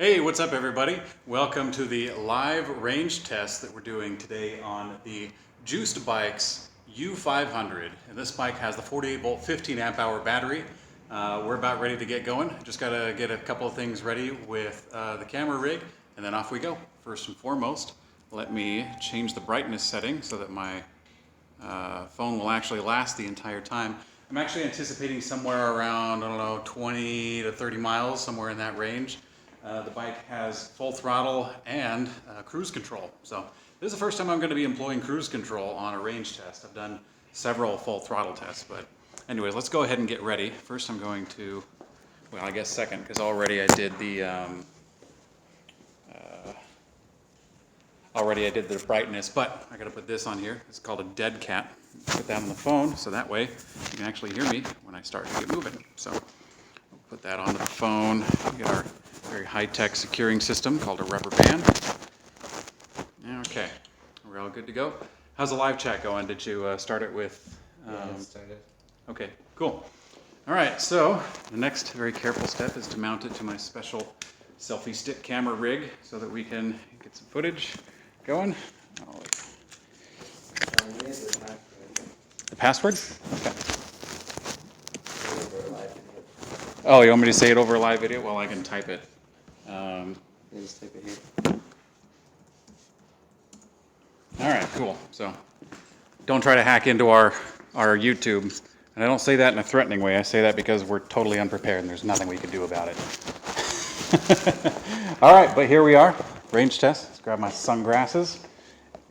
Hey, what's up everybody? Welcome to the live range test that we're doing today on the Juiced Bike's U500. And this bike has the 48 volt 15 amp hour battery. We're about ready to get going. Just gotta get a couple of things ready with the camera rig and then off we go. First and foremost, let me change the brightness setting so that my phone will actually last the entire time. I'm actually anticipating somewhere around, I don't know, 20 to 30 miles, somewhere in that range. The bike has full throttle and cruise control. So this is the first time I'm going to be employing cruise control on a range test. I've done several full throttle tests, but anyways, let's go ahead and get ready. First I'm going to, well, I guess second, because already I did the brightness, but I got to put this on here. It's called a dead cat. Put that on the phone so that way you can actually hear me when I start to get moving. So we'll put that onto the phone. We get our very high-tech securing system called a rubber band. Okay, we're all good to go. How's the live chat going? Did you start it with? Yeah, it started. Okay, cool. All right, so the next very careful step is to mount it to my special selfie stick camera rig so that we can get some footage going. Oh, the password? Okay. Oh, you want me to say it over a live video? Well, I can type it. Just type it here. All right, cool. So don't try to hack into our YouTube. And I don't say that in a threatening way. I say that because we're totally unprepared and there's nothing we can do about it. All right, but here we are. Range test. Let's grab my sunglasses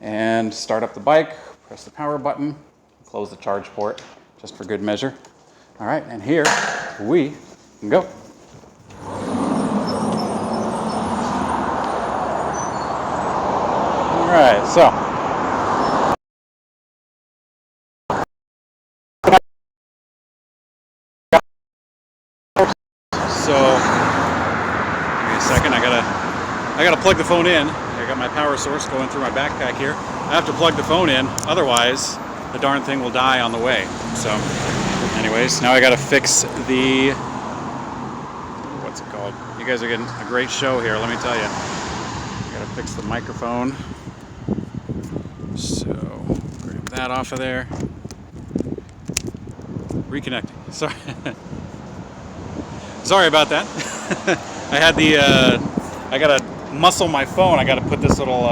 and start up the bike. Press the power button. Close the charge port just for good measure. All right, and here we go. All right, so give me a second. I gotta plug the phone in. I got my power source going through my backpack here. I have to plug the phone in, otherwise the darn thing will die on the way. So anyways, now I gotta fix the, what's it called? You guys are getting a great show here, let me tell you. I gotta fix the microphone. So grab that off of there. Reconnecting. Sorry. Sorry about that. I had I gotta muscle my phone. I gotta put this little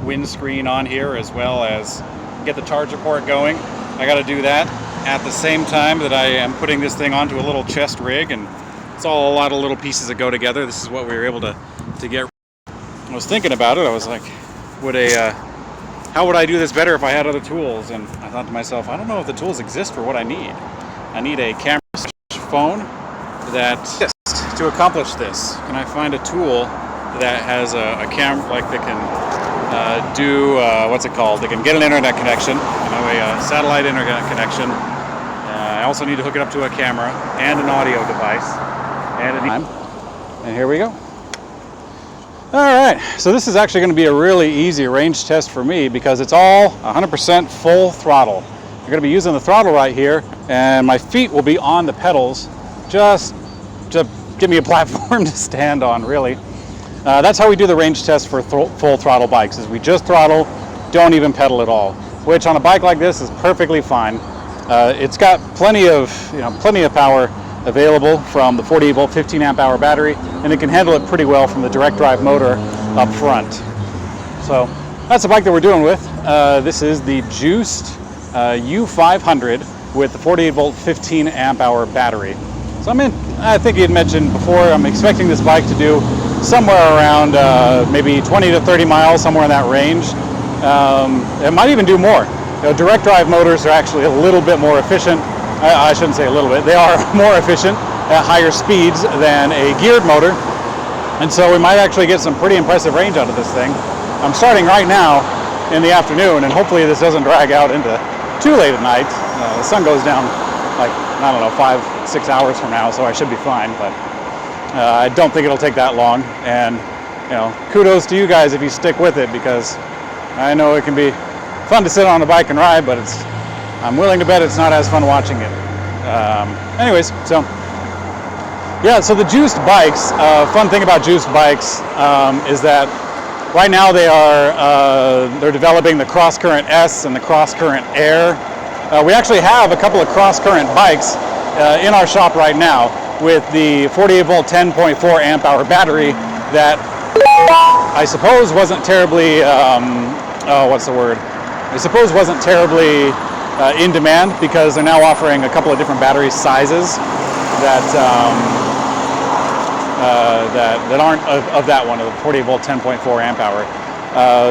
windscreen on here as well as get the charger port going. I gotta do that at the same time that I am putting this thing onto a little chest rig, and it's all a lot of little pieces that go together. This is what we were able to get. I was thinking about it. I was like, how would I do this better if I had other tools? And I thought to myself, I don't know if the tools exist for what I need. I need a camera phone that exists to accomplish this. Can I find a tool that has a camera, like that can do, what's it called? They can get an internet connection, a satellite internet connection. I also need to hook it up to a camera and an audio device. And here we go. All right, so this is actually going to be a really easy range test for me because it's all 100% full throttle. I'm going to be using the throttle right here, and my feet will be on the pedals just to give me a platform to stand on, really. That's how we do the range test for full throttle bikes, is we just throttle, don't even pedal at all, which on a bike like this is perfectly fine. It's got plenty of power available from the 48 volt 15 amp hour battery, and it can handle it pretty well from the direct drive motor up front. So that's the bike that we're doing with. This is the Juiced U500 with the 48 volt 15 amp hour battery. So I think you had mentioned before, I'm expecting this bike to do somewhere around maybe 20 to 30 miles, somewhere in that range. It might even do more. Direct drive motors are actually a little bit more efficient. I shouldn't say a little bit. They are more efficient at higher speeds than a geared motor. And so we might actually get some pretty impressive range out of this thing. I'm starting right now in the afternoon, and hopefully this doesn't drag out into too late at night. The sun goes down like, I don't know, 5-6 hours from now, so I should be fine. But I don't think it'll take that long. And kudos to you guys if you stick with it, because I know it can be fun to sit on a bike and ride, but I'm willing to bet it's not as fun watching it. Anyways, so Yeah, so the juiced bikes, fun thing about juiced bikes is that right now they're developing the Cross Current S and the Cross Current Air. We actually have a couple of Cross Current bikes in our shop right now with the 48 volt 10.4 amp hour battery that I suppose wasn't terribly, I suppose wasn't terribly in demand because they're now offering a couple of different battery sizes that aren't of that one, of the 48 volt 10.4 amp hour.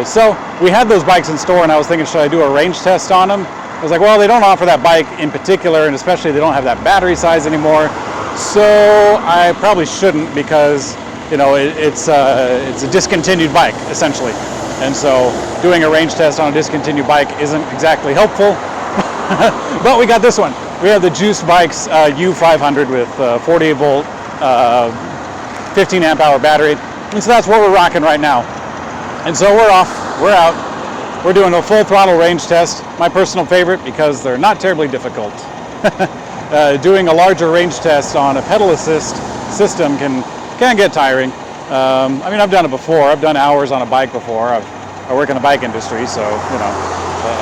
So we had those bikes in store and I was thinking, should I do a range test on them? I was like, well, they don't offer that bike in particular, and especially they don't have that battery size anymore. So I probably shouldn't because, you know, it's a discontinued bike essentially. And so doing a range test on a discontinued bike isn't exactly helpful. But we got this one. We have the Juice Bikes U500 with 48 volt 15 amp hour battery, and so that's what we're rocking right now. And so we're off, we're out, we're doing a full throttle range test, my personal favorite because they're not terribly difficult. Doing a larger range test on a pedal assist system can get tiring. I mean, I've done it before. I've done hours on a bike before. I work in the bike industry, so, you know,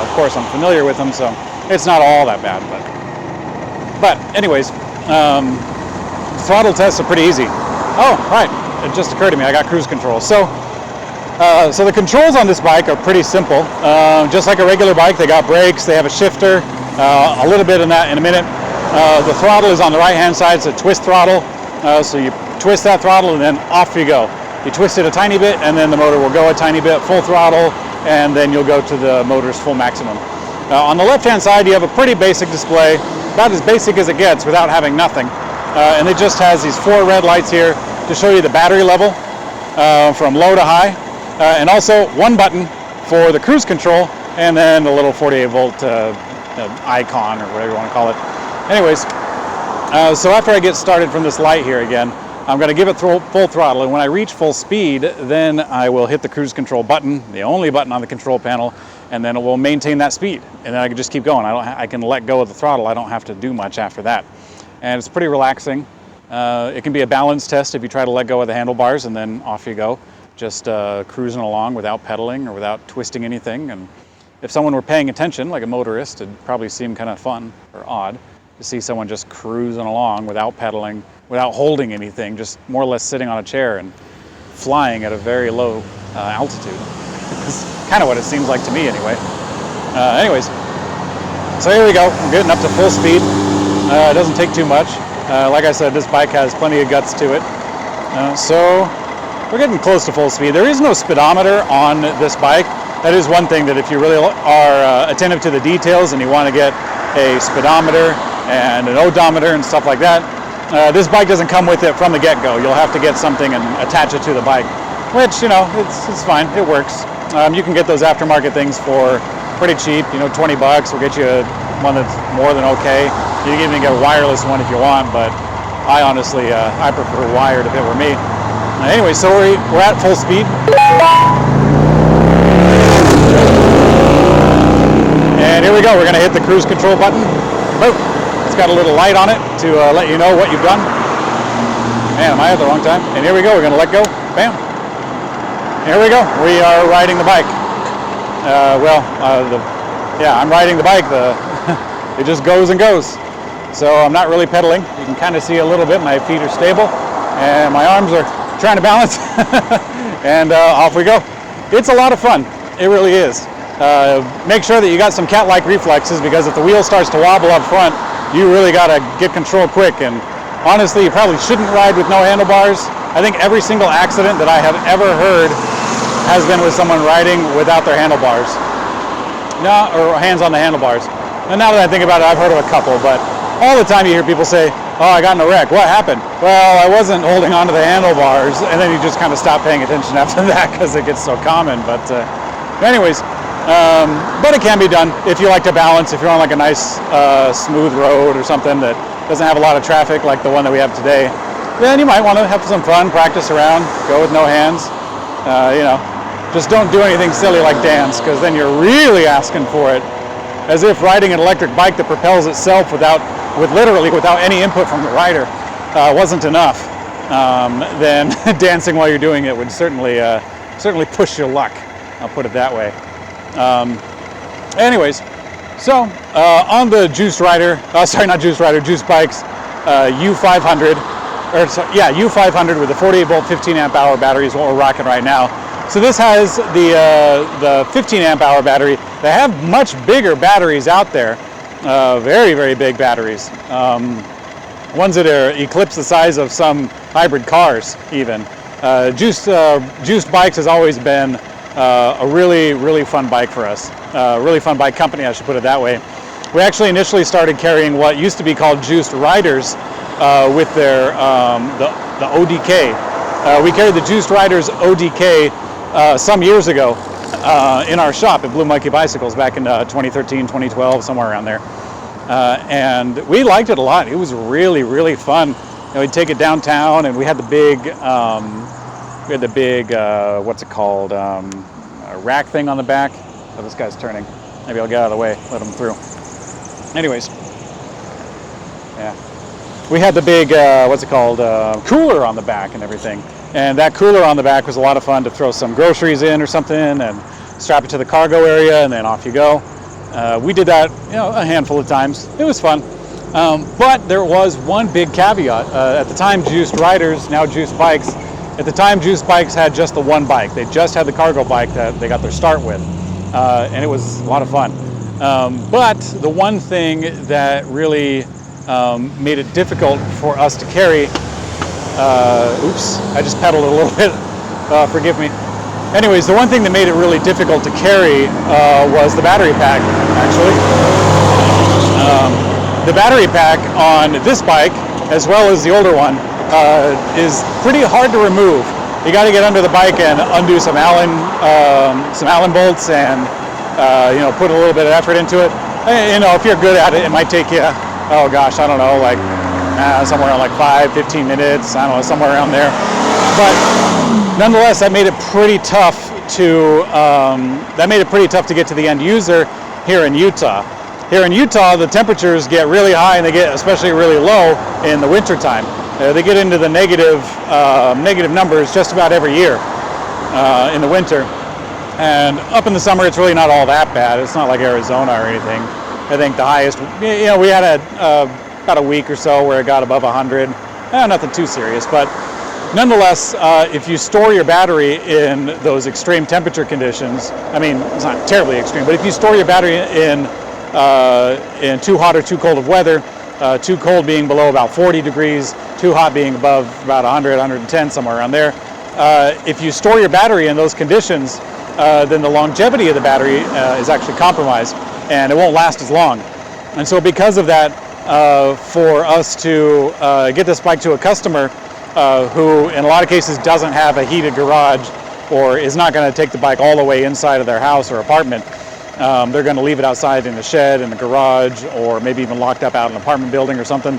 of course I'm familiar with them, so it's not all that bad. But anyways, throttle tests are pretty easy. Oh, right, it just occurred to me, I got cruise control. So the controls on this bike are pretty simple. Just like a regular bike, they got brakes, they have a shifter, a little bit in that in a minute. The throttle is on the right-hand side, it's a twist throttle. So you twist that throttle and then off you go. You twist it a tiny bit and then the motor will go a tiny bit, full throttle, and then you'll go to the motor's full maximum. On the left-hand side, you have a pretty basic display, about as basic as it gets without having nothing. And it just has these 4 red lights here to show you the battery level from low to high, and also one button for the cruise control, and then a little 48 volt icon or whatever you want to call it. Anyways, so after I get started from this light here again, I'm going to give it full throttle, and when I reach full speed, then I will hit the cruise control button, the only button on the control panel, and then it will maintain that speed, and then I can just keep going. I can let go of the throttle. I don't have to do much after that. And it's pretty relaxing. It can be a balance test if you try to let go of the handlebars and then off you go, just cruising along without pedaling or without twisting anything. And if someone were paying attention, like a motorist, it'd probably seem kind of fun or odd to see someone just cruising along without pedaling, without holding anything, just more or less sitting on a chair and flying at a very low altitude. It's kind of what it seems like to me anyway. Anyways, so here we go. I'm getting up to full speed. It doesn't take too much. Like I said, this bike has plenty of guts to it. So we're getting close to full speed. There is no speedometer on this bike. That is one thing that if you really are attentive to the details and you want to get a speedometer and an odometer and stuff like that, this bike doesn't come with it from the get-go. You'll have to get something and attach it to the bike, which, you know, it's fine. It works. You can get those aftermarket things for pretty cheap. You know, 20 bucks will get you one that's more than okay. You can even get a wireless one if you want, but I honestly, I prefer wired if it were me. Anyway, so we're at full speed. And here we go, we're gonna hit the cruise control button. Boom. It's got a little light on it to let you know what you've done. Man, am I at the wrong time? And here we go, we're gonna let go, bam. Here we go, we are riding the bike. Yeah, I'm riding the bike. It just goes and goes. So I'm not really pedaling. You can kind of see a little bit. My feet are stable and my arms are trying to balance. And off we go. It's a lot of fun. It really is. Make sure that you got some cat-like reflexes, because if the wheel starts to wobble up front, you really got to get control quick. And honestly, you probably shouldn't ride with no handlebars. I think every single accident that I have ever heard has been with someone riding without their handlebars. No, or hands on the handlebars. And now that I think about it, I've heard of a couple, but all the time you hear people say, oh, I got in a wreck. What happened? Well, I wasn't holding onto the handlebars, and then you just kind of stop paying attention after that because it gets so common. But anyways, but it can be done if you like to balance, if you're on like a nice smooth road or something that doesn't have a lot of traffic like the one that we have today. Then you might want to have some fun, practice around, go with no hands. You know, just don't do anything silly like dance, because then you're really asking for it. As if riding an electric bike that propels itself literally without any input from the rider. wasn't enough, then dancing while you're doing it would certainly push your luck. I'll put it that way. Anyways, so on the Juiced Rider, Juiced Bikes, U500, U500 with the 48 volt 15 amp hour battery is what we're rocking right now. So this has the 15 amp hour battery. They have much bigger batteries out there, very, very big batteries. Ones that eclipse the size of some hybrid cars even. Juiced Bikes has always been a really, really fun bike for us. Really fun bike company, I should put it that way. We actually initially started carrying what used to be called Juiced Riders with their the ODK. We carried the Juiced Riders ODK some years ago in our shop at Blue Monkey Bicycles back in 2013, 2012, somewhere around there. And we liked it a lot. It was really, really fun. We'd take it downtown, and we had the big, what's it called, rack thing on the back. Oh, this guy's turning. Maybe I'll get out of the way, let him through. Anyways, yeah. We had the big, cooler on the back and everything. And that cooler on the back was a lot of fun to throw some groceries in or something and strap it to the cargo area, and then off you go. We did that, a handful of times. It was fun. But there was one big caveat. At the time, Juiced Riders, now Juiced Bikes, at the time, Juiced Bikes had just the one bike. They just had the cargo bike that they got their start with. And it was a lot of fun. But the one thing that really made it difficult for us to carry, oops, I just pedaled a little bit, forgive me. Anyways, the one thing that made it really difficult to carry was the battery pack, actually. The battery pack on this bike, as well as the older one, is pretty hard to remove. You got to get under the bike and undo some Allen bolts and put a little bit of effort into it. If you're good at it, it might take you, oh gosh, I don't know, like somewhere around like 5-15 minutes, I don't know, somewhere around there. But nonetheless, that made it pretty tough to get to the end user here in Utah. Here in Utah, the temperatures get really high and they get especially really low in the wintertime. They get into the negative numbers just about every year in the winter. And up in the summer, it's really not all that bad. It's not like Arizona or anything. I think the highest, we had about a week or so where it got above 100. Nothing too serious, but nonetheless, if you store your battery in those extreme temperature conditions, I mean, it's not terribly extreme, but if you store your battery in too hot or too cold of weather, too cold being below about 40 degrees, too hot being above about 100, 110, somewhere around there, if you store your battery in those conditions, then the longevity of the battery is actually compromised, and it won't last as long. And so because of that, for us to get this bike to a customer who in a lot of cases doesn't have a heated garage or is not going to take the bike all the way inside of their house or apartment, they're going to leave it outside in the shed, in the garage, or maybe even locked up out in an apartment building or something,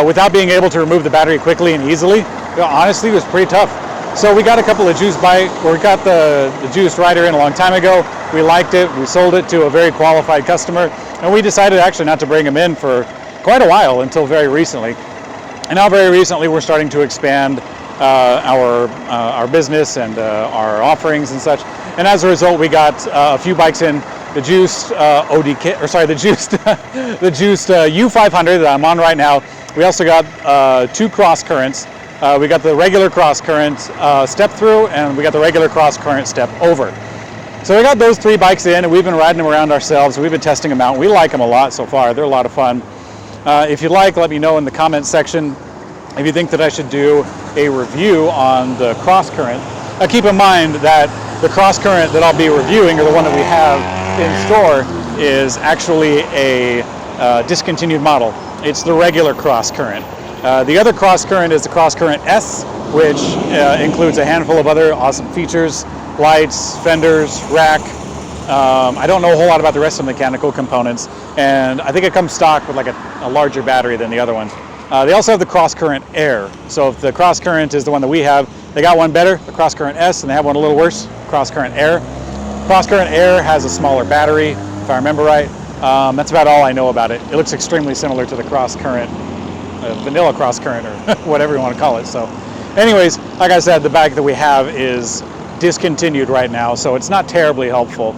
without being able to remove the battery quickly and easily. Honestly, it was pretty tough. So we got a couple of we got the Juiced Rider in a long time ago. We liked it. We sold it to a very qualified customer, and we decided actually not to bring them in for quite a while until very recently. And now very recently we're starting to expand our business and our offerings and such. And as a result, we got a few bikes in, the Juiced the Juiced U500 that I'm on right now. We also got 2 cross currents. We got the regular cross current step through, and we got the regular cross current step over. So we got those 3 bikes in, and we've been riding them around ourselves. We've been testing them out. We like them a lot so far. They're a lot of fun. If you'd like, let me know in the comments section if you think that I should do a review on the cross current. Keep in mind that the cross current that I'll be reviewing, or the one that we have in store, is actually a discontinued model. It's the regular cross current. The other cross current is the cross current S, which includes a handful of other awesome features, lights, fenders, rack. I don't know a whole lot about the rest of the mechanical components, and I think it comes stock with like a larger battery than the other ones. They also have the cross current Air. So if the cross current is the one that we have, they got one better, the cross current S, and they have one a little worse, cross current Air. Cross current Air has a smaller battery, if I remember right. That's about all I know about it. It looks extremely similar to the cross current vanilla cross current or whatever you want to call it. So anyways, like I said, the bike that we have is discontinued right now, so it's not terribly helpful.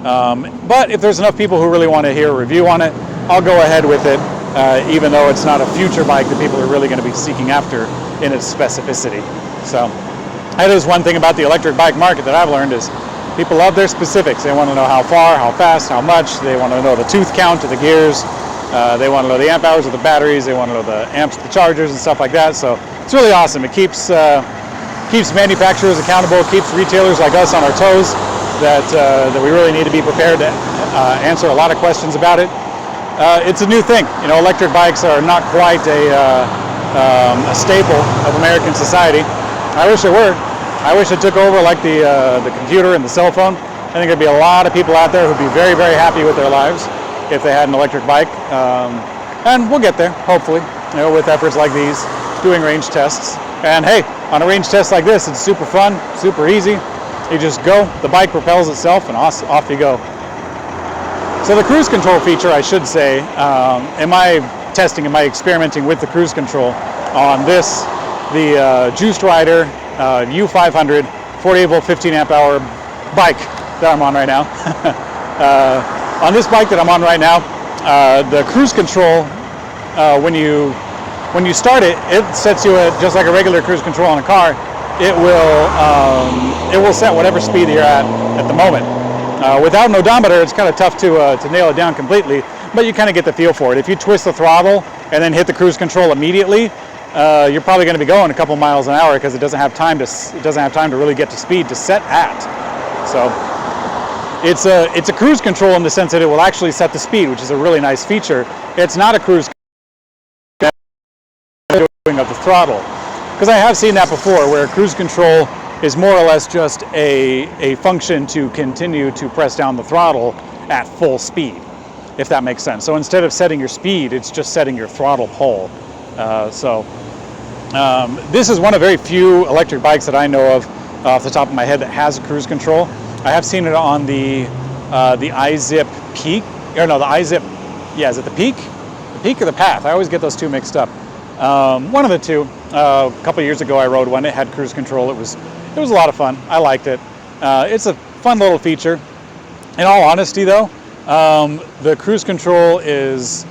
But if there's enough people who really want to hear a review on it, I'll go ahead with it, even though it's not a future bike that people are really going to be seeking after in its specificity. So that is one thing about the electric bike market that I've learned is people love their specifics. They want to know how far, how fast, how much. They want to know the tooth count of the gears. They want to know the amp hours of the batteries. They want to know the amps of the chargers and stuff like that. So it's really awesome. It keeps manufacturers accountable, keeps retailers like us on our toes, that we really need to be prepared to answer a lot of questions about it. It's a new thing. You know, electric bikes are not quite a staple of American society. I wish it were. I wish it took over like the computer and the cell phone. I think there'd be a lot of people out there who'd be very, very happy with their lives if they had an electric bike. And we'll get there, hopefully, you know, with efforts like these, doing range tests. And hey, on a range test like this, it's super fun, super easy. You just go, the bike propels itself, and off you go. So the cruise control feature, I should say, in my testing, in my experimenting with the cruise control on this, the Juiced Rider U500 48 volt 15 amp hour bike that I'm on right now. On this bike that I'm on right now, the cruise control, when you start it, it sets you at just like a regular cruise control on a car. It will set whatever speed you're at the moment. Without an odometer, it's kind of tough to nail it down completely, but you kind of get the feel for it. If you twist the throttle and then hit the cruise control immediately, you're probably going to be going a couple miles an hour because it doesn't have time to really get to speed to set at. So it's a cruise control in the sense that it will actually set the speed, which is a really nice feature. It's not a cruise of the throttle, because I have seen that before, where cruise control is more or less just a function to continue to press down the throttle at full speed, if that makes sense. So instead of setting your speed, it's just setting your throttle pull. This is one of very few electric bikes that I know of off the top of my head that has a cruise control. I have seen it on the iZip Peak, or no, the iZip, yeah, is it the Peak? The Peak or the Path? I always get those two mixed up. One of the two. A couple years ago I rode one. It had cruise control. It was a lot of fun. I liked it. It's a fun little feature. In all honesty though, the cruise control is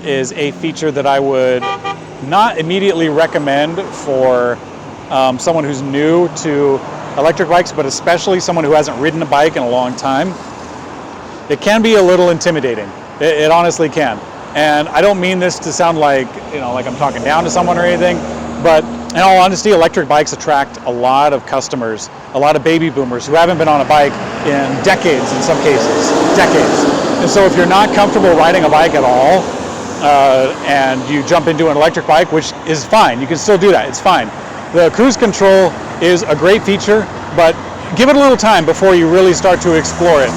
a feature that I would not immediately recommend for someone who's new to electric bikes, but especially someone who hasn't ridden a bike in a long time. It can be a little intimidating. It honestly can. And I don't mean this to sound like, you know, like I'm talking down to someone or anything, but in all honesty, electric bikes attract a lot of customers, a lot of baby boomers who haven't been on a bike in decades, in some cases, decades. And so if you're not comfortable riding a bike at all, and you jump into an electric bike, which is fine, you can still do that, it's fine. The cruise control is a great feature, but give it a little time before you really start to explore it.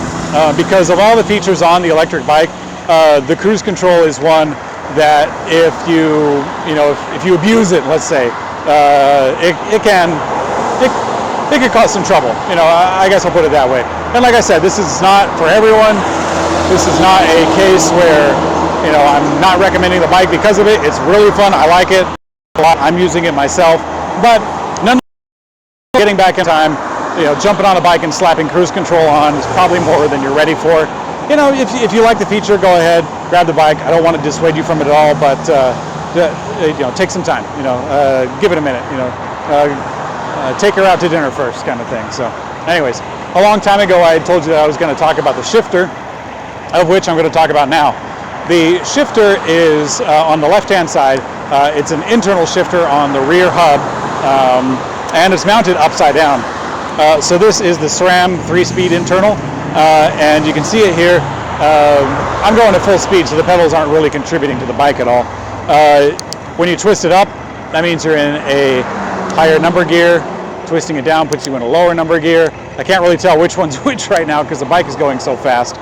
Because of all the features on the electric bike, the cruise control is one that if you abuse it, let's say, it could cause some trouble. You know, I guess I'll put it that way. And like I said, this is not for everyone. This is not a case where, you know, I'm not recommending the bike because of it. It's really fun. I like it a lot. I'm using it myself. But nonetheless, getting back in time, you know, jumping on a bike and slapping cruise control on is probably more than you're ready for. You know, if you like the feature, go ahead, grab the bike. I don't want to dissuade you from it at all, but you know, take some time. You know, give it a minute. You know, take her out to dinner first, kind of thing. So, anyways, a long time ago, I had told you that I was going to talk about the shifter, of which I'm going to talk about now. The shifter is on the left-hand side. It's an internal shifter on the rear hub, and it's mounted upside down. So this is the SRAM 3-speed internal. And you can see it here. I'm going at full speed, so the pedals aren't really contributing to the bike at all. When you twist it up, that means you're in a higher number gear. Twisting it down puts you in a lower number gear. I can't really tell which one's which right now because the bike is going so fast.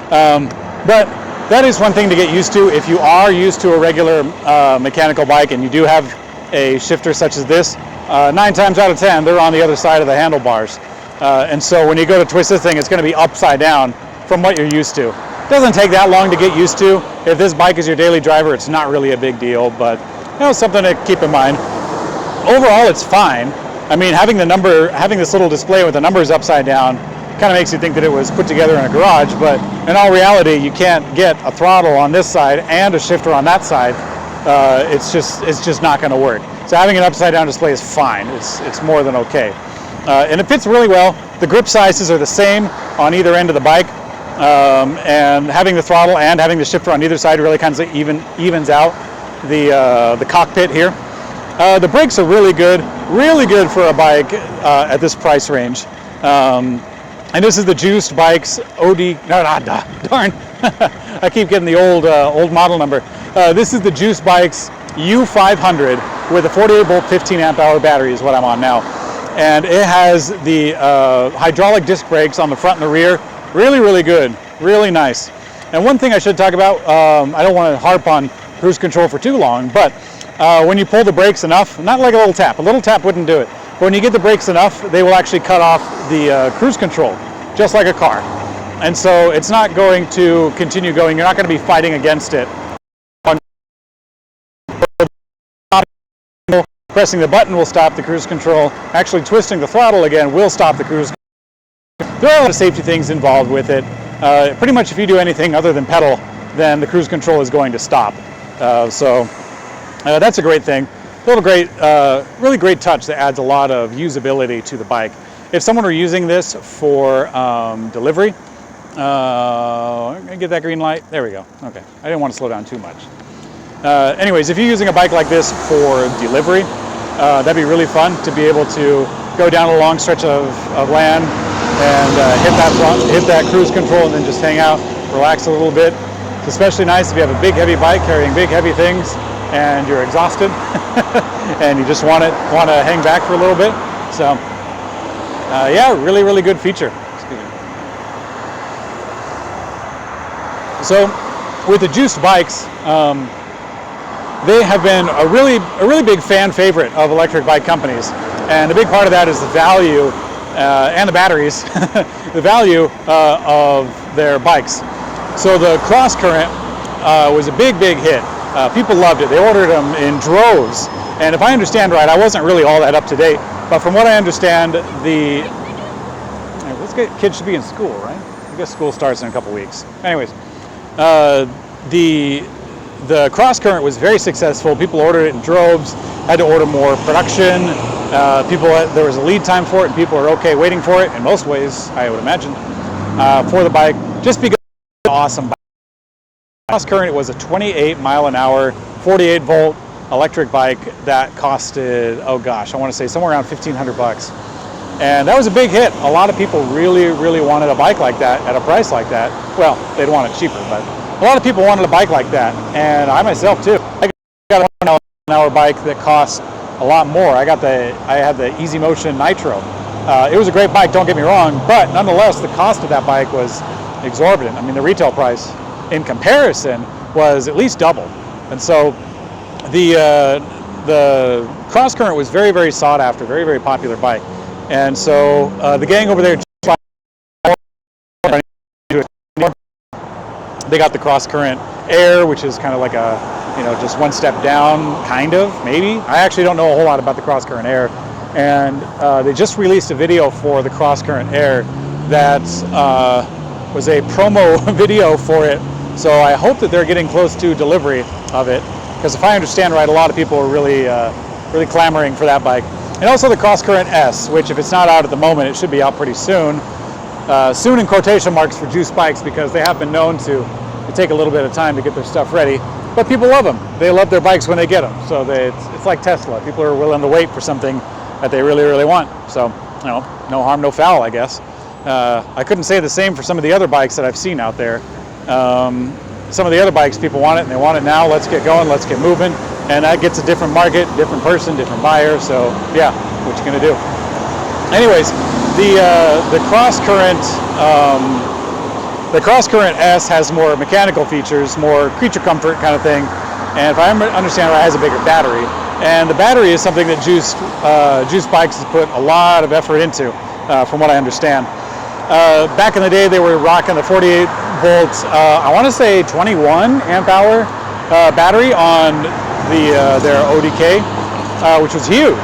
But that is one thing to get used to. If you are used to a regular mechanical bike and you do have a shifter such as this, 9 times out of 10, they're on the other side of the handlebars. And so when you go to twist this thing, it's going to be upside down from what you're used to. It doesn't take that long to get used to. If this bike is your daily driver, it's not really a big deal, but something to keep in mind. Overall, it's fine. I mean, having this little display with the numbers upside down kind of makes you think that it was put together in a garage, but in all reality, you can't get a throttle on this side and a shifter on that side. It's just not going to work. So having an upside down display is fine. It's more than okay. And it fits really well. The grip sizes are the same on either end of the bike. And having the throttle and having the shifter on either side really kind of evens out the cockpit here. The brakes are really good for a bike at this price range. And this is the Juiced Bikes darn, I keep getting the old model number. This is the Juiced Bikes U500 with a 48 volt 15 amp hour battery is what I'm on now. And it has the hydraulic disc brakes on the front and the rear. Really good, really nice. And one thing I should talk about, I don't want to harp on cruise control for too long, but when you pull the brakes enough, not like a little tap wouldn't do it. But when you get the brakes enough, they will actually cut off the cruise control, just like a car. And so it's not going to continue going. You're not going to be fighting against it. Pressing the button will stop the cruise control. Actually twisting the throttle again will stop the cruise control. There are a lot of safety things involved with it. Pretty much if you do anything other than pedal, then the cruise control is going to stop. So that's a great thing. Really great touch that adds a lot of usability to the bike. If someone were using this for delivery, I'm gonna get that green light. There we go. Okay, I didn't want to slow down too much. Anyways, if you're using a bike like this for delivery, that'd be really fun to be able to go down a long stretch of land and hit that cruise control and then just hang out, relax a little bit. It's especially nice if you have a big heavy bike carrying big heavy things and you're exhausted and you just want to hang back for a little bit. So yeah, really good feature. So with the Juiced bikes, they have been a really big fan favorite of electric bike companies, and a big part of that is the value and the batteries, the value of their bikes. So the Cross Current was a big hit. People loved it. They ordered them in droves, and if I understand right, I wasn't really all that up to date, but from what I understand, kids should be in school, right? I guess school starts in a couple weeks. Anyways, the Cross Current was very successful. People ordered it in droves, had to order more production. There was a lead time for it, and people are okay waiting for it in most ways, I would imagine, for the bike, just because it's an awesome bike. Cross Current was a 28 mile an hour, 48 volt electric bike that costed, oh gosh, I want to say somewhere around $1,500. And that was a big hit. A lot of people really wanted a bike like that at a price like that. Well, they'd want it cheaper, but a lot of people wanted a bike like that, and I myself too. I got a 1 mile an hour bike that cost a lot more. I had the Easy Motion Nitro. It was a great bike, don't get me wrong, but nonetheless, the cost of that bike was exorbitant. I mean, the retail price in comparison was at least double. And so the Cross Current was very sought after, very popular bike. And so the gang over there, they got the Cross Current Air, which is kind of like a, just one step down, kind of, maybe. I actually don't know a whole lot about the Cross Current Air. And they just released a video for the Cross Current Air that was a promo video for it. So I hope that they're getting close to delivery of it, because if I understand right, a lot of people are really clamoring for that bike. And also the Cross Current S, which if it's not out at the moment, it should be out pretty soon. Soon in quotation marks for Juiced bikes, because they have been known to take a little bit of time to get their stuff ready. But people love them. They love their bikes when they get them. So it's like Tesla. People are willing to wait for something that they really want. So, no harm, no foul, I guess. I couldn't say the same for some of the other bikes that I've seen out there. Some of the other bikes, people want it and they want it now. Let's get going, let's get moving. And that gets a different market, different person, different buyer. So yeah, what you gonna do? Anyways, the Cross Current S has more mechanical features, more creature comfort kind of thing. And if I understand right, it has a bigger battery. And the battery is something that Juiced Bikes has put a lot of effort into, from what I understand. Back in the day, they were rocking the 48 volts, I want to say 21 amp hour battery on their ODK, which was huge.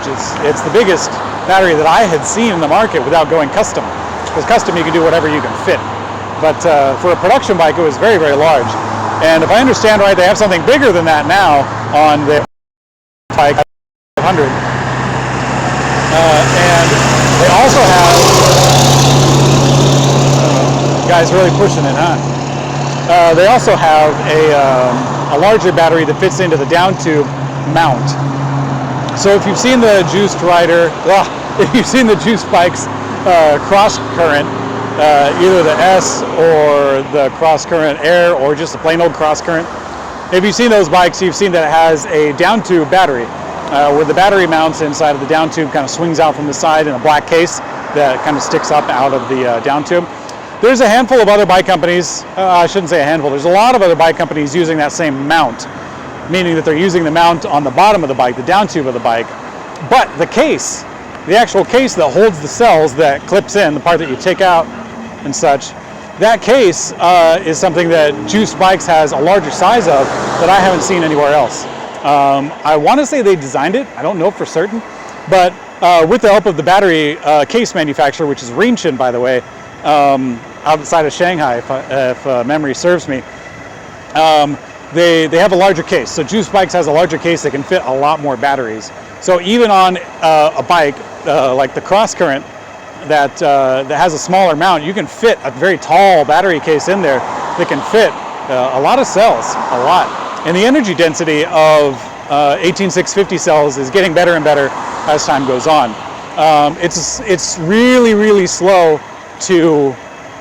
It's the biggest battery that I had seen in the market without going custom. Because custom you can do whatever you can fit. But for a production bike, it was very, very large. And if I understand right, they have something bigger than that now on the bike U500. And they also have, guys really pushing it, huh? They also have a larger battery that fits into the down tube mount. So if you've seen the Juiced Rider, if you've seen the Juiced Bikes cross current, either the S or the cross current Air or just a plain old cross current, if you've seen those bikes, you've seen that it has a down tube battery, where the battery mounts inside of the down tube, kind of swings out from the side in a black case that kind of sticks up out of the down tube. There's a handful of other bike companies, I shouldn't say a handful, there's a lot of other bike companies using that same mount, meaning that they're using the mount on the bottom of the bike, the down tube of the bike. But the case, the actual case that holds the cells that clips in, the part that you take out and such, that case is something that Juiced Bikes has a larger size of that I haven't seen anywhere else. I want to say they designed it, I don't know for certain, but with the help of the battery case manufacturer, which is Rinshin, by the way, outside of Shanghai, if memory serves me, they have a larger case. So Juiced Bikes has a larger case that can fit a lot more batteries. So even on a bike like the Cross Current that has a smaller mount, you can fit a very tall battery case in there that can fit a lot of cells, a lot. And the energy density of 18650 cells is getting better and better as time goes on. It's really, really slow to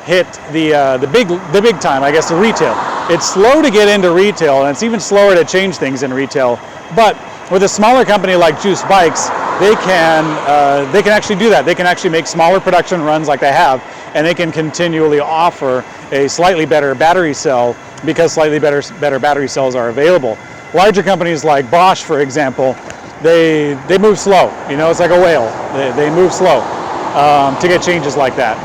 hit the big time, I guess, the retail. It's slow to get into retail, and it's even slower to change things in retail. But with a smaller company like Juiced Bikes, they can actually do that. They can actually make smaller production runs like they have, and they can continually offer a slightly better battery cell because slightly better battery cells are available. Larger companies like Bosch, for example, they move slow. You know, it's like a whale. They move slow to get changes like that.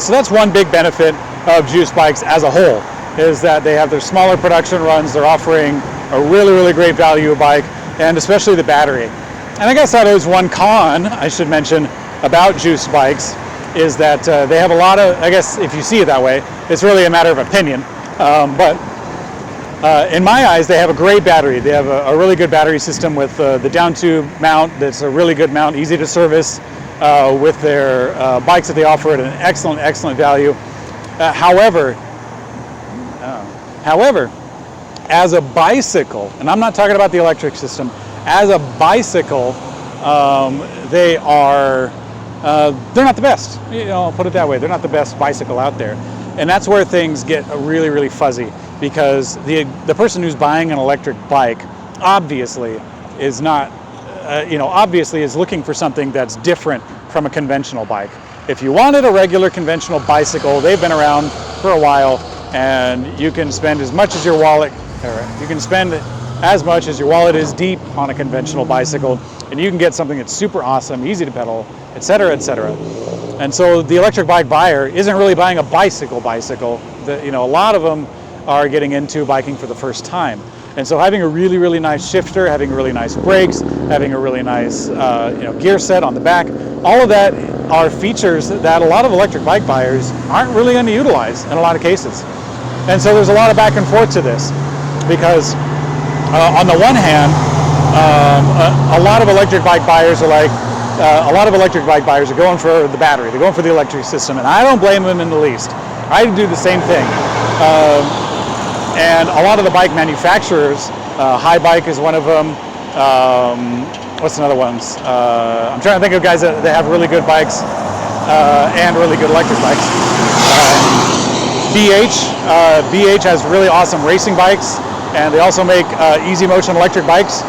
So that's one big benefit of Juiced Bikes as a whole, is that they have their smaller production runs. They're offering a really, really great value bike, and especially the battery. And I guess that is one con I should mention about Juiced Bikes, is that they have a lot of, I guess if you see it that way, it's really a matter of opinion. But in my eyes, they have a great battery. They have a really good battery system with the down tube mount. That's a really good mount, easy to service, with their bikes that they offer at an excellent, excellent value. However, as a bicycle, and I'm not talking about the electric system, as a bicycle, they're not the best. You know, I'll put it that way. They're not the best bicycle out there. And that's where things get really, really fuzzy, because the person who's buying an electric bike obviously is not, obviously is looking for something that's different from a conventional bike. If you wanted a regular conventional bicycle, they've been around for a while, and you can spend as much as your wallet, is deep on a conventional bicycle, and you can get something that's super awesome, easy to pedal, etc., etc. And so the electric bike buyer isn't really buying a bicycle. A lot of them are getting into biking for the first time. And so having a really, really nice shifter, having really nice brakes, having a really nice gear set on the back, all of that are features that a lot of electric bike buyers aren't really going to utilize in a lot of cases. And so there's a lot of back and forth to this, because on the one hand, a lot of electric bike buyers are going for the battery. They're going for the electric system, and I don't blame them in the least. I do the same thing. And a lot of the bike manufacturers, High Bike is one of them. What's another ones? I'm trying to think of guys that have really good bikes and really good electric bikes. BH has really awesome racing bikes, and they also make easy motion electric bikes.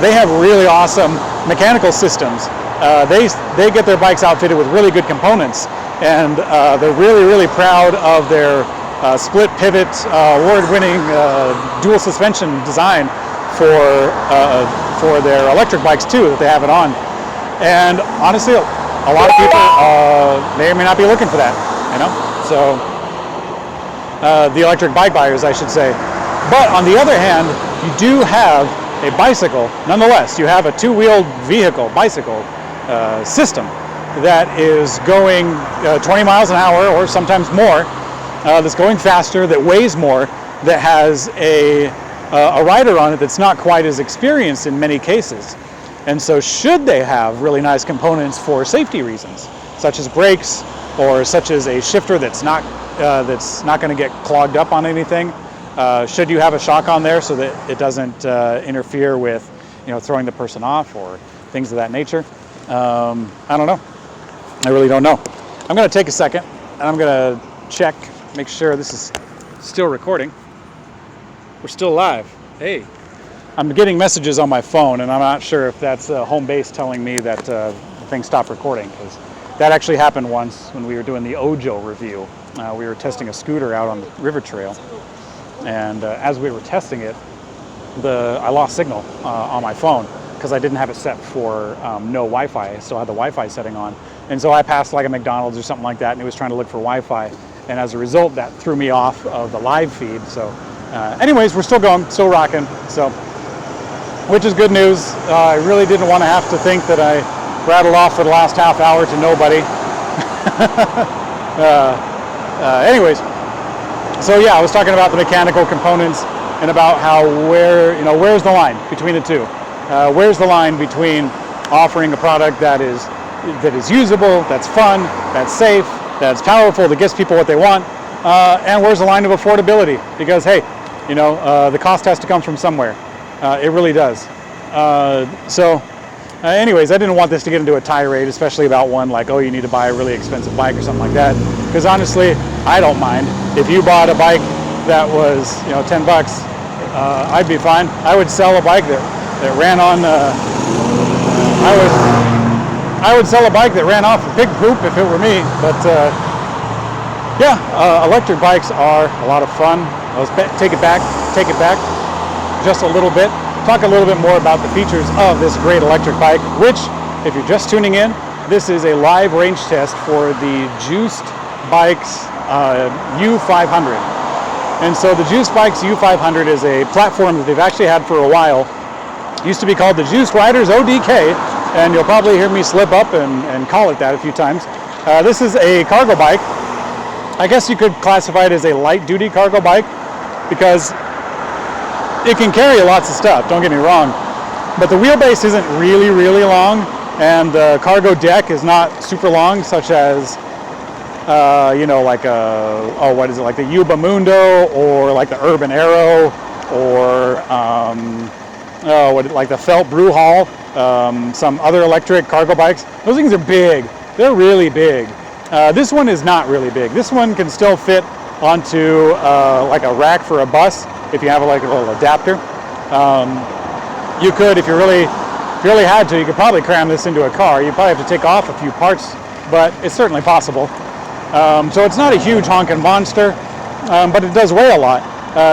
They have really awesome mechanical systems. They get their bikes outfitted with really good components, and they're really, really proud of their split pivot, award-winning dual suspension design for their electric bikes too, that they have it on. And honestly, a lot of people may or may not be looking for that, So the electric bike buyers, I should say. But on the other hand, you do have a bicycle, nonetheless, you have a two-wheeled vehicle, bicycle system that is going 20 miles an hour or sometimes more, that's going faster, that weighs more, that has a rider on it that's not quite as experienced in many cases. And so should they have really nice components for safety reasons, such as brakes or such as a shifter that's not going to get clogged up on anything, should you have a shock on there so that it doesn't interfere with throwing the person off or things of that nature? I don't know. I really don't know. I'm going to take a second and I'm going to check, make sure this is still recording. We're still live. Hey. I'm getting messages on my phone, and I'm not sure if that's home base telling me that the thing stopped recording, because that actually happened once when we were doing the Ojo review. We were testing a scooter out on the river trail, and as we were testing it, I lost signal on my phone because I didn't have it set for no Wi-Fi. I still had the Wi-Fi setting on, and so I passed like a McDonald's or something like that, and it was trying to look for Wi-Fi, and as a result, that threw me off of the live feed. So anyways, we're still going, still rocking, so, which is good news. I really didn't want to have to think that I rattled off for the last half hour to nobody. Anyways, so yeah, I was talking about the mechanical components and about how where's the line between the two? Where's the line between offering a product that is usable, that's fun, that's safe, that's powerful, that gives people what they want, and where's the line of affordability? Because hey, the cost has to come from somewhere. It really does. Anyways, I didn't want this to get into a tirade, especially about one like, oh, you need to buy a really expensive bike or something like that. Because honestly, I don't mind. If you bought a bike that was, $10, I'd be fine. I would sell a bike that ran on. I would sell a bike that ran off of pig poop if it were me. But yeah, electric bikes are a lot of fun. Let's take it back just a little bit. Talk a little bit more about the features of this great electric bike, which, if you're just tuning in, this is a live range test for the Juiced Bikes U500. And so the Juiced Bikes U500 is a platform that they've actually had for a while. It used to be called the Juiced Riders ODK, and you'll probably hear me slip up and call it that a few times. This is a cargo bike. I guess you could classify it as a light-duty cargo bike because it can carry lots of stuff, don't get me wrong, but the wheelbase isn't really, really long, and the cargo deck is not super long, such as, like like the Yuba Mundo, or like the Urban Arrow, or like the Felt Brew Hall, some other electric cargo bikes. Those things are big. They're really big. This one is not really big. This one can still fit onto like a rack for a bus if you have like a little adapter. You could, if you really had to, you could probably cram this into a car. You probably have to take off a few parts, but it's certainly possible. So it's not a huge honking monster, but it does weigh a lot.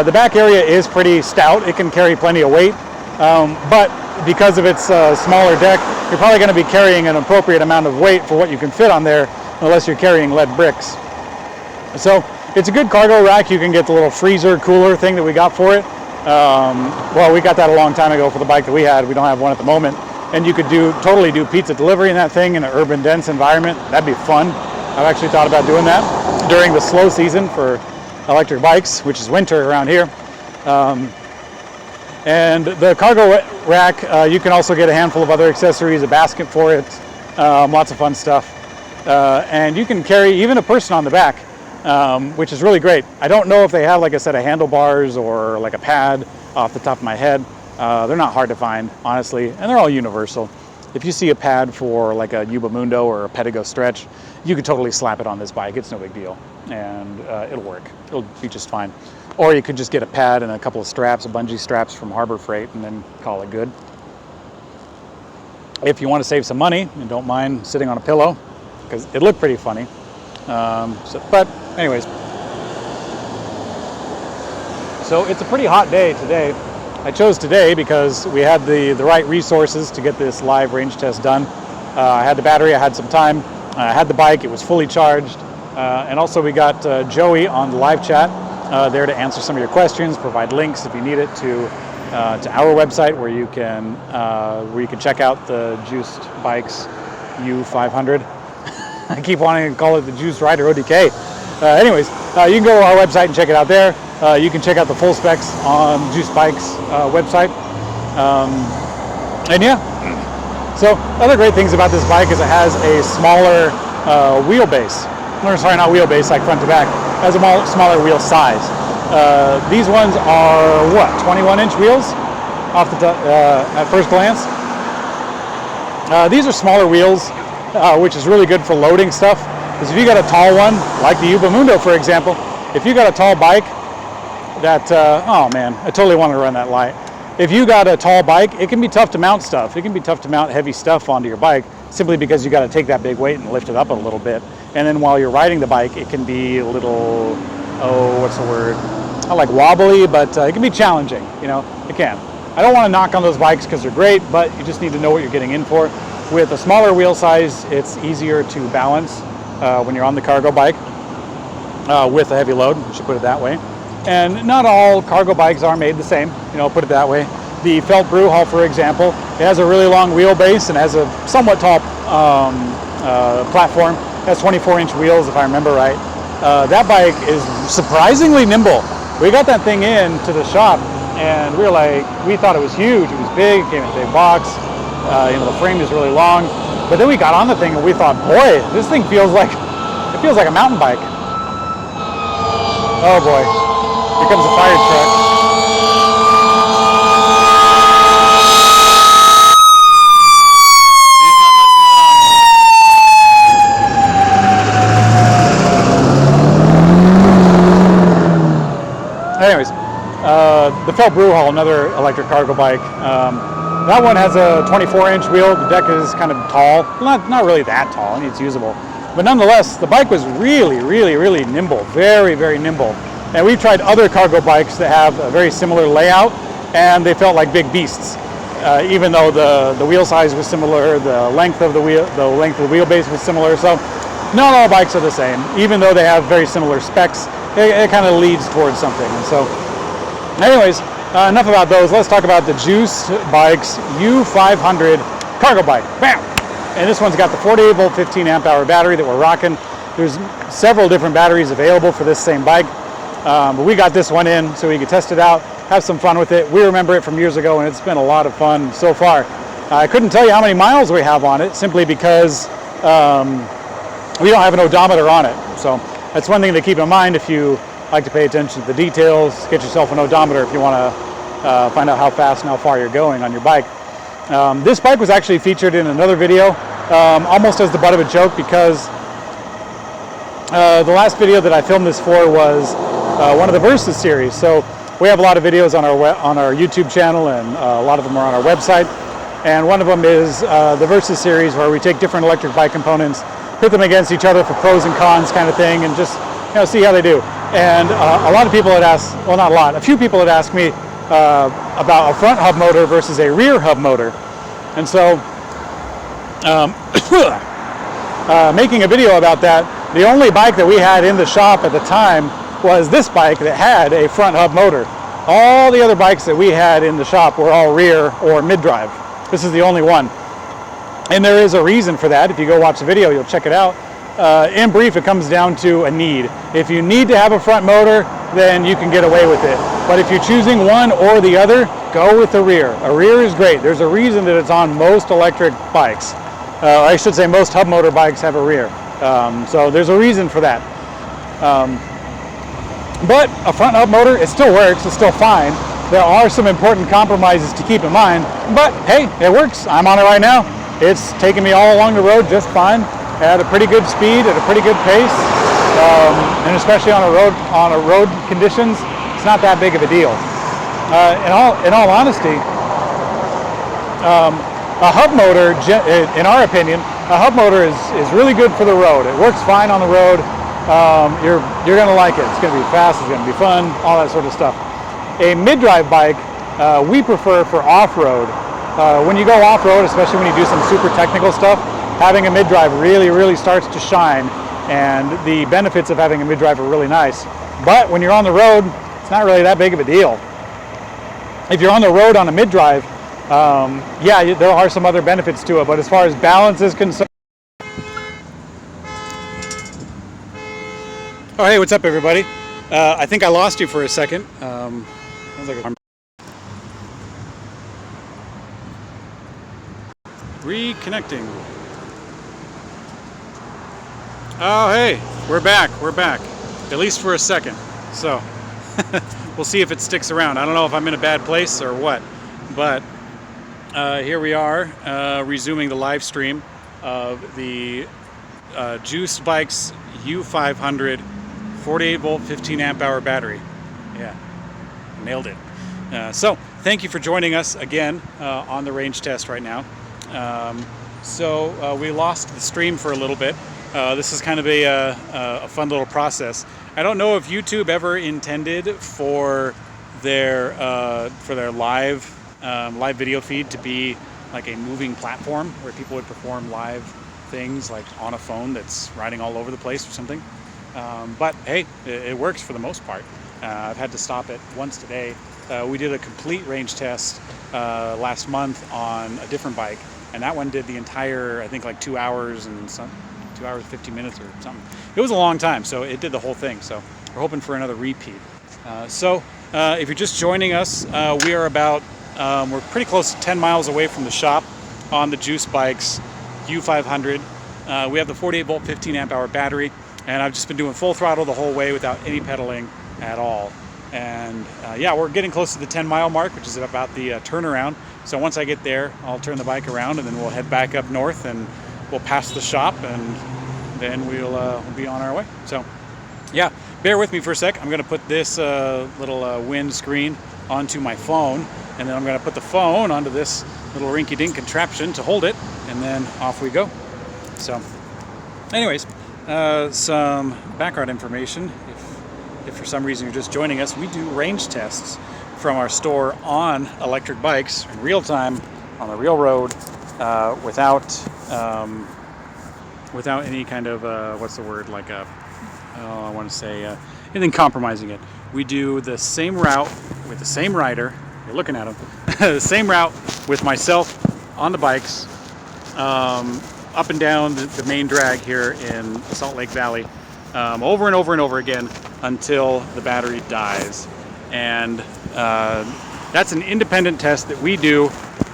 The back area is pretty stout. It can carry plenty of weight, but because of its smaller deck, you're probably going to be carrying an appropriate amount of weight for what you can fit on there, unless you're carrying lead bricks. So it's a good cargo rack. You can get the little freezer cooler thing that we got for it. Well, we got that a long time ago for the bike that we had. We don't have one at the moment. And you could totally do pizza delivery in that thing in an urban dense environment. That'd be fun. I've actually thought about doing that during the slow season for electric bikes, which is winter around here. And the cargo rack, you can also get a handful of other accessories, a basket for it, lots of fun stuff. And you can carry even a person on the back, which is really great. I don't know if they have like a set of handlebars or like a pad off the top of my head. They're not hard to find, honestly, and they're all universal. If you see a pad for like a Yuba Mundo or a Pedigo Stretch, you could totally slap it on this bike. It's no big deal, and it'll work. It'll be just fine. Or you could just get a pad and a couple of straps, bungee straps from Harbor Freight, and then call it good. If you want to save some money and don't mind sitting on a pillow, because it looked pretty funny. But anyways, so it's a pretty hot day today. I chose today because we had the right resources to get this live range test done. I had the battery, I had some time, I had the bike, it was fully charged, and also we got Joey on the live chat there to answer some of your questions, provide links if you need it to to our website where you can check out the juiced bikes U500. I keep wanting to call it the Juice Rider ODK. Anyways, you can go to our website and check it out there. You can check out the full specs on Juice Bikes website. And yeah, so other great things about this bike is it has a smaller wheelbase. Or sorry, not wheelbase, like front to back. It has a smaller wheel size. These ones are what, 21-inch wheels off the at first glance. These are smaller wheels, which is really good for loading stuff. Because if you got a tall one, like the U500 for example, if you got a tall bike that, oh man, I totally want to run that light. If you got a tall bike, it can be tough to mount stuff. It can be tough to mount heavy stuff onto your bike simply because you got to take that big weight and lift it up a little bit. And then while you're riding the bike, it can be a little, oh, what's the word? Not like wobbly, but it can be challenging, you know, it can. I don't want to knock on those bikes because they're great, but you just need to know what you're getting in for. With a smaller wheel size, it's easier to balance when you're on the cargo bike with a heavy load, we should put it that way. And not all cargo bikes are made the same, you know, put it that way. The Felt Brew Hall, for example, it has a really long wheelbase and has a somewhat tall platform. It has 24-inch wheels, if I remember right. That bike is surprisingly nimble. We got that thing into the shop, and we thought it was huge. It was big, it came in a big box. You know, the frame is really long. But then we got on the thing and we thought, boy, this thing feels like a mountain bike. Oh boy, here comes a fire truck. Anyways, the Felt Brew Hall, another electric cargo bike. That one has a 24-inch wheel. The deck is kind of tall. Not really that tall. I mean, it's usable. But nonetheless, the bike was really, really, really nimble. Very, very nimble. And we've tried other cargo bikes that have a very similar layout, and they felt like big beasts. Even though the wheel size was similar, the length of the wheelbase was similar. So not all bikes are the same. Even though they have very similar specs, it kind of leads towards something. And so, anyways, enough about those. Let's talk about the Juice Bikes U500 cargo bike. Bam! And this one's got the 48 volt 15 amp hour battery that we're rocking. There's several different batteries available for this same bike. But we got this one in so we could test it out, have some fun with it. We remember it from years ago and it's been a lot of fun so far. I couldn't tell you how many miles we have on it simply because we don't have an odometer on it. So that's one thing to keep in mind if you like to pay attention to the details. Get yourself an odometer if you want to find out how fast and how far you're going on your bike. This bike was actually featured in another video, almost as the butt of a joke, because the last video that I filmed this for was one of the Versus series. So we have a lot of videos on our YouTube channel, and a lot of them are on our website. And one of them is the Versus series, where we take different electric bike components, put them against each other for pros and cons kind of thing, and just see how they do. And a lot of people had asked, well, not a lot, a few people had asked me about a front hub motor versus a rear hub motor. And so making a video about that, the only bike that we had in the shop at the time was this bike that had a front hub motor. All the other bikes that we had in the shop were all rear or mid-drive. This is the only one. And there is a reason for that. If you go watch the video, you'll check it out. In brief, it comes down to a need. If you need to have a front motor, then you can get away with it. But if you're choosing one or the other, go with the rear. A rear is great. There's a reason that it's on most electric bikes. I should say most hub motor bikes have a rear. So there's a reason for that. But a front hub motor, it still works. It's still fine. There are some important compromises to keep in mind. But hey, it works. I'm on it right now. It's taking me all along the road just fine, at a pretty good speed, at a pretty good pace, and especially on a road conditions, it's not that big of a deal. In all honesty, a hub motor, in our opinion, a hub motor is really good for the road. It works fine on the road. You're going to like it. It's going to be fast. It's going to be fun. All that sort of stuff. A mid-drive bike, we prefer for off-road. When you go off-road, especially when you do some super technical stuff, having a mid-drive really, really starts to shine, and the benefits of having a mid-drive are really nice. But when you're on the road, it's not really that big of a deal. if you're on the road on a mid-drive, yeah, there are some other benefits to it. But as far as balance is concerned, oh hey, what's up, everybody? I think I lost you for a second. Sounds like reconnecting. Oh hey, we're back. At least for a second. So we'll see if it sticks around. I don't know if I'm in a bad place or what, but here we are, resuming the live stream of the Juiced Bikes U500 48 volt 15 amp hour battery. Yeah, nailed it. So thank you for joining us again on the range test right now. We lost the stream for a little bit. This is kind of a fun little process. I don't know if YouTube ever intended for their live video feed to be like a moving platform where people would perform live things like on a phone that's riding all over the place or something. But hey, it works for the most part. I've had to stop it once today. We did a complete range test last month on a different bike, and that one did the entire, I think, like 2 hours and 2 hours 50 minutes or something. It was a long time, so it did the whole thing. So we're hoping for another repeat. If you're just joining us, we are we're pretty close to 10 miles away from the shop on the Juiced Bikes U500. We have the 48 volt 15 amp hour battery, and I've just been doing full throttle the whole way without any pedaling at all. And yeah, we're getting close to the 10-mile mark, which is about the turnaround. So once I get there, I'll turn the bike around, and then we'll head back up north, and we'll pass the shop, and then we'll be on our way. So yeah, bear with me for a sec. I'm going to put this little wind screen onto my phone, and then I'm going to put the phone onto this little rinky-dink contraption to hold it, and then off we go. So anyways, some background information. If for some reason you're just joining us, we do range tests from our store on electric bikes in real time on the real road, without any kind of what's the word, like I want to say anything compromising it. We do the same route with the same rider. You're looking at him. The same route with myself on the bikes, up and down the main drag here in Salt Lake Valley, over and over and over again until the battery dies. And that's an independent test that we do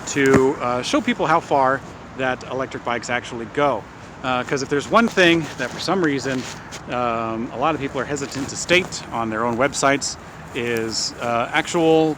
to show people how far that electric bikes actually go. Because if there's one thing that for some reason a lot of people are hesitant to state on their own websites is actual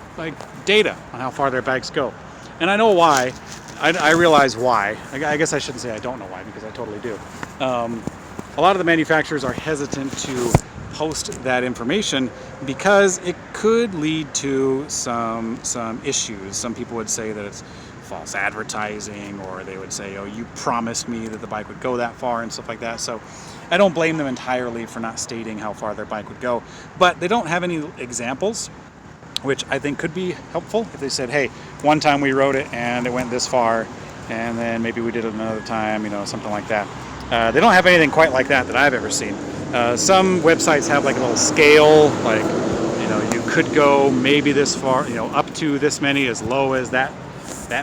data on how far their bikes go. And I know why. I realize why. I guess I shouldn't say I don't know why, because I totally do. A lot of the manufacturers are hesitant to post that information because it could lead to some issues. Some people would say that it's false advertising, or they would say, oh, you promised me that the bike would go that far and stuff like that. So I don't blame them entirely for not stating how far their bike would go, but they don't have any examples, which I think could be helpful if they said, hey, one time we rode it and it went this far, and then maybe we did it another time, something like that. They don't have anything quite like that I've ever seen. Some websites have like a little scale, like, you could go maybe this far, up to this many, as low as that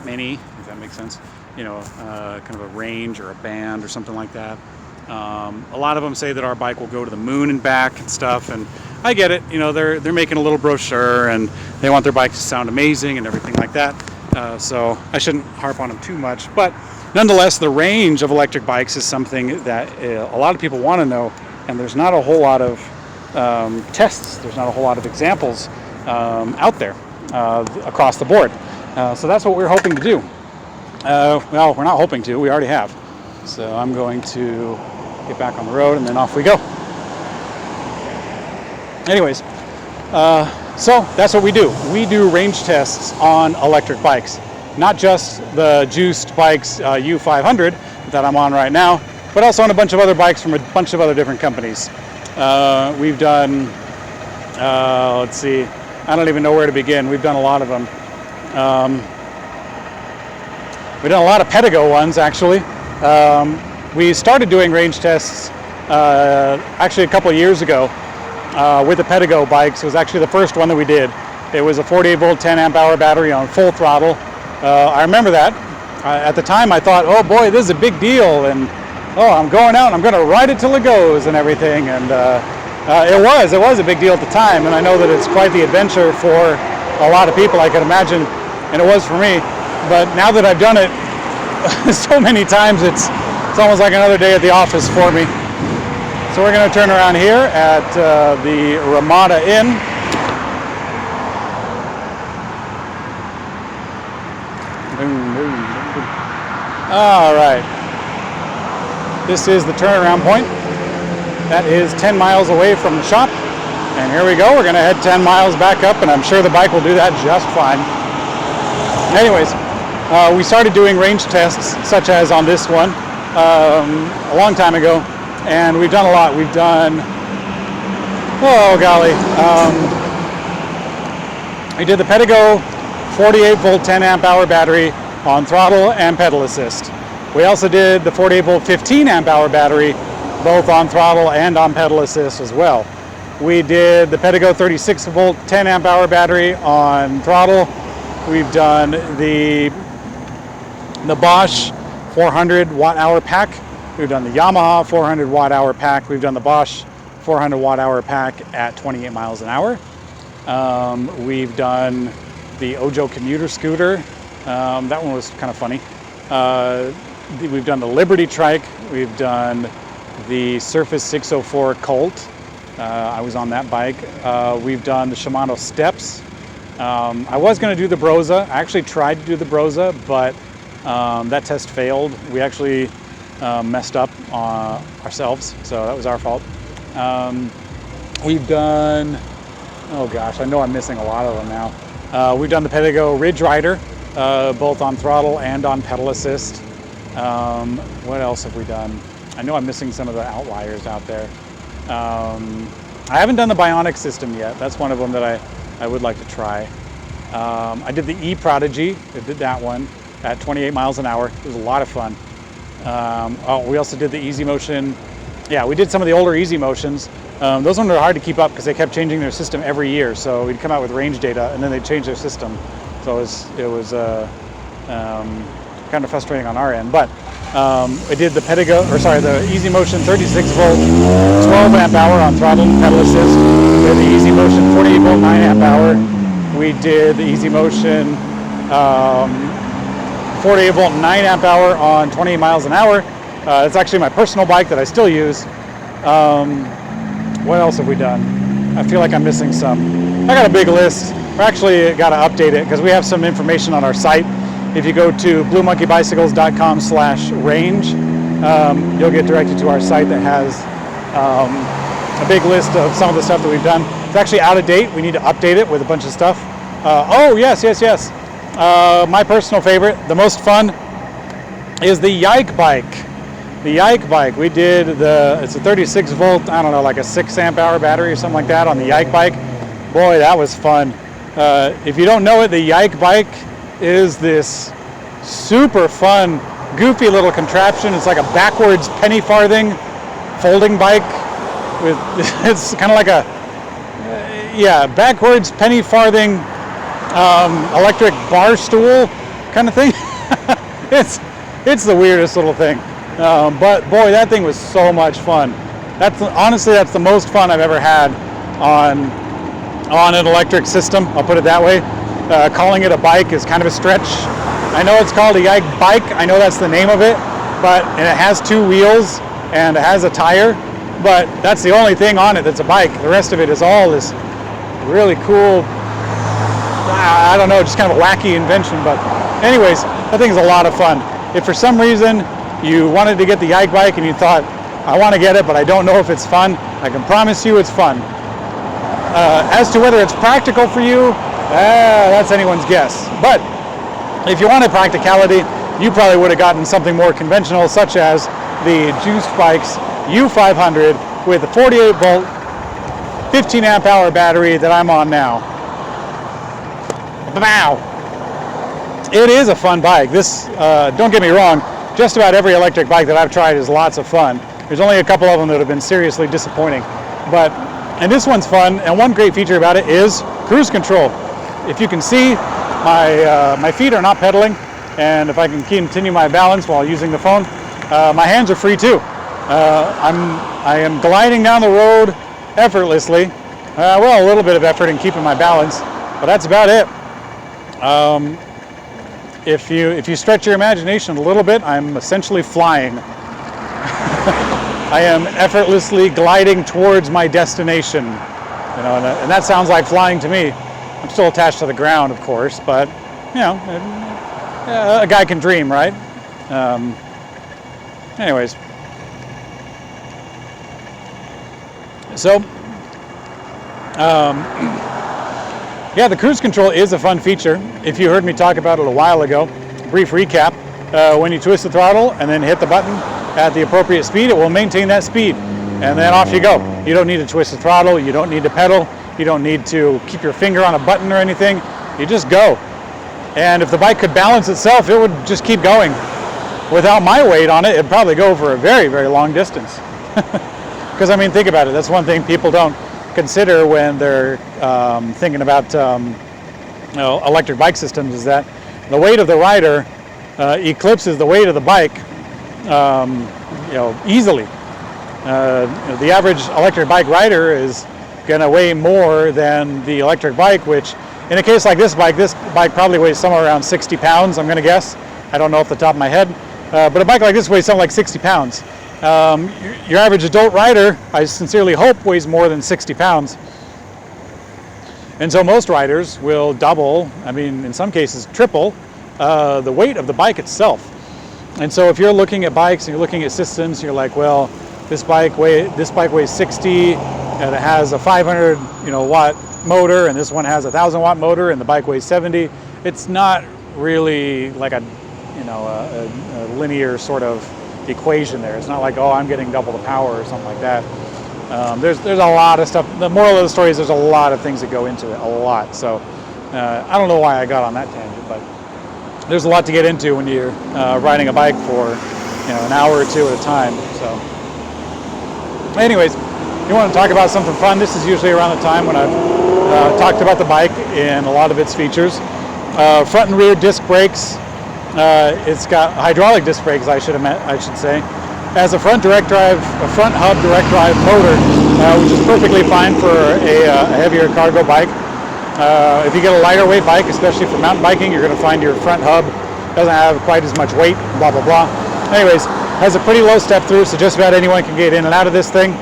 many, if that makes sense. Kind of a range or a band or something like that. A lot of them say that our bike will go to the moon and back and stuff, and I get it. They're making a little brochure, and they want their bike to sound amazing and everything like that. So I shouldn't harp on them too much, but nonetheless, the range of electric bikes is something that a lot of people want to know, and there's not a whole lot of tests. There's not a whole lot of examples out there across the board. So that's what we're hoping to do. Well, we're not hoping to. We already have. So I'm going to get back on the road, and then off we go. Anyways, so that's what we do. We do range tests on electric bikes. Not just the Juiced Bikes U500 that I'm on right now, but also on a bunch of other bikes from a bunch of other different companies. We've done, let's see, I don't even know where to begin. We've done a lot of them. We've done a lot of Pedigo ones, actually. We started doing range tests actually a couple of years ago with the Pedigo bikes. It was actually the first one that we did. It was a 48 volt 10 amp hour battery on full throttle. I remember that. At the time I thought, oh boy, this is a big deal, and oh, I'm going out and I'm going to ride it till it goes and everything. And it was a big deal at the time, and I know that it's quite the adventure for a lot of people, I could imagine, and it was for me. But now that I've done it so many times, it's almost like another day at the office for me. So we're going to turn around here at the Ramada Inn. All right. This is the turnaround point. That is 10 miles away from the shop. And here we go. We're going to head 10 miles back up, and I'm sure the bike will do that just fine. Anyways, we started doing range tests, such as on this one, a long time ago. And we've done a lot. We've done, oh golly, we did the Pedigo 48 volt 10 amp hour battery on throttle and pedal assist. We also did the 48 volt 15 amp hour battery both on throttle and on pedal assist as well. We did the Pedigo 36 volt 10 amp hour battery on throttle. We've done the Bosch 400 watt hour pack. We've done the Yamaha 400 watt hour pack. We've done the Bosch 400 watt hour pack at 28 miles an hour. We've done the Ojo commuter scooter. That one was kind of funny. We've done the Liberty trike. We've done the Surface 604 Colt. I was on that bike. We've done the Shimano Steps. I was going to do the Broza. I actually tried to do the Broza, but that test failed. We actually messed up ourselves, so that was our fault. We've done, oh gosh, I know I'm missing a lot of them now. We've done the Pedigo Ridge Rider, both on throttle and on pedal assist. What else have we done? I know I'm missing some of the outliers out there. I haven't done the Bionic system yet. That's one of them that I would like to try. I did the E-Prodigy. I did that one at 28 miles an hour. It was a lot of fun. We also did the Easy Motion. Yeah, we did some of the older Easy Motions. Those ones are hard to keep up because they kept changing their system every year. So we'd come out with range data and then they'd change their system. So it was kind of frustrating on our end. But I did the the Easy Motion 36 volt 12 amp hour on throttle and pedal assist. We did the Easy Motion 48 volt 9 amp hour. We did the Easy Motion 48 volt 9 amp hour on 28 miles an hour. It's actually my personal bike that I still use. What else have we done? I feel like I'm missing some. I got a big list. We actually got to update it because we have some information on our site. If you go to bluemonkeybicycles.com/range, you'll get directed to our site that has a big list of some of the stuff that we've done. It's actually out of date. We need to update it with a bunch of stuff. Oh, yes. My personal favorite, the most fun, is the Yike bike. The Yike bike. We did it's a 36 volt, I don't know, like a 6 amp hour battery or something like that on the Yike bike. Boy, that was fun. If you don't know it, the Yike bike is this super fun, goofy little contraption. It's like a backwards penny farthing folding bike. It's kind of like a, backwards penny farthing electric bar stool kind of thing. It's the weirdest little thing. But boy, that thing was so much fun. That's the most fun I've ever had on an electric system. I'll put it that way. Calling it a bike is kind of a stretch. I know it's called a Yike bike. I know that's the name of it, and it has 2 wheels and it has a tire, but that's the only thing on it that's a bike. The rest of it is all this really cool, I don't know, just kind of a wacky invention. But anyways, that thing's a lot of fun. If for some reason you wanted to get the Yike bike and you thought, I want to get it, but I don't know if it's fun, I can promise you it's fun. As to whether it's practical for you, that's anyone's guess. But if you wanted practicality, you probably would have gotten something more conventional, such as the Juice Bikes U500 with a 48 volt 15 amp hour battery that I'm on now. Wow. It is a fun bike. This, don't get me wrong, just about every electric bike that I've tried is lots of fun. There's only a couple of them that have been seriously disappointing. And this one's fun, and one great feature about it is cruise control. if you can see, my feet are not pedaling, and if I can continue my balance while using the phone, my hands are free too. I am gliding down the road effortlessly. Well, a little bit of effort in keeping my balance, but that's about it. If you stretch your imagination a little bit, I'm essentially flying. I am effortlessly gliding towards my destination. You know, and that sounds like flying to me. I'm still attached to the ground, of course, but you know, a guy can dream, right? Anyways, so yeah, the cruise control is a fun feature. If you heard me talk about it a while ago, brief recap, when you twist the throttle and then hit the button at the appropriate speed, it will maintain that speed, and then off you go. You don't need to twist the throttle, you don't need to pedal, you don't need to keep your finger on a button or anything, you just go. And if the bike could balance itself, it would just keep going. Without my weight on it, it'd probably go for a very, very long distance. Because I mean, think about it, that's one thing people don't consider when they're thinking about electric bike systems, is that the weight of the rider eclipses the weight of the bike easily. The average electric bike rider is going to weigh more than the electric bike, which in a case like this bike probably weighs somewhere around 60 pounds, I'm going to guess. I don't know off the top of my head, but a bike like this weighs something like 60 pounds. Your average adult rider, I sincerely hope, weighs more than 60 pounds. And so most riders will double, I mean, in some cases triple, the weight of the bike itself. And so if you're looking at bikes and you're looking at systems, you're like, well, this bike weighs 60 and it has a 500 watt motor, and this one has a 1,000 watt motor, and the bike weighs 70. It's not really like a linear sort of equation there. It's not like, oh, I'm getting double the power or something like that. There's a lot of stuff. The moral of the story is there's a lot of things that go into it, a lot. So I don't know why I got on that tangent, but there's a lot to get into when you're riding a bike for an hour or two at a time. So anyways, you want to talk about something fun, this is usually around the time when I've talked about the bike in a lot of its features. Front and rear disc brakes. It's got hydraulic disc brakes, I should say. Has a front hub direct drive motor, which is perfectly fine for a heavier cargo bike. If you get a lighter weight bike, especially for mountain biking, you're going to find your front hub doesn't have quite as much weight, blah, blah, blah. Anyways, has a pretty low step through, so just about anyone can get in and out of this thing.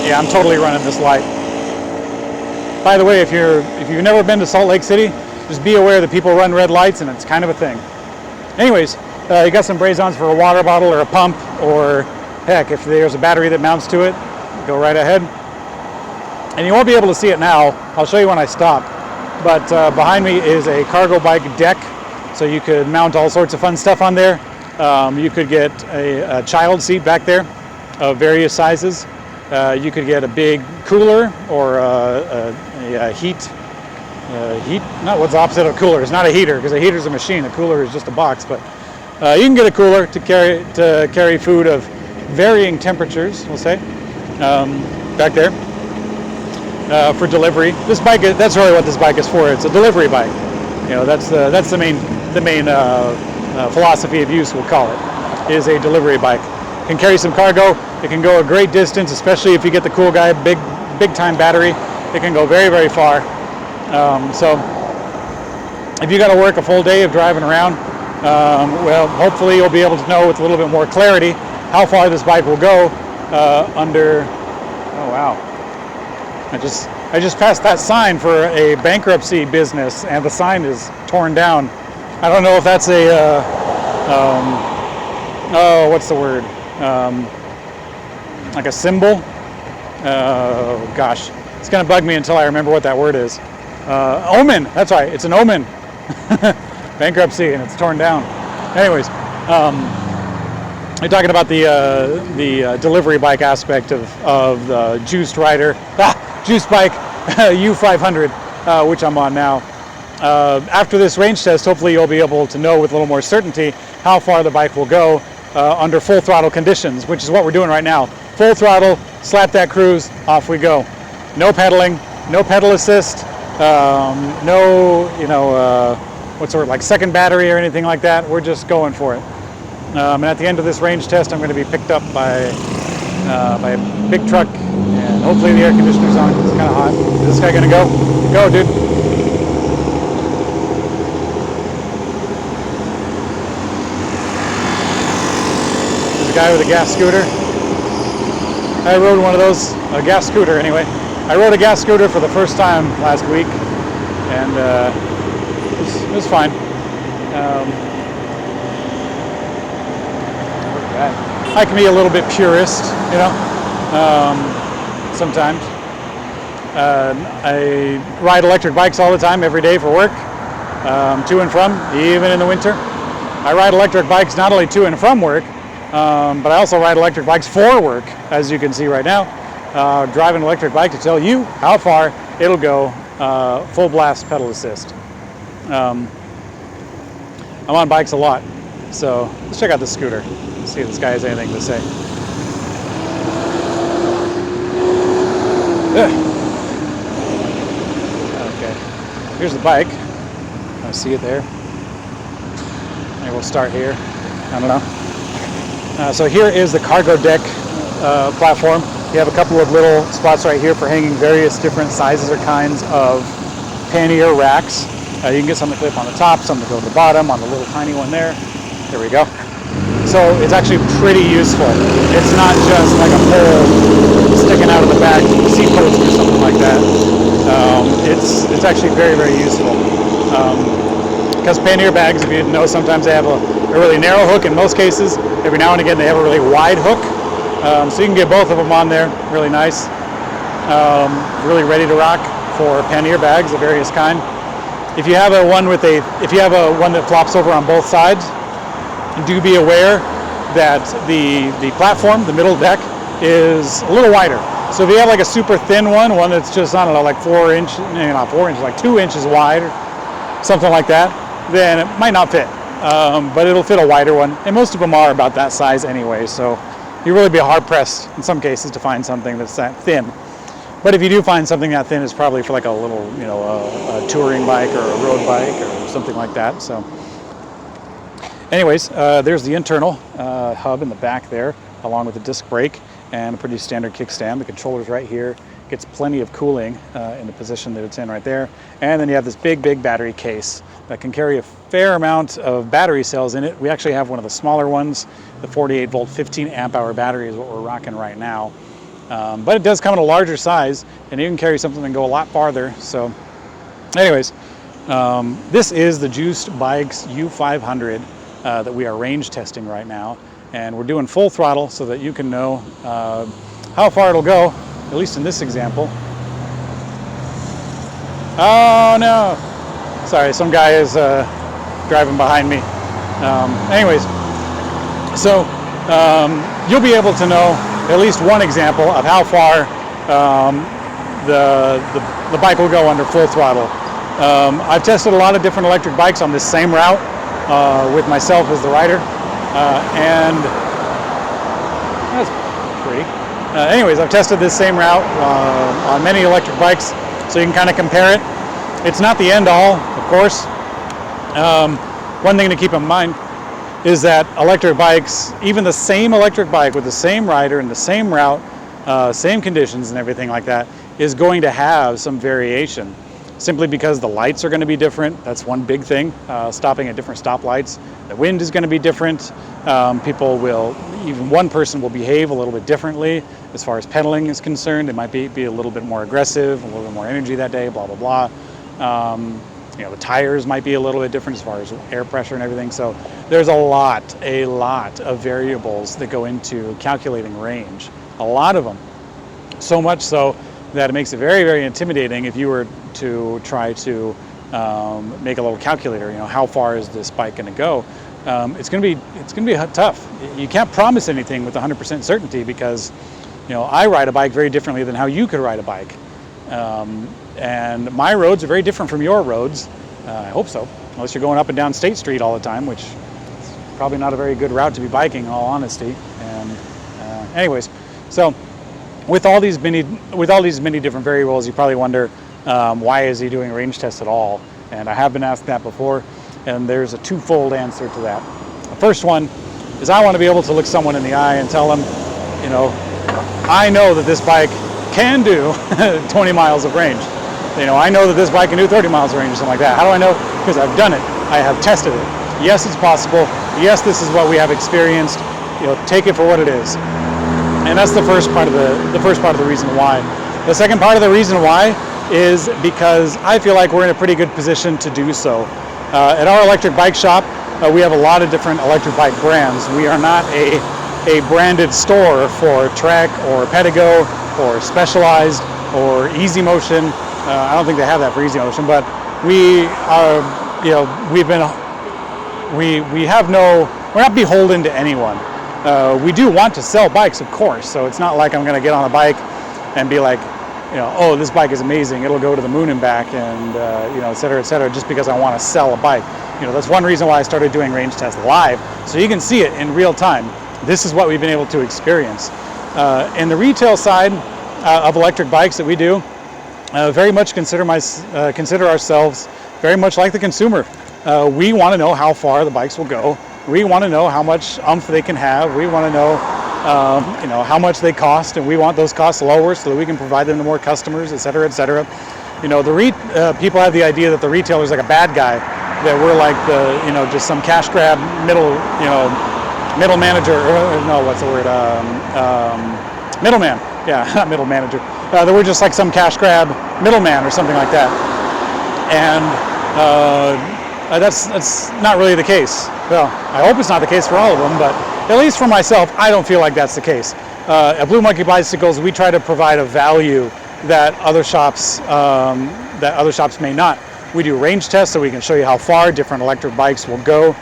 Yeah, I'm totally running this light. By the way, if you've never been to Salt Lake City, just be aware that people run red lights, and it's kind of a thing. Anyways, you got some braze-ons for a water bottle or a pump, or heck, if there's a battery that mounts to it, go right ahead. And you won't be able to see it now. I'll show you when I stop. But behind me is a cargo bike deck, so you could mount all sorts of fun stuff on there. You could get a child seat back there of various sizes. You could get a big cooler or a heat. Not what's the opposite of cooler? It's not a heater, because a heater is a machine. A cooler is just a box. But you can get a cooler to carry food of varying temperatures, we'll say, back there for delivery. This bike, that's really what this bike is for. It's a delivery bike. That's the main philosophy of use, we'll call it, is a delivery bike. It can carry some cargo. It can go a great distance, especially if you get the cool guy big time battery. It can go very, very far. So if you got to work a full day of driving around, well, hopefully you'll be able to know with a little bit more clarity how far this bike will go under. Oh wow! I just passed that sign for a bankruptcy business, and the sign is torn down. I don't know if that's a what's the word? Like a symbol? Oh gosh, it's gonna bug me until I remember what that word is. Omen. That's right. It's an omen. Bankruptcy, and it's torn down. Anyways, you're talking about the delivery bike aspect of the juiced bike U500, which I'm on now. After this range test, hopefully you'll be able to know with a little more certainty how far the bike will go under full throttle conditions, which is what we're doing right now. Full throttle, slap that cruise, off we go. no pedaling, no pedal assist, no, what sort of like second battery or anything like that. We're just going for it. And at the end of this range test, I'm going to be picked up by a big truck, and hopefully the air conditioner's on because it's kind of hot. Is this guy going to go? Go, dude. There's a guy with a gas scooter. I rode one of those, a gas scooter anyway. I rode a gas scooter for the first time last week, and it was fine. I can be a little bit purist, sometimes. I ride electric bikes all the time, every day for work, to and from, even in the winter. I ride electric bikes not only to and from work, but I also ride electric bikes for work, as you can see right now. Drive an electric bike to tell you how far it'll go, full blast pedal assist. I'm on bikes a lot, so let's check out this scooter. See if this guy has anything to say. Okay, here's the bike. I see it there. Maybe we'll start here. I don't know. So here is the cargo deck platform. You have a couple of little spots right here for hanging various different sizes or kinds of pannier racks. You can get some to clip on the top, some to go to the bottom, on the little tiny one there. There we go. So it's actually pretty useful. It's not just like a pole sticking out of the back, seat post or something like that. It's actually very, very useful. Because pannier bags, if you didn't know, sometimes they have a really narrow hook in most cases. Every now and again they have a really wide hook. So you can get both of them on there, really nice. Really ready to rock for pannier bags of various kind. If you have a one that flops over on both sides, do be aware that the platform, the middle deck, is a little wider. So if you have like a super thin one that's just, I don't know, like 4 inches, not 4 inches, like 2 inches wide or something like that, then it might not fit. But it'll fit a wider one, and most of them are about that size anyway, so you'll really be hard pressed in some cases to find something that's that thin. But if you do find something that thin, it's probably for like a little, a touring bike or a road bike or something like that. So anyways, there's the internal hub in the back there, along with the disc brake and a pretty standard kickstand. The controller's right here. Gets plenty of cooling in the position that it's in right there. And then you have this big battery case that can carry a fair amount of battery cells in it. We actually have one of the smaller ones. The 48 volt 15 amp hour battery is what we're rocking right now. But it does come in a larger size, and you can carry something and go a lot farther. So anyways, this is the Juiced Bikes U500 that we are range testing right now. And we're doing full throttle so that you can know how far it'll go, at least in this example. Oh no! Sorry, some guy is driving behind me. Anyways, so you'll be able to know at least one example of how far the bike will go under full throttle. I've tested a lot of different electric bikes on this same route with myself as the rider, and that's pretty. Anyways, I've tested this same route on many electric bikes, so you can kind of compare it. It's not the end all, of course. One thing to keep in mind is that electric bikes, even the same electric bike with the same rider and the same route, same conditions and everything like that, is going to have some variation, simply because the lights are going to be different. That's one big thing, stopping at different stoplights. The wind is going to be different. Even one person will behave a little bit differently as far as pedaling is concerned. It might be a little bit more aggressive, a little bit more energy that day, blah, blah, blah. The tires might be a little bit different as far as air pressure and everything. So there's a lot of variables that go into calculating range. A lot of them. So much so that it makes it very, very intimidating if you were to try to make a little calculator. How far is this bike going to go? It's going to be tough. You can't promise anything with 100% certainty because, I ride a bike very differently than how you could ride a bike. And my roads are very different from your roads. I hope so, unless you're going up and down State Street all the time, which is probably not a very good route to be biking, in all honesty. And anyways, so with all these many different variables, you probably wonder, why is he doing range tests at all? And I have been asked that before, and there's a twofold answer to that. The first one is I want to be able to look someone in the eye and tell them, you know, I know that this bike can do 20 miles of range. You know, I know that this bike can do 30 miles of range or something like that. How do I know? Because I've done it. I have tested it. Yes, it's possible. Yes, this is what we have experienced. You know, take it for what it is. And that's the first part of the reason why. The second part of the reason why is because I feel like we're in a pretty good position to do so. At our electric bike shop, we have a lot of different electric bike brands. We are not a branded store for Trek or Pedigo or Specialized or Easy Motion. I don't think they have that for Easy Motion, but we are, you know, we're not beholden to anyone. We do want to sell bikes, of course, so it's not like I'm going to get on a bike and be like, you know, oh, this bike is amazing, it'll go to the moon and back, and you know, et cetera, just because I want to sell a bike. You know, that's one reason why I started doing range tests live, so you can see it in real time. This is what we've been able to experience. In the retail side of electric bikes that we do, very much consider ourselves very much like the consumer. We want to know how far the bikes will go. We want to know how much oomph they can have. We want to know, you know, how much they cost, and we want those costs lower so that we can provide them to more customers, et cetera, et cetera. You know, people have the idea that the retailer is like a bad guy, that we're like the, you know, just some cash grab middle manager, or no, what's the word? Middleman. Yeah, not middle manager. That we're just like some cash grab middleman or something like that. And that's not really the case. Well, I hope it's not the case for all of them, but at least for myself, I don't feel like that's the case. At Blue Monkey Bicycles, we try to provide a value that other shops may not. We do range tests so we can show you how far different electric bikes will go.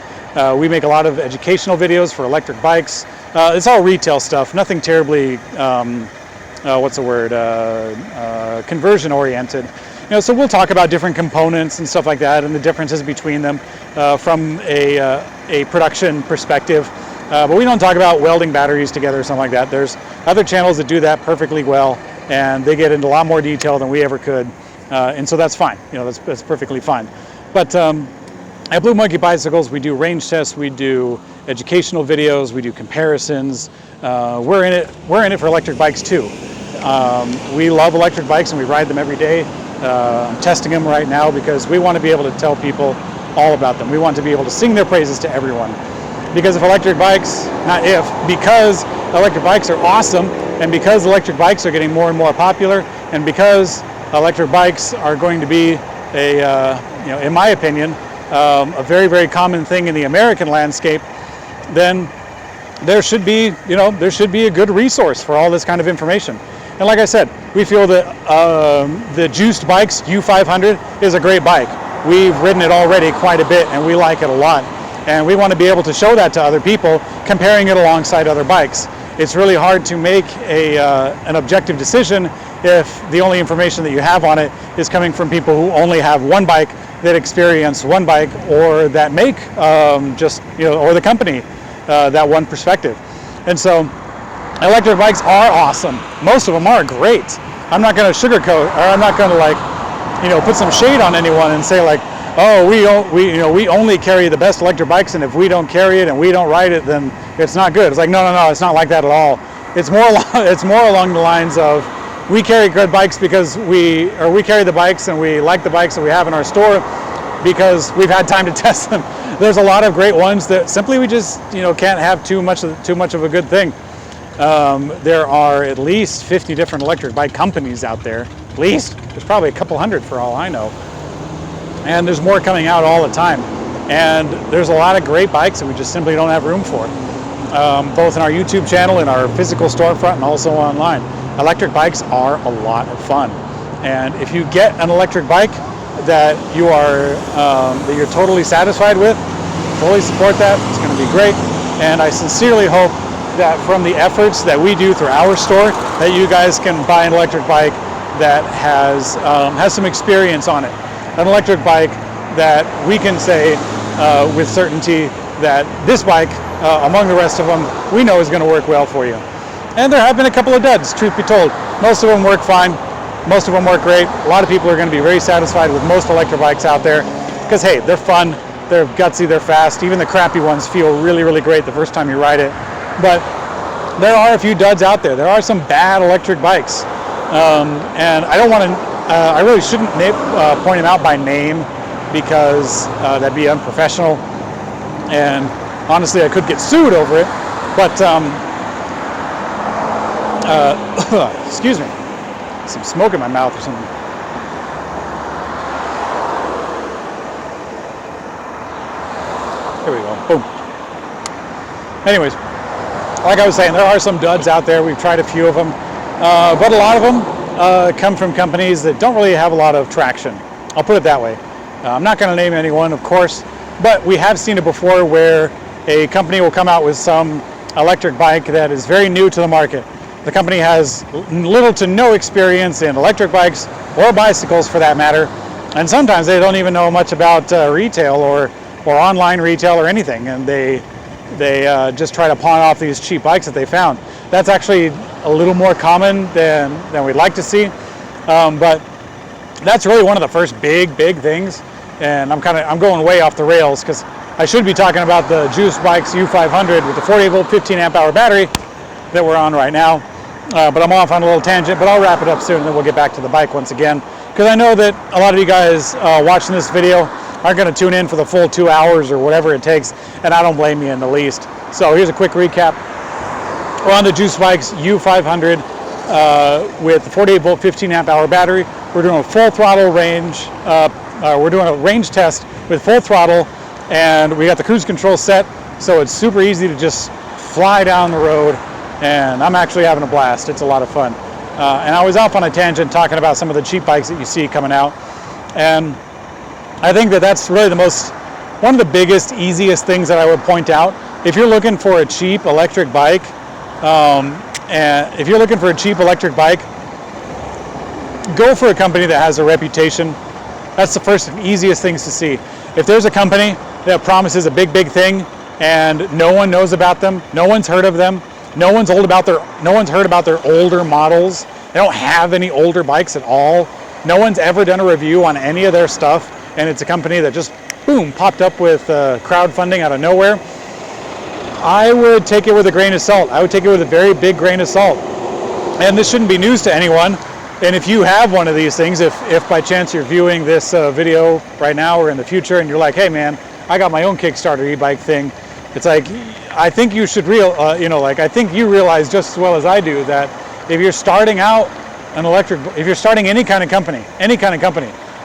We make a lot of educational videos for electric bikes. It's all retail stuff, nothing terribly, conversion oriented. You know, so we'll talk about different components and stuff like that, and the differences between them from a production perspective. But we don't talk about welding batteries together or something like that. There's other channels that do that perfectly well, and they get into a lot more detail than we ever could, and so that's fine. You know, that's perfectly fine. But at Blue Monkey Bicycles, we do range tests, we do educational videos, we do comparisons. We're in it for electric bikes too. We love electric bikes and we ride them every day. I'm testing them right now because we want to be able to tell people all about them. We want to be able to sing their praises to everyone. Because because electric bikes are awesome, and because electric bikes are getting more and more popular, and because electric bikes are going to be in my opinion, a very, very common thing in the American landscape, then there should be a good resource for all this kind of information. And like I said, we feel that the Juiced Bikes U500 is a great bike. We've ridden it already quite a bit, and we like it a lot. And we want to be able to show that to other people, comparing it alongside other bikes. It's really hard to make an objective decision if the only information that you have on it is coming from people who only have one bike, that experience one bike, or that make or the company that one perspective. And so electric bikes are awesome. Most of them are great. I'm not going to sugarcoat, or I'm not going to put some shade on anyone and say like, oh, we only carry the best electric bikes, and if we don't carry it and we don't ride it, then it's not good. It's like, no, it's not like that at all. It's more along the lines of, we carry good bikes because we carry the bikes and we like the bikes that we have in our store because we've had time to test them. There's a lot of great ones that simply we just can't have too much of a good thing. There are at least 50 different electric bike companies out there. At least there's probably a couple hundred for all I know, and there's more coming out all the time. And there's a lot of great bikes that we just simply don't have room for, both in our YouTube channel, in our physical storefront, and also online. Electric bikes are a lot of fun, and if you get an electric bike that you're totally satisfied with, fully support that. It's going to be great, and I sincerely hope that from the efforts that we do through our store, that you guys can buy an electric bike that has some experience on it, an electric bike that we can say with certainty that this bike, among the rest of them, we know is going to work well for you. And there have been a couple of duds, truth be told. Most of them work fine. Most of them work great. A lot of people are going to be very satisfied with most electric bikes out there because, hey, they're fun, they're gutsy, they're fast. Even the crappy ones feel really, really great the first time you ride it. But there are a few duds out there. There are some bad electric bikes. And I don't want to, I really shouldn't point them out by name because that'd be unprofessional. And honestly, I could get sued over it. But, excuse me, some smoke in my mouth or something. There we go, boom. Anyways, like I was saying, there are some duds out there. We've tried a few of them, but a lot of them come from companies that don't really have a lot of traction. I'll put it that way. I'm not going to name anyone, of course, but we have seen it before where a company will come out with some electric bike that is very new to the market. The company has little to no experience in electric bikes or bicycles for that matter, and sometimes they don't even know much about retail or online retail or anything, and they just try to pawn off these cheap bikes that they found. That's actually a little more common than we'd like to see, but that's really one of the first big things. And I'm going way off the rails because I should be talking about the Juice Bikes U500 with the 48 volt 15 amp hour battery that we're on right now. But I'm off on a little tangent, but I'll wrap it up soon and then we'll get back to the bike once again. Because I know that a lot of you guys watching this video aren't going to tune in for the full 2 hours or whatever it takes, and I don't blame you in the least. So here's a quick recap. We're on the Juice Bikes U500 with the 48 volt 15 amp hour battery. We're doing a full throttle range. We're doing a range test with full throttle, and we got the cruise control set, so it's super easy to just fly down the road, and I'm actually having a blast. It's a lot of fun. And I was off on a tangent talking about some of the cheap bikes that you see coming out, and I think that that's really one of the biggest, easiest things that I would point out. If you're looking for a cheap electric bike, go for a company that has a reputation. That's the first and easiest things to see. If there's a company that promises a big thing and no one knows about them, no one's heard of them, no one's heard about their older models, they don't have any older bikes at all, no one's ever done a review on any of their stuff, and it's a company that just, boom, popped up with crowdfunding out of nowhere, I would take it with a grain of salt. I would take it with a very big grain of salt. And this shouldn't be news to anyone. And if you have one of these things, if by chance you're viewing this video right now or in the future and you're like, hey man, I got my own Kickstarter e-bike thing, it's like, I think you should I think you realize just as well as I do that if you're starting out if you're starting any kind of company,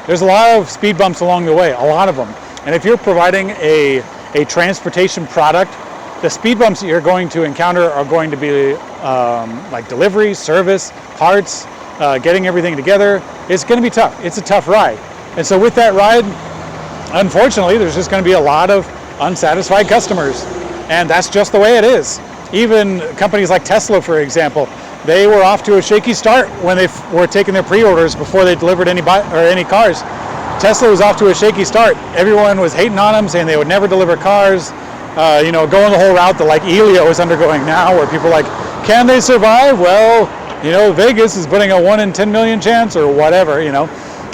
there's a lot of speed bumps along the way, a lot of them. And if you're providing a transportation product, the speed bumps that you're going to encounter are going to be like delivery, service, parts, getting everything together. It's going to be tough. It's a tough ride. And so with that ride, unfortunately, there's just going to be a lot of unsatisfied customers. And that's just the way it is. Even companies like Tesla, for example, they were off to a shaky start when they were taking their pre-orders before they delivered any cars. Tesla was off to a shaky start. Everyone was hating on them, saying they would never deliver cars. Going the whole route that like Elio is undergoing now, where people are like, can they survive? Well, Vegas is putting a 1 in 10 million chance or whatever,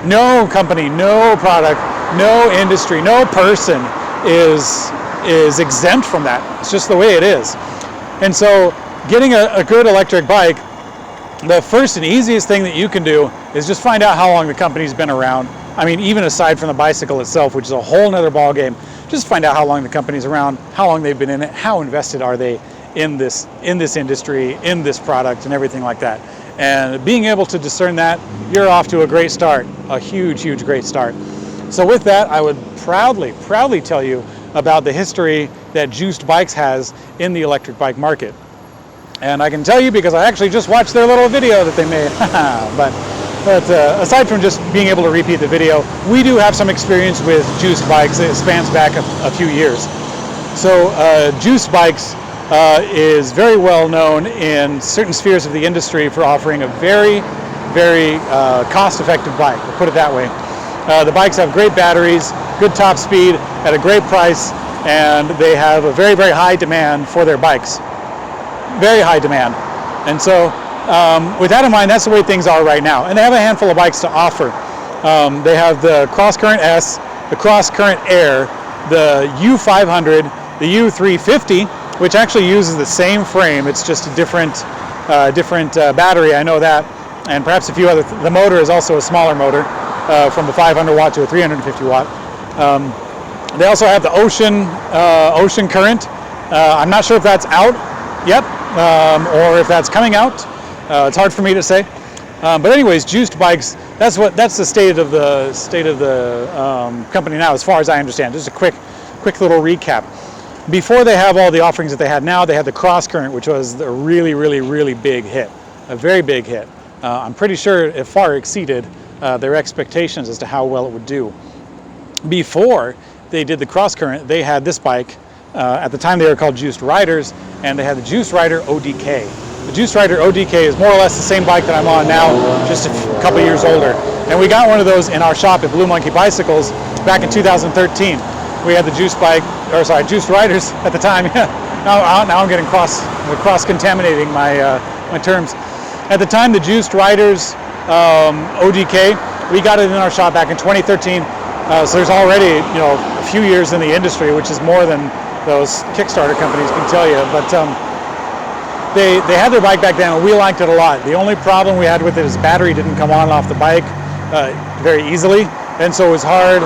No company, no product, no industry, no person is exempt from that. It's just the way it is. And so getting a good electric bike, the first and easiest thing that you can do is just find out how long the company's been around. I mean, even aside from the bicycle itself, which is a whole nother ball game, just find out how long the company's around, how long they've been in it, how invested are they in this industry, in this product, and everything like that. And being able to discern that, you're off to a great start, a huge great start. So with that, I would proudly tell you about the history that Juiced Bikes has in the electric bike market. And I can tell you because I actually just watched their little video that they made. but aside from just being able to repeat the video, we do have some experience with Juiced Bikes. It spans back a few years. So Juiced Bikes is very well known in certain spheres of the industry for offering a very cost-effective bike. We'll put it that way. The bikes have great batteries, good top speed at a great price, and they have a very high demand for their bikes. Very high demand. And so with that in mind, that's the way things are right now. And they have a handful of bikes to offer. They have the Cross Current S, the Cross Current Air, the U500, the U350, which actually uses the same frame. It's just a different battery, I know that. And perhaps a few other, the motor is also a smaller motor, from the 500 watt to a 350 watt. They also have the Ocean Current. I'm not sure if that's out yet, or if that's coming out. It's hard for me to say. But anyways, juiced bikes, that's the state of the company now, as far as I understand. Just a quick little recap. Before they have all the offerings that they had now, they had the Cross Current, which was a really, really, really big hit, a very big hit. I'm pretty sure it far exceeded their expectations as to how well it would do. Before they did the Cross Current, they had this bike. At the time they were called Juiced Riders, and they had the Juiced Rider ODK. The Juiced Rider ODK is more or less the same bike that I'm on now, just a couple years older. And we got one of those in our shop at Blue Monkey Bicycles back in 2013. We had the Juiced Riders at the time. now I'm getting cross-contaminating my terms. At the time, the Juiced Riders ODK, we got it in our shop back in 2013. So there's already, a few years in the industry, which is more than those Kickstarter companies can tell you. But they had their bike back then, and we liked it a lot. The only problem we had with it is battery didn't come on and off the bike very easily, and so it was hard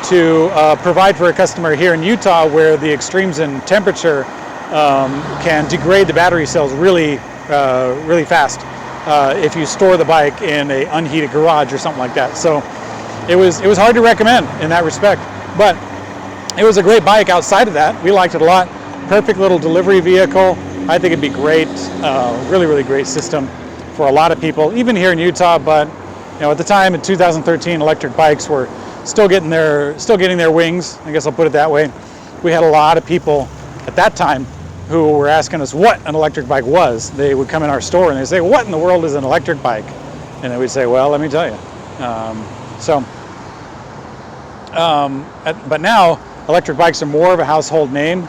to provide for a customer here in Utah, where the extremes in temperature can degrade the battery cells really fast if you store the bike in an unheated garage or something like that. So it was hard to recommend in that respect, but it was a great bike outside of that. We liked it a lot. Perfect little delivery vehicle. I think it'd be great. Really, really great system for a lot of people, even here in Utah. But at the time in 2013, electric bikes were still getting their wings. I guess I'll put it that way. We had a lot of people at that time who were asking us what an electric bike was. They would come in our store and they'd say, "What in the world is an electric bike?" And then we'd say, "Well, let me tell you." But now electric bikes are more of a household name.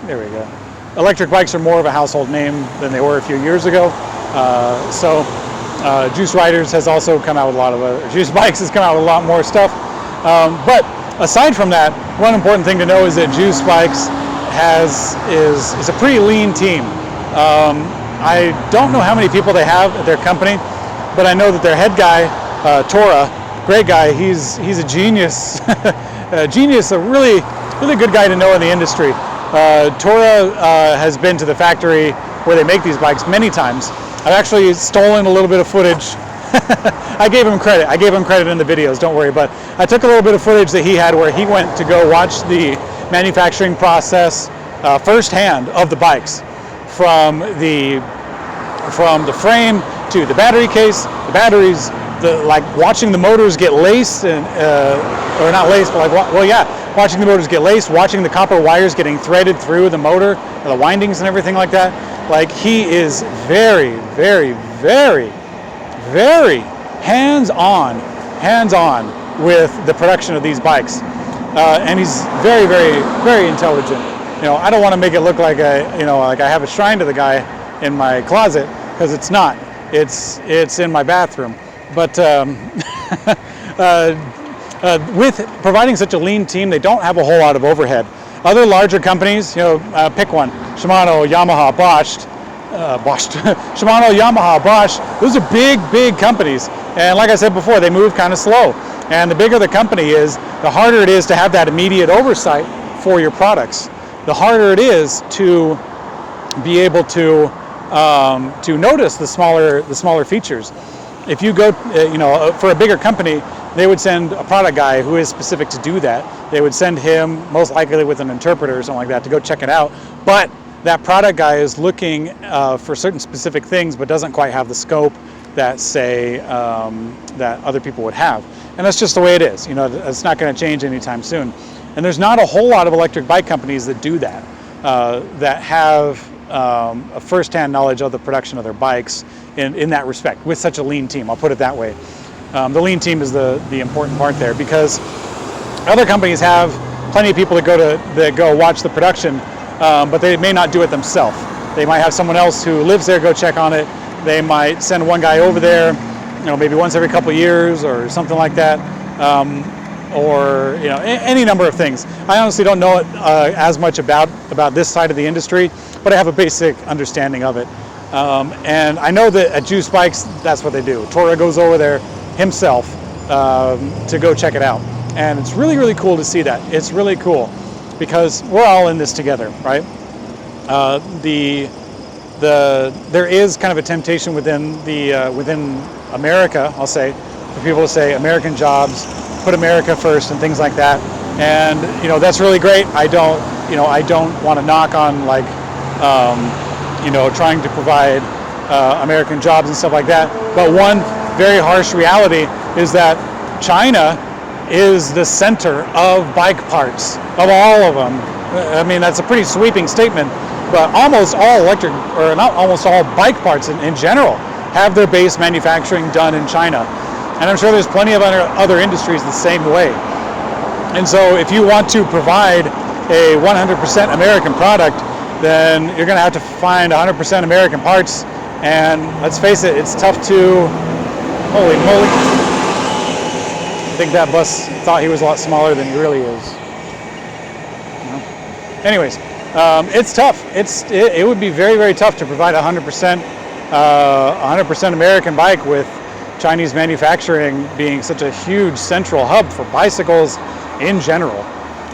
There we go. Electric bikes are more of a household name than they were a few years ago. Juiced Riders has also come out with a lot of Juiced Bikes has come out with a lot more stuff. But aside from that, one important thing to know is that Juiced Bikes is a pretty lean team. I don't know how many people they have at their company, but I know that their head guy, Tora, great guy. He's a genius, a really good guy to know in the industry. Tora has been to the factory where they make these bikes many times. I've actually stolen a little bit of footage. I gave him credit in the videos, don't worry, but I took a little bit of footage that he had where he went to go watch the manufacturing process firsthand of the bikes, from the frame to the battery case, the batteries, watching the motors get laced and or not laced, but watching the motors get laced, watching the copper wires getting threaded through the motor, the windings and everything like that. He is very, very, very, very hands-on with the production of these bikes, and he's very, very, very intelligent. I don't want to make it look like I have a shrine to the guy in my closet, because it's not. It's in my bathroom. But with providing such a lean team, they don't have a whole lot of overhead. Other larger companies, pick one: Shimano, Yamaha, Bosch. Shimano, Yamaha, Bosch. Those are big companies, and like I said before, they move kind of slow. And the bigger the company is, the harder it is to have that immediate oversight for your products. The harder it is to be able to notice the smaller features. If you go, for a bigger company, they would send a product guy who is specific to do that. They would send him, most likely with an interpreter or something like that, to go check it out. But that product guy is looking for certain specific things, but doesn't quite have the scope that, say, that other people would have. And that's just the way it is. It's not going to change anytime soon. And there's not a whole lot of electric bike companies that do that, that have a first-hand knowledge of the production of their bikes in that respect, with such a lean team. I'll put it that way. The lean team is the important part there, because other companies have plenty of people that go watch the production, but they may not do it themselves. They might have someone else who lives there go check on it. They might send one guy over there, maybe once every couple of years or something like that, or any number of things. I honestly don't know as much about this side of the industry, but I have a basic understanding of it. And I know that at Juice Bikes, that's what they do. Tora goes over there himself to go check it out. And it's really, really cool to see that. It's really cool because we're all in this together, right? There is kind of a temptation within America, I'll say, for people to say American jobs, put America first and things like that. And that's really great. I don't want to knock on trying to provide American jobs and stuff like that. But one very harsh reality is that China is the center of bike parts, of all of them. I mean, that's a pretty sweeping statement, but almost all electric, or not almost all bike parts in general, have their base manufacturing done in China. And I'm sure there's plenty of other industries the same way. And so if you want to provide a 100% American product, then you're going to have to find 100% American parts. And let's face it, it's tough to, holy moly. I think that bus thought he was a lot smaller than he really is. Anyways, it's tough. It would be very, very tough to provide 100% American bike with Chinese manufacturing being such a huge central hub for bicycles in general.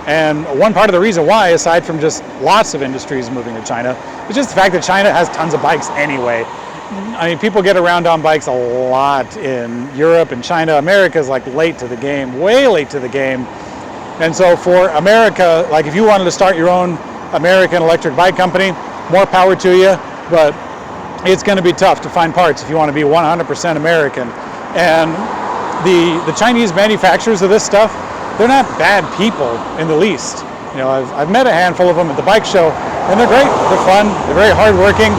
And one part of the reason why, aside from just lots of industries moving to China, is just the fact that China has tons of bikes anyway. I mean, people get around on bikes a lot in Europe and China. America's late to the game, way late to the game. And so for America, if you wanted to start your own American electric bike company, more power to you, but it's going to be tough to find parts if you want to be 100% American. And the Chinese manufacturers of this stuff, they're not bad people in the least. I've met a handful of them at the bike show, and they're great. They're fun. They're very hardworking.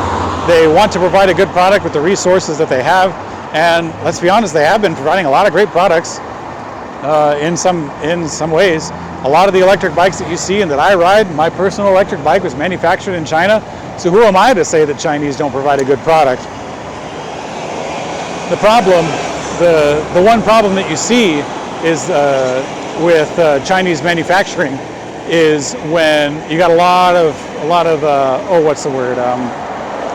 They want to provide a good product with the resources that they have. And let's be honest, they have been providing a lot of great products in some ways. A lot of the electric bikes that you see and that I ride, my personal electric bike was manufactured in China. So who am I to say that Chinese don't provide a good product? The problem, the one problem that you see is with Chinese manufacturing is when you got a lot of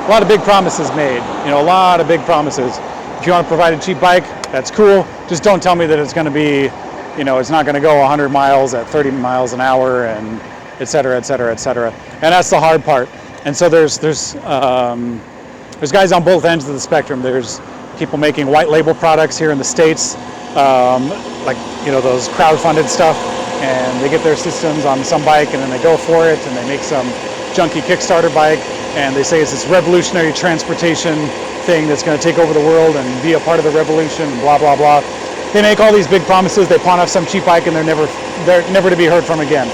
a lot of big promises made. A lot of big promises. If you want to provide a cheap bike, that's cool. Just don't tell me that it's going to be, it's not going to go 100 miles at 30 miles an hour and et cetera, et cetera, et cetera. And that's the hard part. And so there's guys on both ends of the spectrum. There's people making white label products here in the States, those crowdfunded stuff, and they get their systems on some bike and then they go for it and they make some junky Kickstarter bike and they say it's this revolutionary transportation thing that's going to take over the world and be a part of the revolution and blah blah blah. They make all these big promises, they pawn off some cheap bike and they're never to be heard from again.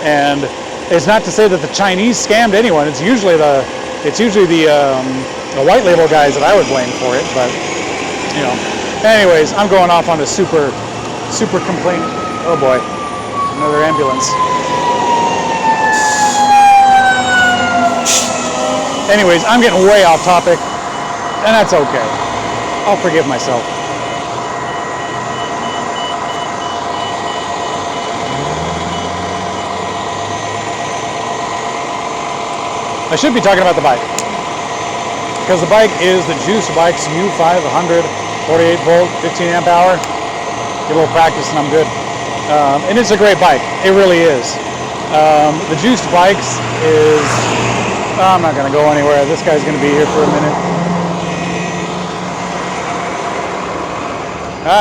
And it's not to say that the Chinese scammed anyone. It's usually the white label guys that I would blame for it, but anyways, I'm going off on a super complaint. Oh boy, another ambulance. Anyways, I'm getting way off topic, and that's okay. I'll forgive myself. I should be talking about the bike, because the bike is the Juice Bikes U500, 48 volt, 15 amp hour. Get a little practice and I'm good. And it's a great bike. It really is. The Juice Bikes is... I'm not going to go anywhere. This guy's going to be here for a minute.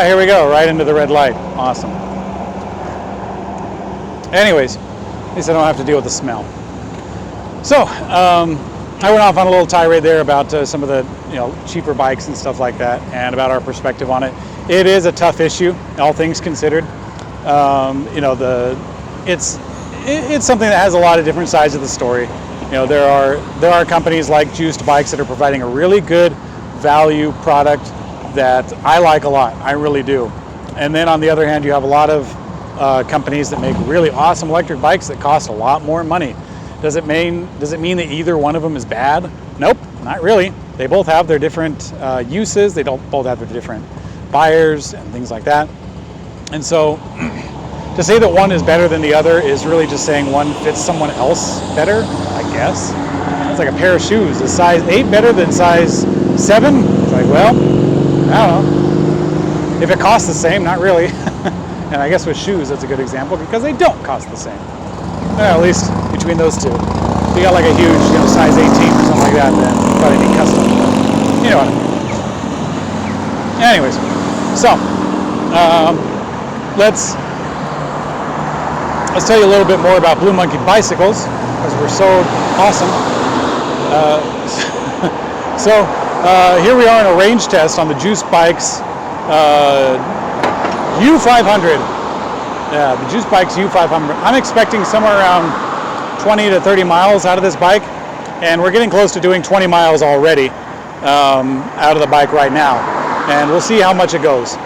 Here we go. Right into the red light. Awesome. Anyways, at least I don't have to deal with the smell. So, I went off on a little tirade there about some of the cheaper bikes and stuff like that, and about our perspective on it. It is a tough issue, all things considered. It's something that has a lot of different sides of the story. There are companies like Juiced Bikes that are providing a really good value product that I like a lot. I really do. And then on the other hand, you have a lot of companies that make really awesome electric bikes that cost a lot more money. Does it mean that either one of them is bad? Nope, not really. They both have their different uses. They don't both have their different buyers and things like that. And so to say that one is better than the other is really just saying one fits someone else better, I guess. It's like a pair of shoes. Is size 8 better than size 7? It's like, well, I don't know. If it costs the same, not really. And I guess with shoes, that's a good example because they don't cost the same. At least between those two. If you got like a huge, size 18 or something like that, then you probably need custom. You know what I mean. Anyways, so let's tell you a little bit more about Blue Monkey bicycles because we're so awesome. Here we are in a range test on the Juice Bikes U500. Yeah, the Juice Bikes U500. I'm expecting somewhere around 20 to 30 miles out of this bike, and we're getting close to doing 20 miles already out of the bike right now, and we'll see how much it goes.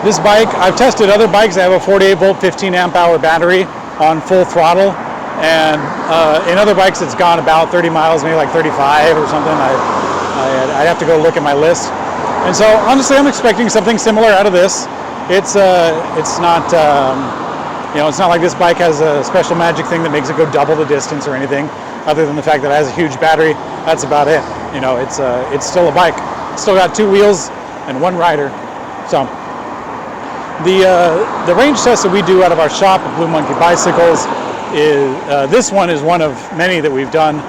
This bike, I've tested other bikes that have a 48 volt 15 amp hour battery on full throttle, and in other bikes it's gone about 30 miles, maybe like 35 or something. I'd have to go look at my list. And so honestly, I'm expecting something similar out of this. It's not it's not like this bike has a special magic thing that makes it go double the distance or anything, other than the fact that it has a huge battery. That's about it. It's still a bike. It's still got 2 wheels and 1 rider. So the range test that we do out of our shop at Blue Monkey Bicycles is this one is one of many that we've done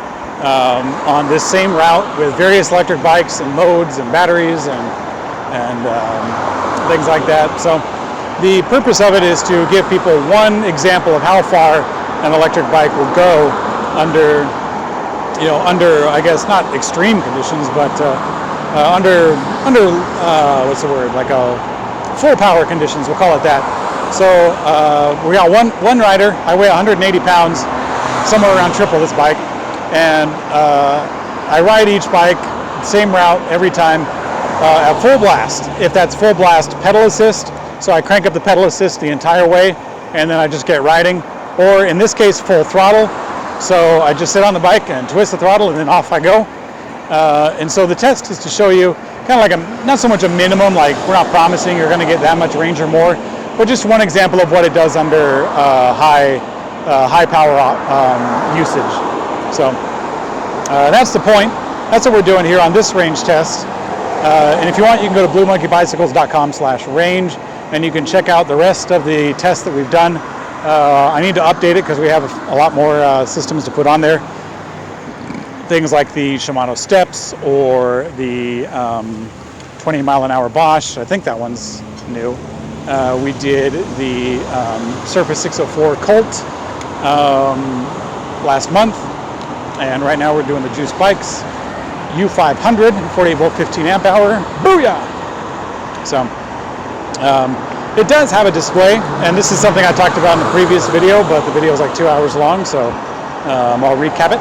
on this same route with various electric bikes and modes and batteries and things like that. So the purpose of it is to give people one example of how far an electric bike will go under I guess not extreme conditions, but under what's the word, like a full power conditions, we'll call it that. So we got one rider. I weigh 180 pounds, somewhere around triple this bike, and I ride each bike same route every time at full blast. If that's full blast, pedal assist. So I crank up the pedal assist the entire way, and then I just get riding. Or in this case, full throttle. So I just sit on the bike and twist the throttle, and then off I go. And so the test is to show you kind of like not so much a minimum, like we're not promising you're going to get that much range or more, but just one example of what it does under high power usage. So that's the point. That's what we're doing here on this range test. And if you want, you can go to bluemonkeybicycles.com/range, and you can check out the rest of the tests that we've done. I need to update it because we have a lot more systems to put on there. Things like the Shimano Steps or the 20 mile an hour Bosch. I think that one's new. We did the Surface 604 Colt last month, and right now we're doing the Juice Bikes U500 48 volt 15 amp hour. Booyah! So it does have a display, and this is something I talked about in the previous video, but the video is like 2 hours long, so I'll recap it.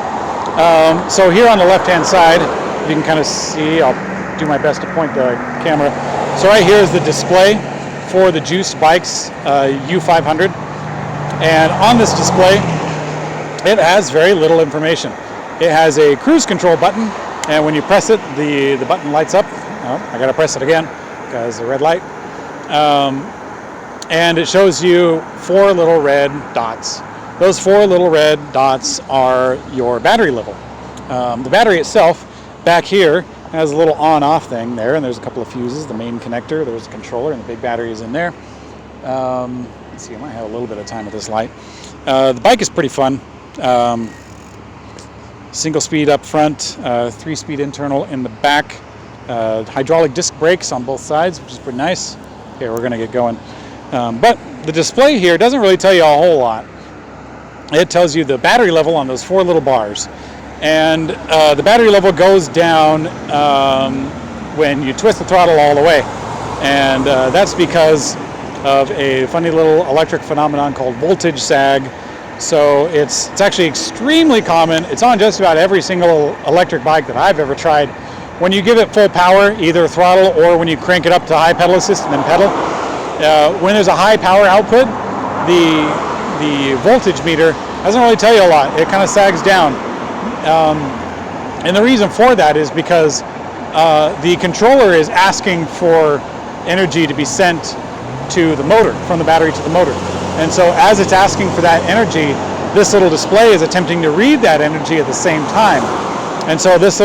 So here on the left-hand side, you can kind of see, I'll do my best to point the camera. So right here is the display for the Juice Bikes U500. And on this display, it has very little information. It has a cruise control button, and when you press it, the button lights up. Oh, I gotta press it again because the red light. And it shows you 4 little red dots. Those 4 little red dots are your battery level. The battery itself, back here, has a little on-off thing there, and there's a couple of fuses, the main connector, there's a controller, and the big battery is in there. Let's see, I might have a little bit of time with this light. The bike is pretty fun. Single speed up front, 3-speed internal in the back, hydraulic disc brakes on both sides, which is pretty nice. Okay, we're gonna get going. But the display here doesn't really tell you a whole lot. It tells you the battery level on those 4 little bars. And the battery level goes down when you twist the throttle all the way. And that's because of a funny little electric phenomenon called voltage sag. So it's actually extremely common. It's on just about every single electric bike that I've ever tried. When you give it full power, either throttle or when you crank it up to high pedal assist and then pedal, when there's a high power output, the the voltage meter doesn't really tell you a lot. It kind of sags down. And the reason for that is because the controller is asking for energy to be sent to the motor, from the battery to the motor. And so as it's asking for that energy, this little display is attempting to read that energy at the same time. And so this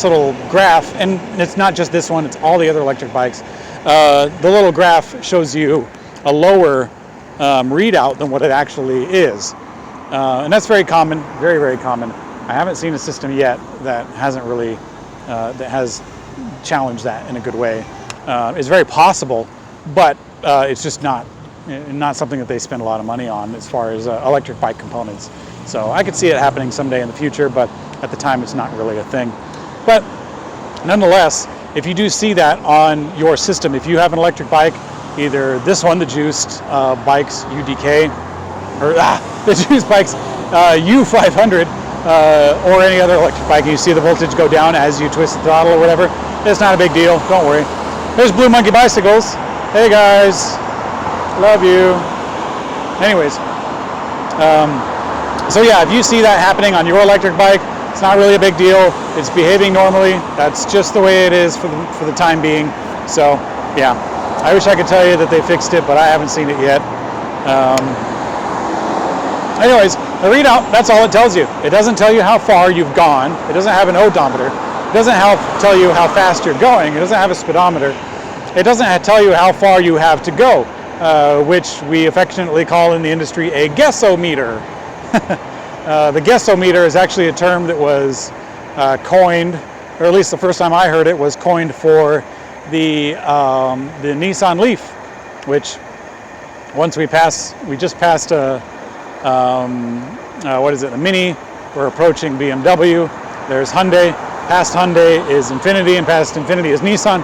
little graph, and it's not just this one, it's all the other electric bikes, the little graph shows you a lower readout than what it actually is. And that's very common, very, very common. I haven't seen a system yet that hasn't really, that has challenged that in a good way. It's very possible, but it's just not something that they spend a lot of money on as far as electric bike components. So I could see it happening someday in the future, but at the time it's not really a thing. But nonetheless, if you do see that on your system, if you have an electric bike, either this one, the Juiced bikes UDK, or the Juiced bikes U500, or any other electric bike, and you see the voltage go down as you twist the throttle or whatever, it's not a big deal, don't worry. There's Blue Monkey Bicycles. Hey guys, love you. Anyways, so yeah, if you see that happening on your electric bike, it's not really a big deal. It's behaving normally. That's just the way it is for the time being. So yeah, I wish I could tell you that they fixed it, but I haven't seen it yet. Anyways, the readout, that's all it tells you. It doesn't tell you how far you've gone. It doesn't have an odometer. It doesn't tell you how fast you're going. It doesn't have a speedometer. It doesn't tell you how far you have to go, which we affectionately call in the industry a guessometer. The guessometer is actually a term that was coined, or at least the first time I heard it, was coined for the Nissan Leaf, which once we just passed what is it, the Mini, we're approaching BMW, there's Hyundai, past Hyundai is Infiniti, and past Infiniti is Nissan.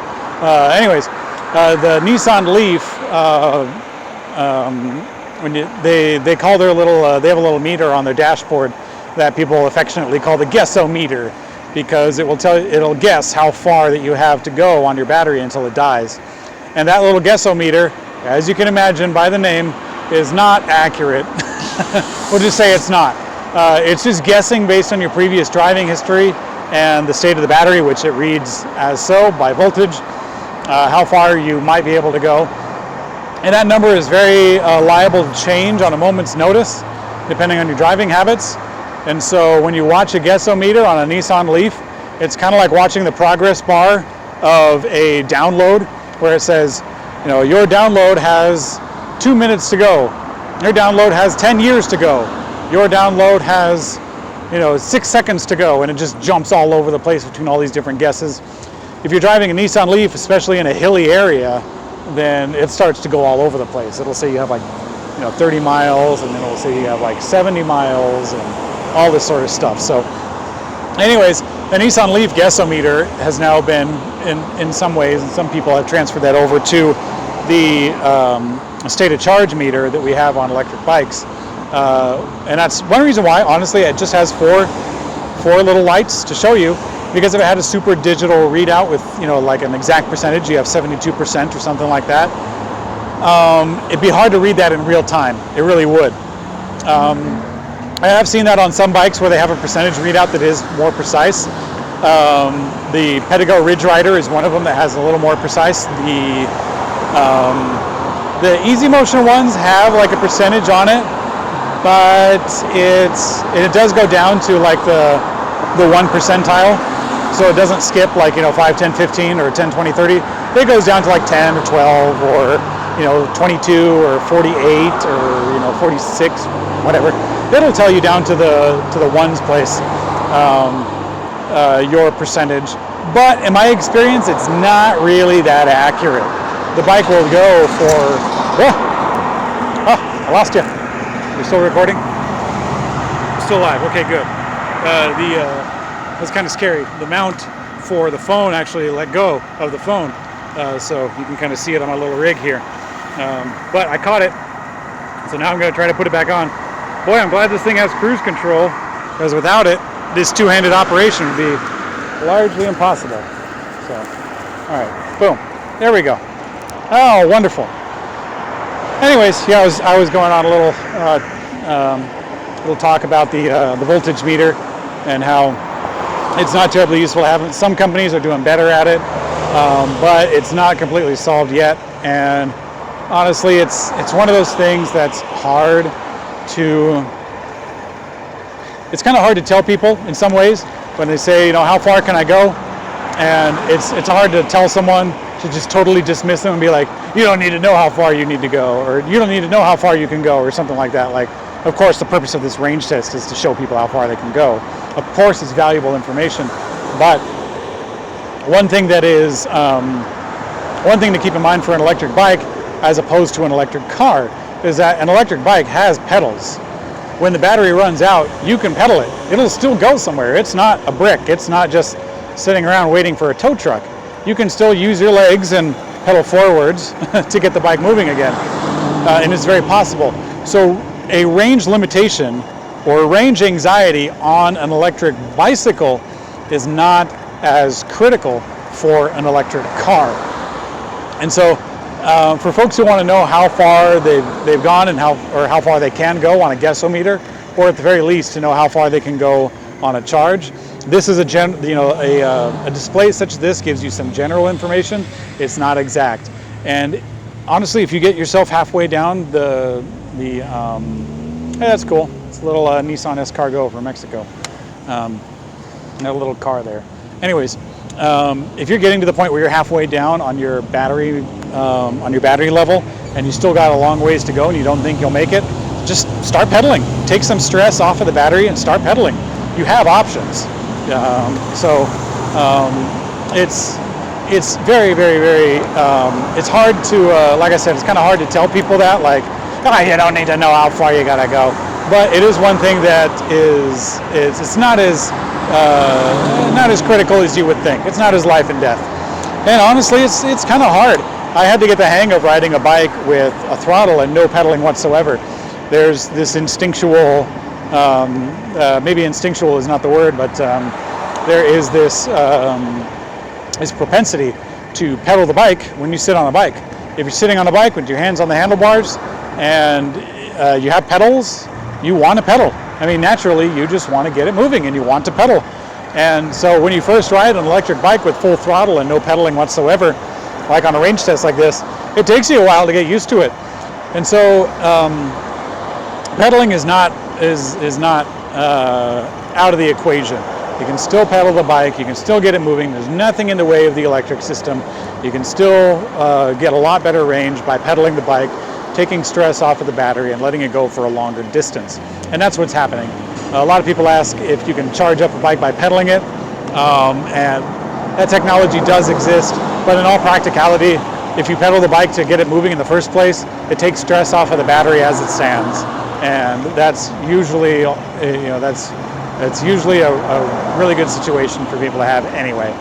Anyways, the Nissan Leaf, when they call their little, they have a little meter on their dashboard that people affectionately call the guessometer, because it'll guess how far that you have to go on your battery until it dies. And that little guessometer, as you can imagine by the name, is not accurate. We'll just say it's not. It's just guessing based on your previous driving history and the state of the battery, which it reads as so by voltage, how far you might be able to go. And that number is very liable to change on a moment's notice, depending on your driving habits. And so when you watch a guessometer on a Nissan Leaf, it's kind of like watching the progress bar of a download, where it says, your download has 2 minutes to go. Your download has 10 years to go. Your download has, 6 seconds to go, and it just jumps all over the place between all these different guesses. If you're driving a Nissan Leaf, especially in a hilly area, then it starts to go all over the place. It'll say you have 30 miles, and then it'll say you have 70 miles, and all this sort of stuff. So anyways, the Nissan Leaf guessometer has now been, in some ways, and some people have transferred that over to the state of charge meter that we have on electric bikes. And that's one reason why, honestly, it just has four little lights to show you, because if it had a super digital readout with, like an exact percentage, you have 72% or something like that, it'd be hard to read that in real time. It really would. I have seen that on some bikes where they have a percentage readout that is more precise. The Pedigo Ridge Rider is one of them that has a little more precise. The Easy Motion ones have a percentage on it, but it does go down to the 1 percentile. So it doesn't skip 5, 10, 15 or 10, 20, 30. It goes down to 10 or 12 or 22 or 48 or 46, whatever. It'll tell you down to the ones place your percentage. But in my experience, it's not really that accurate. The bike will go for I lost you. You're still recording? Still live. Okay, good. That's kind of scary. The mount for the phone actually let go of the phone, so you can kind of see it on my little rig here. But I caught it, so now I'm going to try to put it back on. Boy, I'm glad this thing has cruise control, because without it, this two-handed operation would be largely impossible. So, all right, boom, there we go. Oh, wonderful. Anyways, yeah, I was going on a little it'll talk about the voltage meter and how it's not terribly useful to have it. Some companies are doing better at it, but it's not completely solved yet. And honestly, it's one of those things that's hard to. It's kind of hard to tell people in some ways when they say, you know, how far can I go? And it's hard to tell someone to just totally dismiss them and be like, you don't need to know how far you need to go, or you don't need to know how far you can go, or something like that. Like, of course, the purpose of this range test is to show people how far they can go. Of course, it's valuable information, but one thing that is one thing to keep in mind for an electric bike, as opposed to an electric car, is that an electric bike has pedals. When the battery runs out, you can pedal it. It'll still go somewhere. It's not a brick. It's not just sitting around waiting for a tow truck. You can still use your legs and pedal forwards to get the bike moving again. And it's very possible. So a range limitation or range anxiety on an electric bicycle is not as critical for an electric car. And so for folks who want to know how far they've gone and how far they can go on a guessometer, or at the very least to know how far they can go on a charge, this is a display such as this gives you some general information. It's not exact. And honestly, if you get yourself halfway down hey, that's cool. It's a little Nissan Escargot from Mexico. A little car there. Anyways, if you're getting to the point where you're halfway down on your battery level, and you still got a long ways to go and you don't think you'll make it, just start pedaling. Take some stress off of the battery and start pedaling. You have options. It's very, very, very, it's hard to, like I said, it's kind of hard to tell people that, like, oh, you don't need to know how far you gotta go. But it is one thing that it's not as critical as you would think. It's not as life and death. And honestly, it's kind of hard. I had to get the hang of riding a bike with a throttle and no pedaling whatsoever. There's this instinctual, maybe instinctual is not the word, but there is this propensity to pedal the bike when you sit on a bike. If you're sitting on a bike with your hands on the handlebars and you have pedals, you want to pedal. I mean, naturally, you just want to get it moving and you want to pedal. And so when you first ride an electric bike with full throttle and no pedaling whatsoever, like on a range test like this, it takes you a while to get used to it. And so pedaling is not out of the equation. You can still pedal the bike, you can still get it moving, there's nothing in the way of the electric system. You can still get a lot better range by pedaling the bike, taking stress off of the battery and letting it go for a longer distance. And that's what's happening. A lot of people ask if you can charge up a bike by pedaling it, and that technology does exist, but in all practicality, if you pedal the bike to get it moving in the first place, it takes stress off of the battery as it stands. And that's usually, that's usually a really good situation for people to have anyway.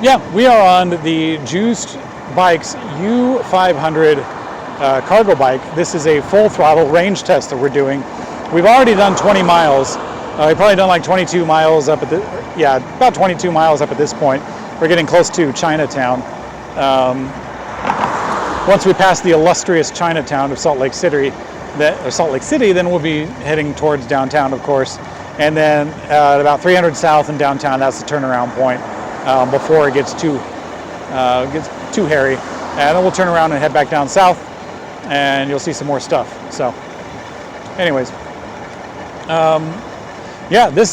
Yeah, we are on the Juiced Bikes U500 cargo bike. This is a full throttle range test that we're doing. We've already done 20 miles. We've probably done like 22 miles up at about 22 miles up at this point. We're getting close to Chinatown. Once we pass the illustrious Chinatown of Salt Lake City, then we'll be heading towards downtown, of course. And then at about 300 south in downtown, that's the turnaround point before it gets too hairy. And then we'll turn around and head back down south, and you'll see some more stuff. So, anyways, yeah, that's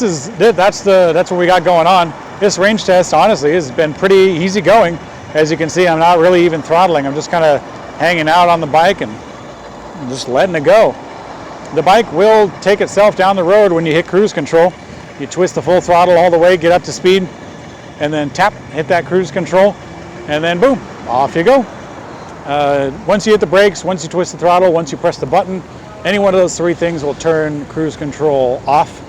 what we got going on. This range test, honestly, has been pretty easy going. As you can see, I'm not really even throttling. I'm just kind of hanging out on the bike and just letting it go. The bike will take itself down the road when you hit cruise control. You twist the full throttle all the way, get up to speed, and then tap, hit that cruise control, and then boom, off you go. Once you hit the brakes, once you twist the throttle, once you press the button, any one of those three things will turn cruise control off,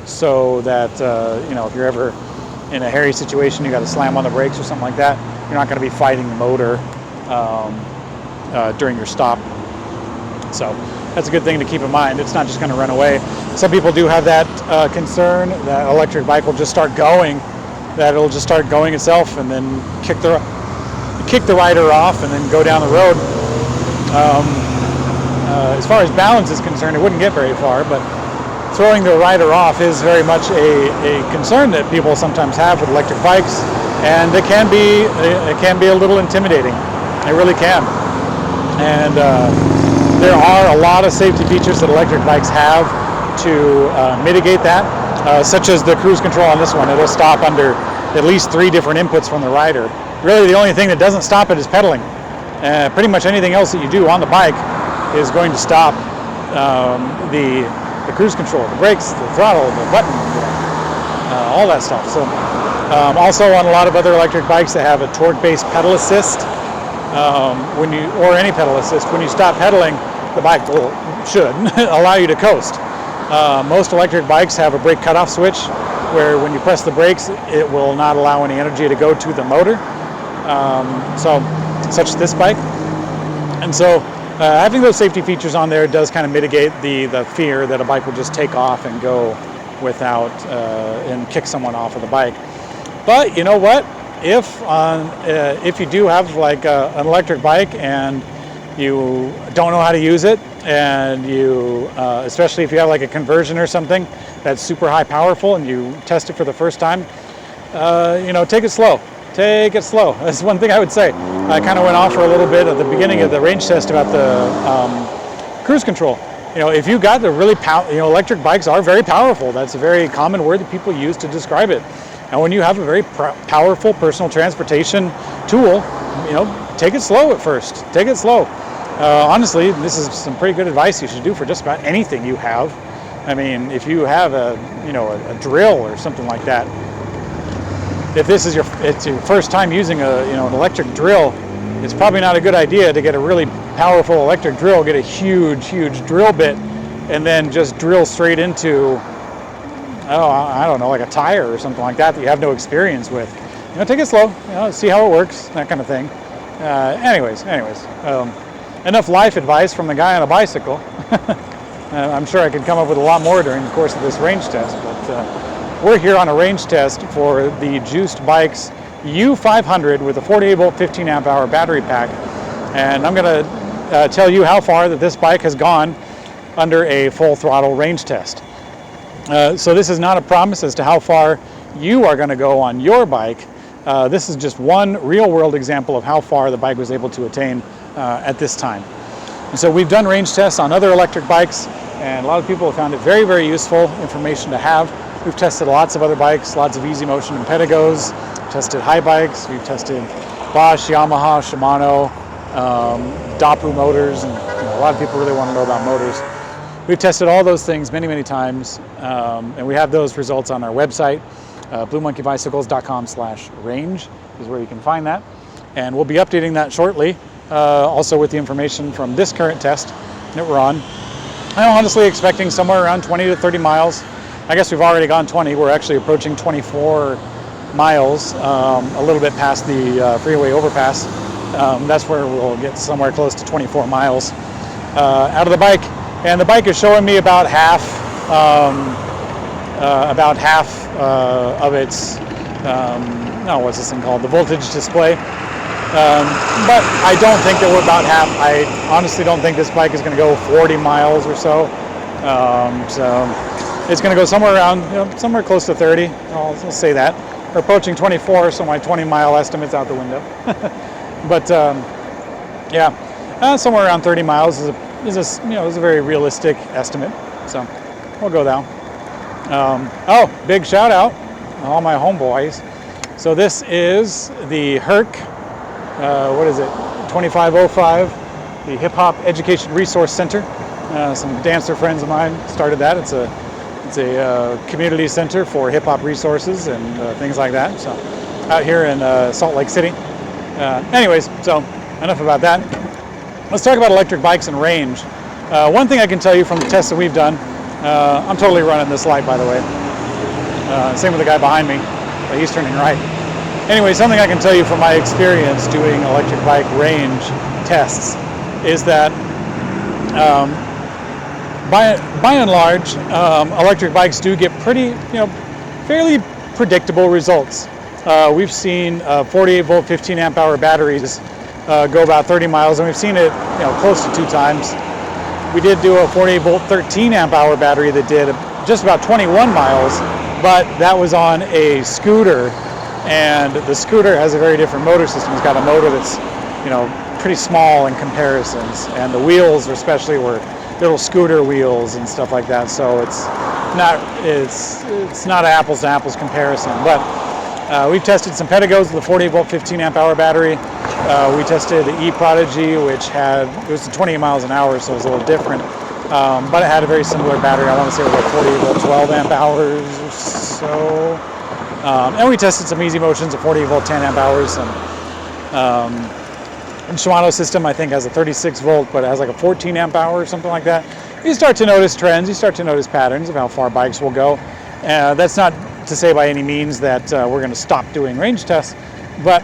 so that if you're ever in a hairy situation, you got to slam on the brakes or something like that, you're not going to be fighting the motor during your stop. So that's a good thing to keep in mind. It's not just going to run away. Some people do have that concern that electric bike will just start going, that it'll just start going itself and then kick the rider off and then go down the road. as far as balance is concerned, it wouldn't get very far, but throwing the rider off is very much a concern that people sometimes have with electric bikes, and it can be a little intimidating. It really can. And there are a lot of safety features that electric bikes have to mitigate that, such as the cruise control on this one. It'll stop under at least 3 different inputs from the rider. Really, the only thing that doesn't stop it is pedaling. Pretty much anything else that you do on the bike is going to stop the cruise control, the brakes, the throttle, the button, all that stuff. So also on a lot of other electric bikes that have a torque-based pedal assist, or any pedal assist, when you stop pedaling, the bike should allow you to coast. Most electric bikes have a brake cutoff switch where when you press the brakes, it will not allow any energy to go to the motor. Such as this bike. And so having those safety features on there does kind of mitigate the fear that a bike will just take off and go without and kick someone off of the bike. But you know what? If you do have like an electric bike and you don't know how to use it, and you especially if you have like a conversion or something that's super high powerful and you test it for the first time, take it slow. Take it slow. That's one thing I would say. I kind of went off for a little bit at the beginning of the range test about the cruise control. If you got the really electric bikes are very powerful. That's a very common word that people use to describe it. And when you have a very powerful personal transportation tool, take it slow at first. Take it slow. Honestly, this is some pretty good advice you should do for just about anything you have. I mean, if you have a drill or something like that, if this is it's your first time using an electric drill, it's probably not a good idea to get a really powerful electric drill, get a huge drill bit, and then just drill straight into, I don't know, like a tire or something like that you have no experience with. Take it slow, see how it works, that kind of thing. Anyways, enough life advice from the guy on a bicycle. I'm sure I could come up with a lot more during the course of this range test, but we're here on a range test for the Juiced Bikes U500 with a 48 volt 15 amp hour battery pack, and I'm going to tell you how far that this bike has gone under a full throttle range test. So this is not a promise as to how far you are going to go on your bike. This is just one real world example of how far the bike was able to attain at this time. And so we've done range tests on other electric bikes, and a lot of people have found it very, very useful information to have. We've tested lots of other bikes, lots of Easy Motion and Pedagos, tested high bikes, we've tested Bosch, Yamaha, Shimano, Dapu motors, and a lot of people really want to know about motors. We've tested all those things many, many times, and we have those results on our website. bluemonkeybicycles.com/range is where you can find that. And we'll be updating that shortly, also with the information from this current test that we're on. I'm honestly expecting somewhere around 20 to 30 miles. I guess we've already gone 20. We're actually approaching 24 miles, a little bit past the freeway overpass. That's where we'll get somewhere close to 24 miles out of the bike. And the bike is showing me about half of its, what's this thing called? The voltage display. But I don't think that we're about half. I honestly don't think this bike is going to go 40 miles or so. So it's going to go somewhere around, somewhere close to 30. I'll say that. We're approaching 24, so my 20-mile estimate's out the window. But somewhere around 30 miles is a very realistic estimate. So we'll go down. Big shout out to all my homeboys. So this is the Herc. 2505, the Hip Hop Education Resource Center. Some dancer friends of mine started that. It's a community center for hip hop resources and things like that. So out here in Salt Lake City. Anyways, so enough about that. Let's talk about electric bikes and range. One thing I can tell you from the tests that we've done, I'm totally running this light, by the way. Same with the guy behind me, but he's turning right. Anyway, something I can tell you from my experience doing electric bike range tests is that by and large, electric bikes do get pretty, fairly predictable results. We've seen 48 volt 15 amp hour batteries go about 30 miles, and we've seen it close to 2 times. we did do a 48 volt 13 amp hour battery that did just about 21 miles, but that was on a scooter, and the scooter has a very different motor system. It's got a motor that's, pretty small in comparisons, and the wheels especially were little scooter wheels and stuff like that. So it's not an apples to apples comparison. But we've tested some Pedagos with a 48 volt 15 amp hour battery. We tested the E-Prodigy, which it was 28 miles an hour, so it was a little different. But it had a very similar battery. I want to say it was like 48 volt 12 amp hours or so. And we tested some Easy Motions at 48 volt 10 amp hours. And Shimano system, I think, has a 36 volt, but it has like a 14 amp hour or something like that. You start to notice trends. You start to notice patterns of how far bikes will go. That's not to say by any means that we're going to stop doing range tests, but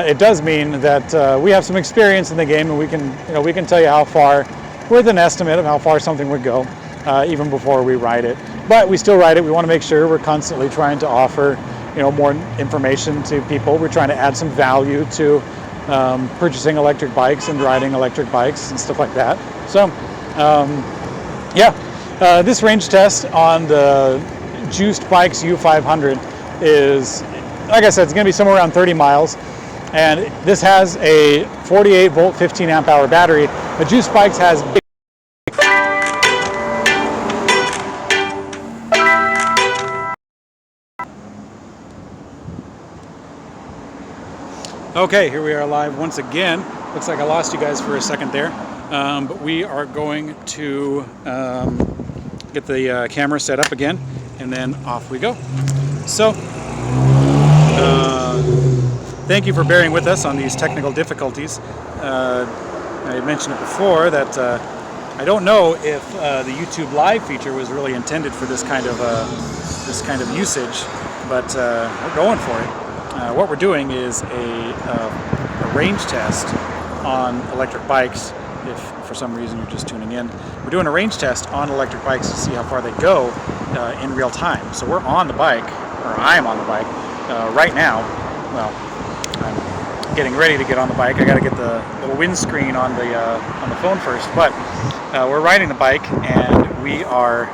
it does mean that we have some experience in the game, and we can tell you how far, with an estimate of how far something would go, even before we ride it. But we still ride it. We want to make sure we're constantly trying to offer, more information to people. We're trying to add some value to purchasing electric bikes and riding electric bikes and stuff like that. So, this range test on the Juiced Bikes U500 is, like I said, it's going to be somewhere around 30 miles. And this has a 48 volt 15 amp hour battery. The Juiced Bikes has Okay, here we are live once again. Looks like I lost you guys for a second there, but we are going to get the camera set up again, and then off we go. So, thank you for bearing with us on these technical difficulties. I mentioned it before that I don't know if the YouTube Live feature was really intended for this kind of usage, but we're going for it. What we're doing is a range test on electric bikes. If for some reason you're just tuning in, we're doing a range test on electric bikes to see how far they go in real time. So we're on the bike, or I'm on the bike right now. Well, I'm getting ready to get on the bike. I got to get the little windscreen on the phone first. But we're riding the bike, and we are.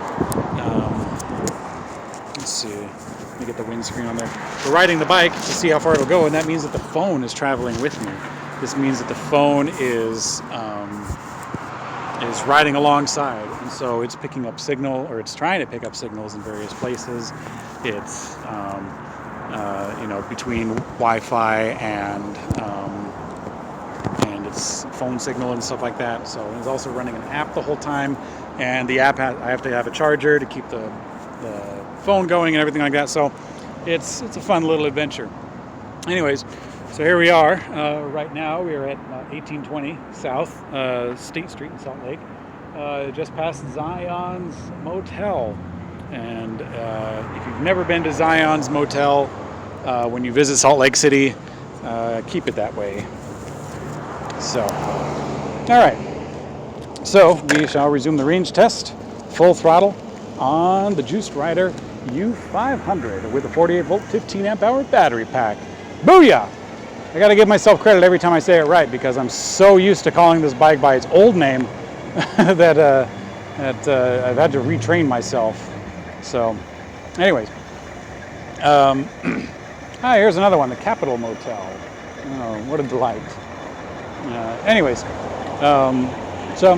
Let's see. Let me get the windscreen on there. We're riding the bike to see how far it'll go, and that means that the phone is traveling with me. This means that the phone is riding alongside, and so it's picking up signal, or it's trying to pick up signals in various places. It's between Wi-Fi and its phone signal and stuff like that. So it's also running an app the whole time, and the app I have to have a charger to keep the phone going and everything like that. So it's a fun little adventure. Anyways, so here we are. Right now we are at 1820 South State Street in Salt Lake, just past Zion's Motel. And if you've never been to Zion's Motel, when you visit Salt Lake City, keep it that way. So, all right. So we shall resume the range test, full throttle, on the Juiced Rider U500 with a 48 volt 15 amp hour battery pack. Booyah! I gotta give myself credit every time I say it right, because I'm so used to calling this bike by its old name that I've had to retrain myself. So, anyways, here's another one, the Capitol Motel. Oh, what a delight. So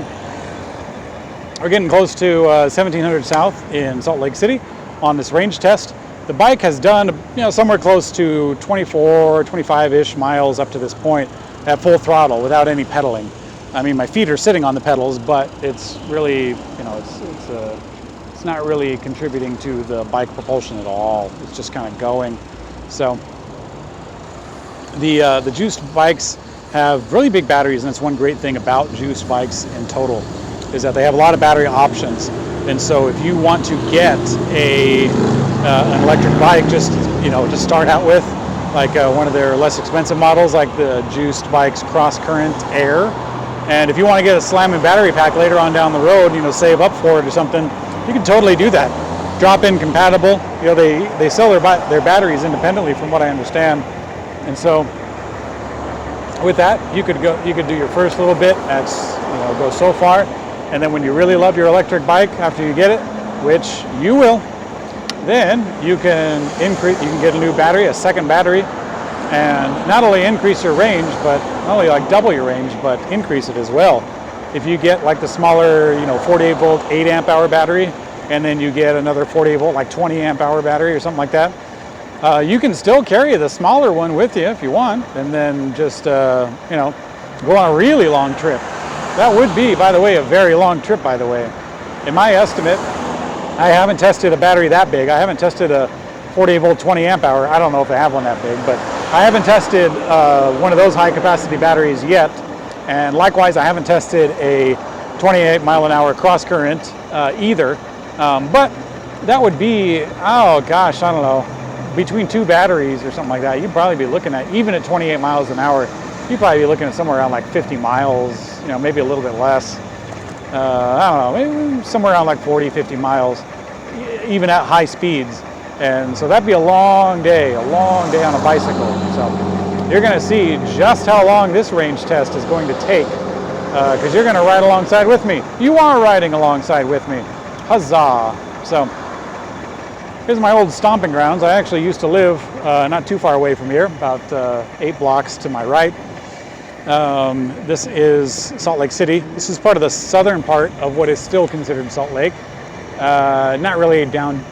we're getting close to 1700 South in Salt Lake City on this range test. The bike has done, somewhere close to 24, 25-ish miles up to this point at full throttle without any pedaling. I mean, my feet are sitting on the pedals, but it's really, it's not really contributing to the bike propulsion at all. It's just kind of going. So the Juiced bikes have really big batteries, and that's one great thing about Juiced bikes in total, is that they have a lot of battery options. And so if you want to get an electric bike just to start out with, like one of their less expensive models, like the Juiced Bikes Cross Current Air, and if you want to get a slamming battery pack later on down the road, save up for it or something, you can totally do that. Drop-in compatible. They sell their batteries independently, from what I understand. And so with that, you could do your first little bit. That's go so far, And then when you really love your electric bike after you get it, which you will, then you can get a new battery, a second battery, and not only increase your range, but not only like double your range, but increase it as well. If you get like the smaller, 48 volt, 8 amp hour battery, and then you get another 48 volt, like 20 amp hour battery or something like that, you can still carry the smaller one with you if you want, and then just, go on a really long trip. That would be, by the way, a very long trip, by the way. In my estimate, I haven't tested a battery that big. I haven't tested a 48 volt, 20 amp hour. I don't know if they have one that big, but I haven't tested one of those high capacity batteries yet. And likewise, I haven't tested a 28 mile an hour cross current either. But that would be, oh gosh, I don't know, between two batteries or something like that, you'd probably be looking at, even at 28 miles an hour, you'd probably be looking at somewhere around like 50 miles, maybe a little bit less. I don't know, maybe somewhere around like 40, 50 miles, even at high speeds. And so that'd be a long day on a bicycle. So you're going to see just how long this range test is going to take, because you're going to ride alongside with me. You are riding alongside with me. Huzzah! So here's my old stomping grounds. I actually used to live not too far away from here, about 8 blocks to my right. This is Salt Lake City. This is part of the southern part of what is still considered Salt Lake. Not really down,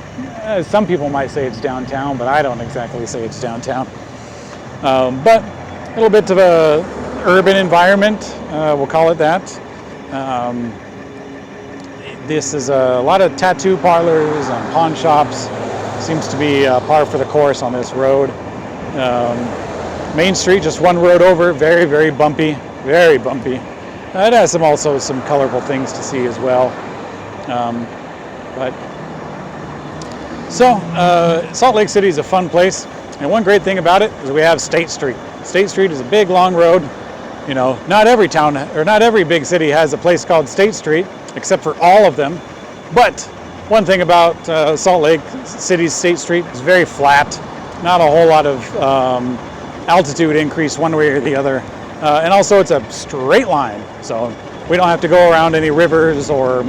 some people might say it's downtown, but I don't exactly say it's downtown. But a little bit of a urban environment, we'll call it that. This is a lot of tattoo parlors and pawn shops. Seems to be par for the course on this road. Main Street, just one road over, very, very bumpy, very bumpy. It has also some colorful things to see as well. Salt Lake City is a fun place, and one great thing about it is we have State Street. State Street is a big, long road. Not every town or not every big city has a place called State Street, except for all of them. But one thing about Salt Lake City's State Street is very flat, not a whole lot of altitude increase one way or the other, and also it's a straight line, so we don't have to go around any rivers or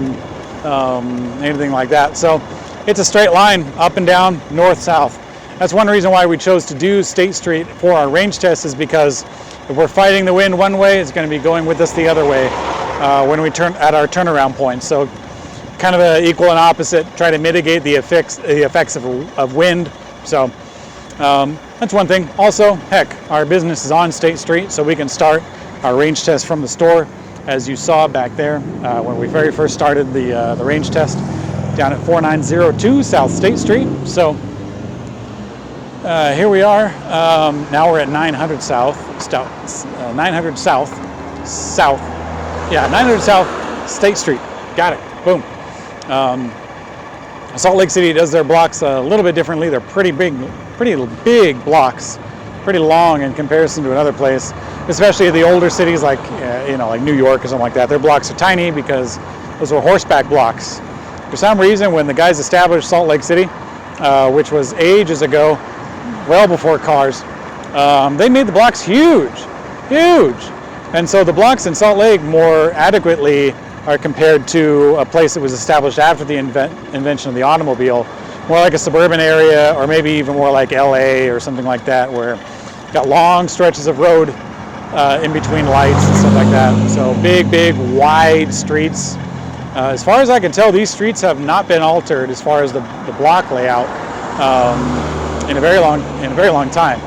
anything like that. So it's a straight line up and down, north south. That's one reason why we chose to do State Street for our range test, is because if we're fighting the wind one way, it's going to be going with us the other way when we turn at our turnaround point. So kind of an equal and opposite, try to mitigate the effects of wind. So that's one thing. Also, heck, our business is on State Street, so we can start our range test from the store, as you saw back there when we very first started the range test down at 4902 South State Street. So here we are. Now we're at 900 South. 900 South. Yeah, 900 South State Street. Got it. Boom. Salt Lake City does their blocks a little bit differently. They're pretty big blocks, pretty long in comparison to another place, especially the older cities like like New York or something like that. Their blocks are tiny because those were horseback blocks. For some reason, when the guys established Salt Lake City, which was ages ago, well before cars, they made the blocks huge, and so the blocks in Salt Lake more adequately are compared to a place that was established after the invention of the automobile, more like a suburban area, or maybe even more like LA or something like that, where you've got long stretches of road in between lights and stuff like that. So big, wide streets. As far as I can tell, these streets have not been altered as far as the block layout in a very long time.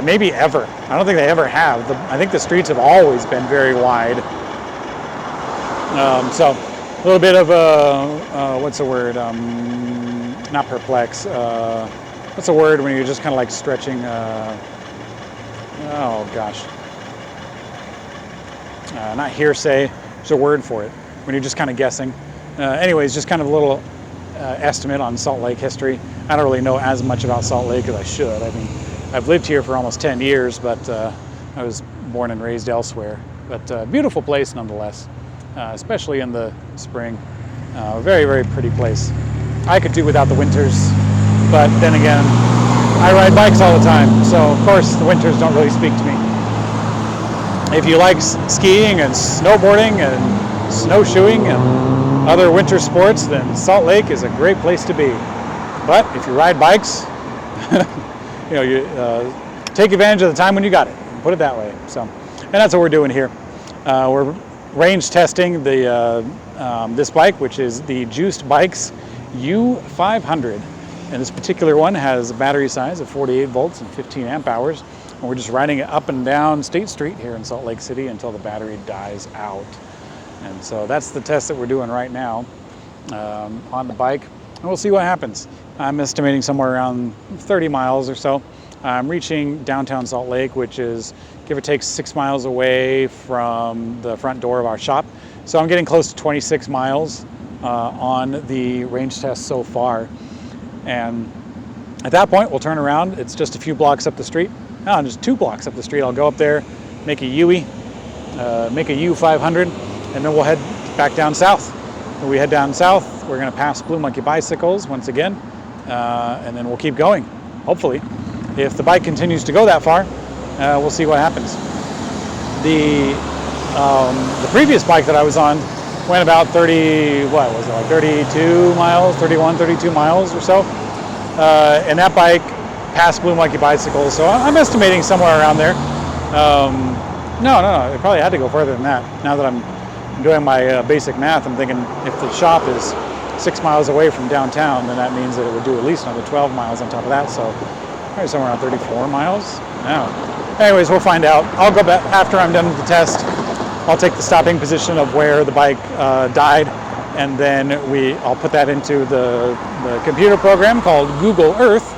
Maybe ever. I don't think they ever have. I think the streets have always been very wide. So a little bit of a, what's the word? Not perplex. What's the word when you're just kind of like stretching? Oh gosh. Not hearsay. There's a word for it. When you're just kind of guessing. Anyways, just kind of a little estimate on Salt Lake history. I don't really know as much about Salt Lake as I should. I mean, I've lived here for almost 10 years, but I was born and raised elsewhere. But beautiful place nonetheless, especially in the spring. Very, very pretty place. I could do without the winters, but then again, I ride bikes all the time, so of course the winters don't really speak to me. If you like skiing and snowboarding and snowshoeing and other winter sports, then Salt Lake is a great place to be. But if you ride bikes, you take advantage of the time when you got it. Put it that way. So, and that's what we're doing here. We're range testing the this bike, which is the Juiced Bikes U500. And this particular one has a battery size of 48 volts and 15 amp hours. And we're just riding it up and down State Street here in Salt Lake City until the battery dies out. And so that's the test that we're doing right now on the bike. And we'll see what happens. I'm estimating somewhere around 30 miles or so. I'm reaching downtown Salt Lake, which is give or take 6 miles away from the front door of our shop. So I'm getting close to 26 miles on the range test so far. And at that point, we'll turn around. It's just a few blocks up the street. No, just 2 blocks up the street. I'll go up there, make a UE, make a U500, and then we'll head back down south. When we head down south, we're going to pass Blue Monkey Bicycles once again, and then we'll keep going, hopefully. If the bike continues to go that far, we'll see what happens. The previous bike that I was on went about 32 miles, 31, 32 miles or so. And that bike passed Blue Monkey Bicycles, so I'm estimating somewhere around there. No, it probably had to go further than that. Now that I'm doing my basic math, I'm thinking if the shop is 6 miles away from downtown, then that means that it would do at least another 12 miles on top of that, so probably somewhere around 34 miles. No. Anyways, we'll find out. I'll go back after I'm done with the test. I'll take the stopping position of where the bike died, and then I'll put that into the computer program called Google Earth,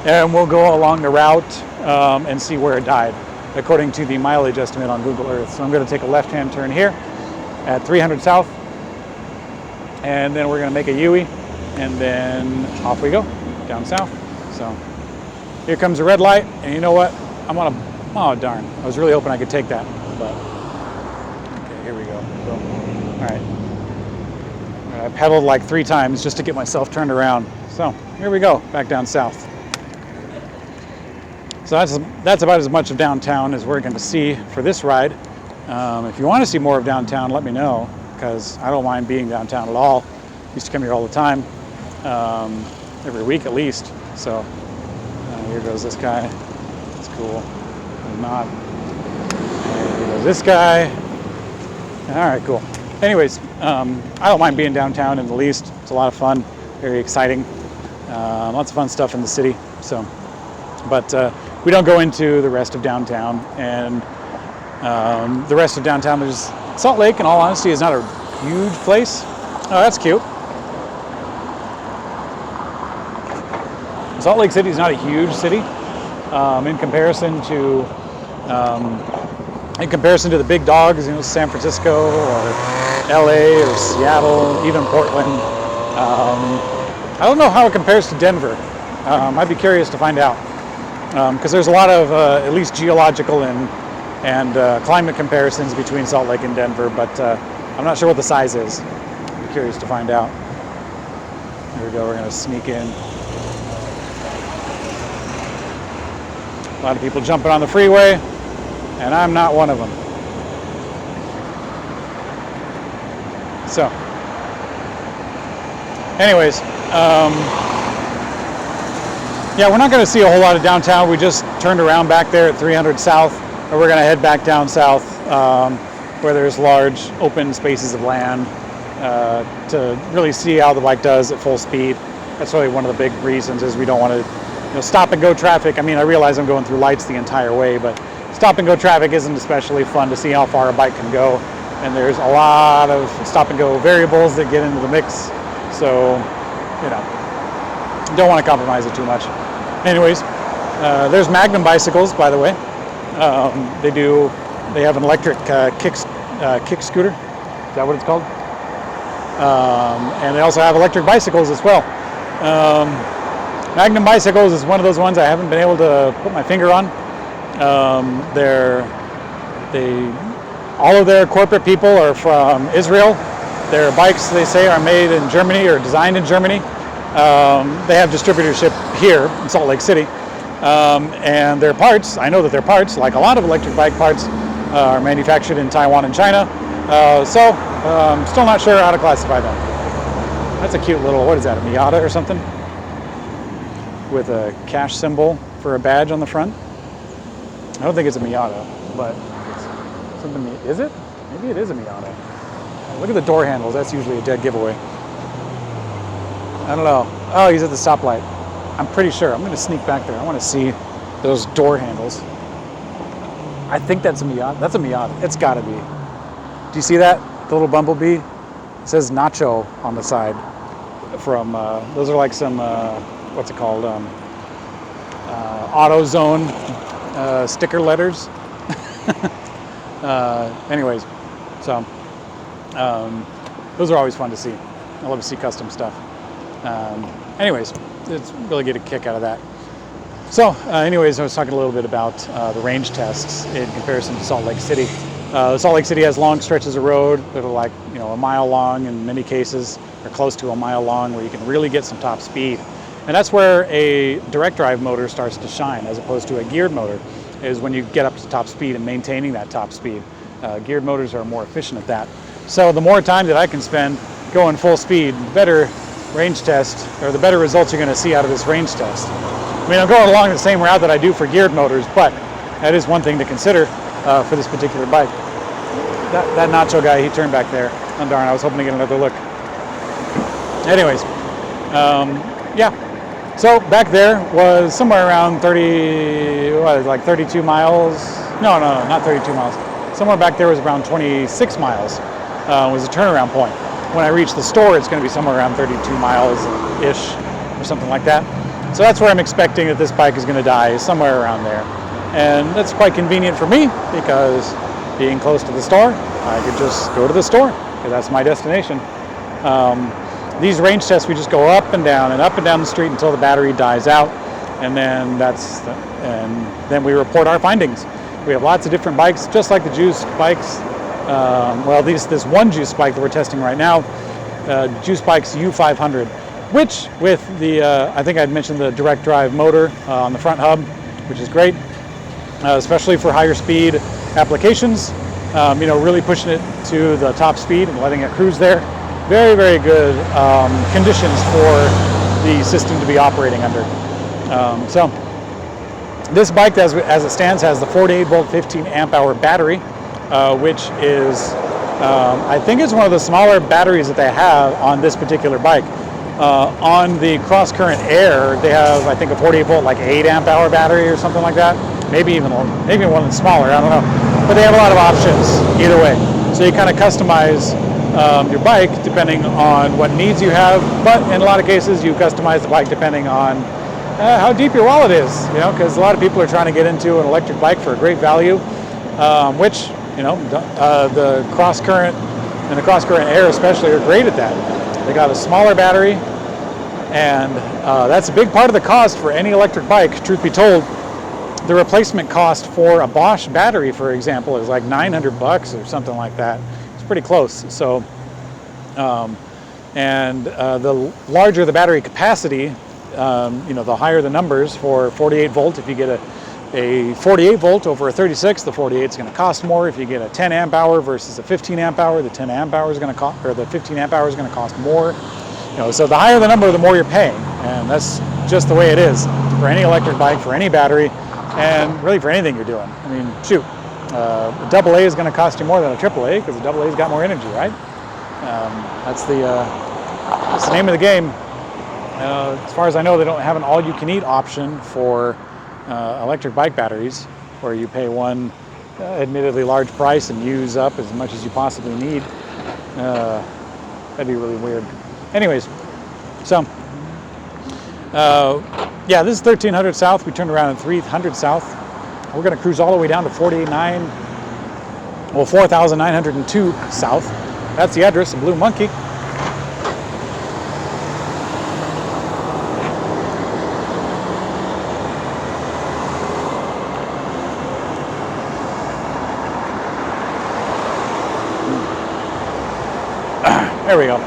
and we'll go along the route and see where it died, according to the mileage estimate on Google Earth. So I'm going to take a left-hand turn here at 300 South, and then we're going to make a UE, and then off we go, down south. So here comes the red light, and you know what? Oh darn, I was really hoping I could take that, but okay, here we go. Boom. All right. I pedaled like 3 times just to get myself turned around. So here we go, back down south. So that's about as much of downtown as we're going to see for this ride. If you want to see more of downtown, let me know, because I don't mind being downtown at all. I used to come here all the time, every week at least. So here goes this guy. It's cool. I'm not. And here goes this guy. All right, cool. Anyways, I don't mind being downtown in the least. It's a lot of fun, very exciting. Lots of fun stuff in the city. So, but we don't go into the rest of downtown. And the rest of downtown, there's Salt Lake, in all honesty, is not a huge place. Oh, that's cute. Salt Lake City is not a huge city in comparison to the big dogs, San Francisco or LA or Seattle, even Portland. I don't know how it compares to Denver. I'd be curious to find out, because there's a lot of at least geological and climate comparisons between Salt Lake and Denver, but I'm not sure what the size is. I'd be curious to find out. Here we go, we're going to sneak in. A lot of people jumping on the freeway, and I'm not one of them. So, anyways, yeah, we're not going to see a whole lot of downtown. We just turned around back there at 300 South, and we're going to head back down south where there's large open spaces of land to really see how the bike does at full speed. That's really one of the big reasons is we don't want to stop and go traffic. I mean, I realize I'm going through lights the entire way, but stop and go traffic isn't especially fun to see how far a bike can go. And there's a lot of stop and go variables that get into the mix. So, don't want to compromise it too much. Anyways, there's Magnum bicycles, by the way. They have an electric kick scooter. Is that what it's called? And they also have electric bicycles as well. Magnum bicycles is one of those ones I haven't been able to put my finger on. All of their corporate people are from Israel. Their bikes, they say, are made in Germany or designed in Germany. They have distributorship here in Salt Lake City. And their parts, I know that their parts, like a lot of electric bike parts, are manufactured in Taiwan and China. So Still not sure how to classify them. That's a cute little, what is that, a Miata or something? With a cash symbol for a badge on the front. I don't think it's a Miata, but it's something, is it? Maybe it is a Miata. Look at the door handles, that's usually a dead giveaway. I don't know. Oh, he's at the stoplight. I'm pretty sure. I'm going to sneak back there. I want to see those door handles. I think that's a Miata. That's a Miata. It's got to be. Do you see that? The little bumblebee? It says Nacho on the side. From those are like some what's it called? AutoZone sticker letters. Anyways, so those are always fun to see. I love to see custom stuff. Anyways, it's really get a kick out of that. So, anyways, I was talking a little bit about the range tests in comparison to Salt Lake City. Salt Lake City has long stretches of road that are like, a mile long in many cases, or close to a mile long, where you can really get some top speed. And that's where a direct drive motor starts to shine, as opposed to a geared motor, is when you get up to top speed and maintaining that top speed. Geared motors are more efficient at that. So the more time that I can spend going full speed, the better range test, or the better results you're going to see out of this range test. I mean, I'm going along the same route that I do for geared motors, but that is one thing to consider for this particular bike. That Nacho guy, he turned back there. Oh darn, I was hoping to get another look. Anyways, yeah. So back there was somewhere around 32 miles. No, not 32 miles. Somewhere back there was around 26 miles was the turnaround point. When I reach the store, it's going to be somewhere around 32 miles-ish or something like that. So that's where I'm expecting that this bike is going to die, is somewhere around there. And that's quite convenient for me because being close to the store, I could just go to the store because that's my destination. These range tests, we just go up and down the street until the battery dies out, and then then we report our findings. We have lots of different bikes, just like the juice bikes. This one juice bike that we're testing right now, Juice Bike's U500, which with the, I think I'd mentioned the direct drive motor on the front hub, which is great, especially for higher speed applications, really pushing it to the top speed and letting it cruise there. Very, very good conditions for the system to be operating under. So this bike, as it stands, has the 48 volt 15 amp hour battery, which is, I think it's one of the smaller batteries that they have on this particular bike. On the Cross Current Air, they have, I think, a 48 volt, like 8 amp hour battery or something like that. Maybe one that's smaller, I don't know. But they have a lot of options either way. So you kind of customize your bike depending on what needs you have, but in a lot of cases you customize the bike depending on how deep your wallet is, because a lot of people are trying to get into an electric bike for a great value, which, the Cross Current and the Cross Current Air especially are great at that. They got a smaller battery, and that's a big part of the cost for any electric bike, truth be told. The replacement cost for a Bosch battery, for example, is like $900 or something like that. It's pretty close. So, the larger the battery capacity, the higher the numbers for 48 volt. If you get a 48 volt over a 36, the 48 is going to cost more. If you get a 10 amp hour versus a 15 amp hour, the 10 amp hour is going to cost, or the 15 amp hour is going to cost more. So the higher the number, the more you're paying, and that's just the way it is for any electric bike, for any battery, and really for anything you're doing. I mean, shoot, a AA is going to cost you more than a AAA because the AAA's got more energy, right? That's the name of the game. As far as I know, they don't have an all-you-can-eat option for electric bike batteries, where you pay one admittedly large price and use up as much as you possibly need. That'd be really weird. Anyways, so this is 1300 south. We turned around at 300 south. We're going to cruise all the way down to 4,902 south. That's the address of Blue Monkey. There we go.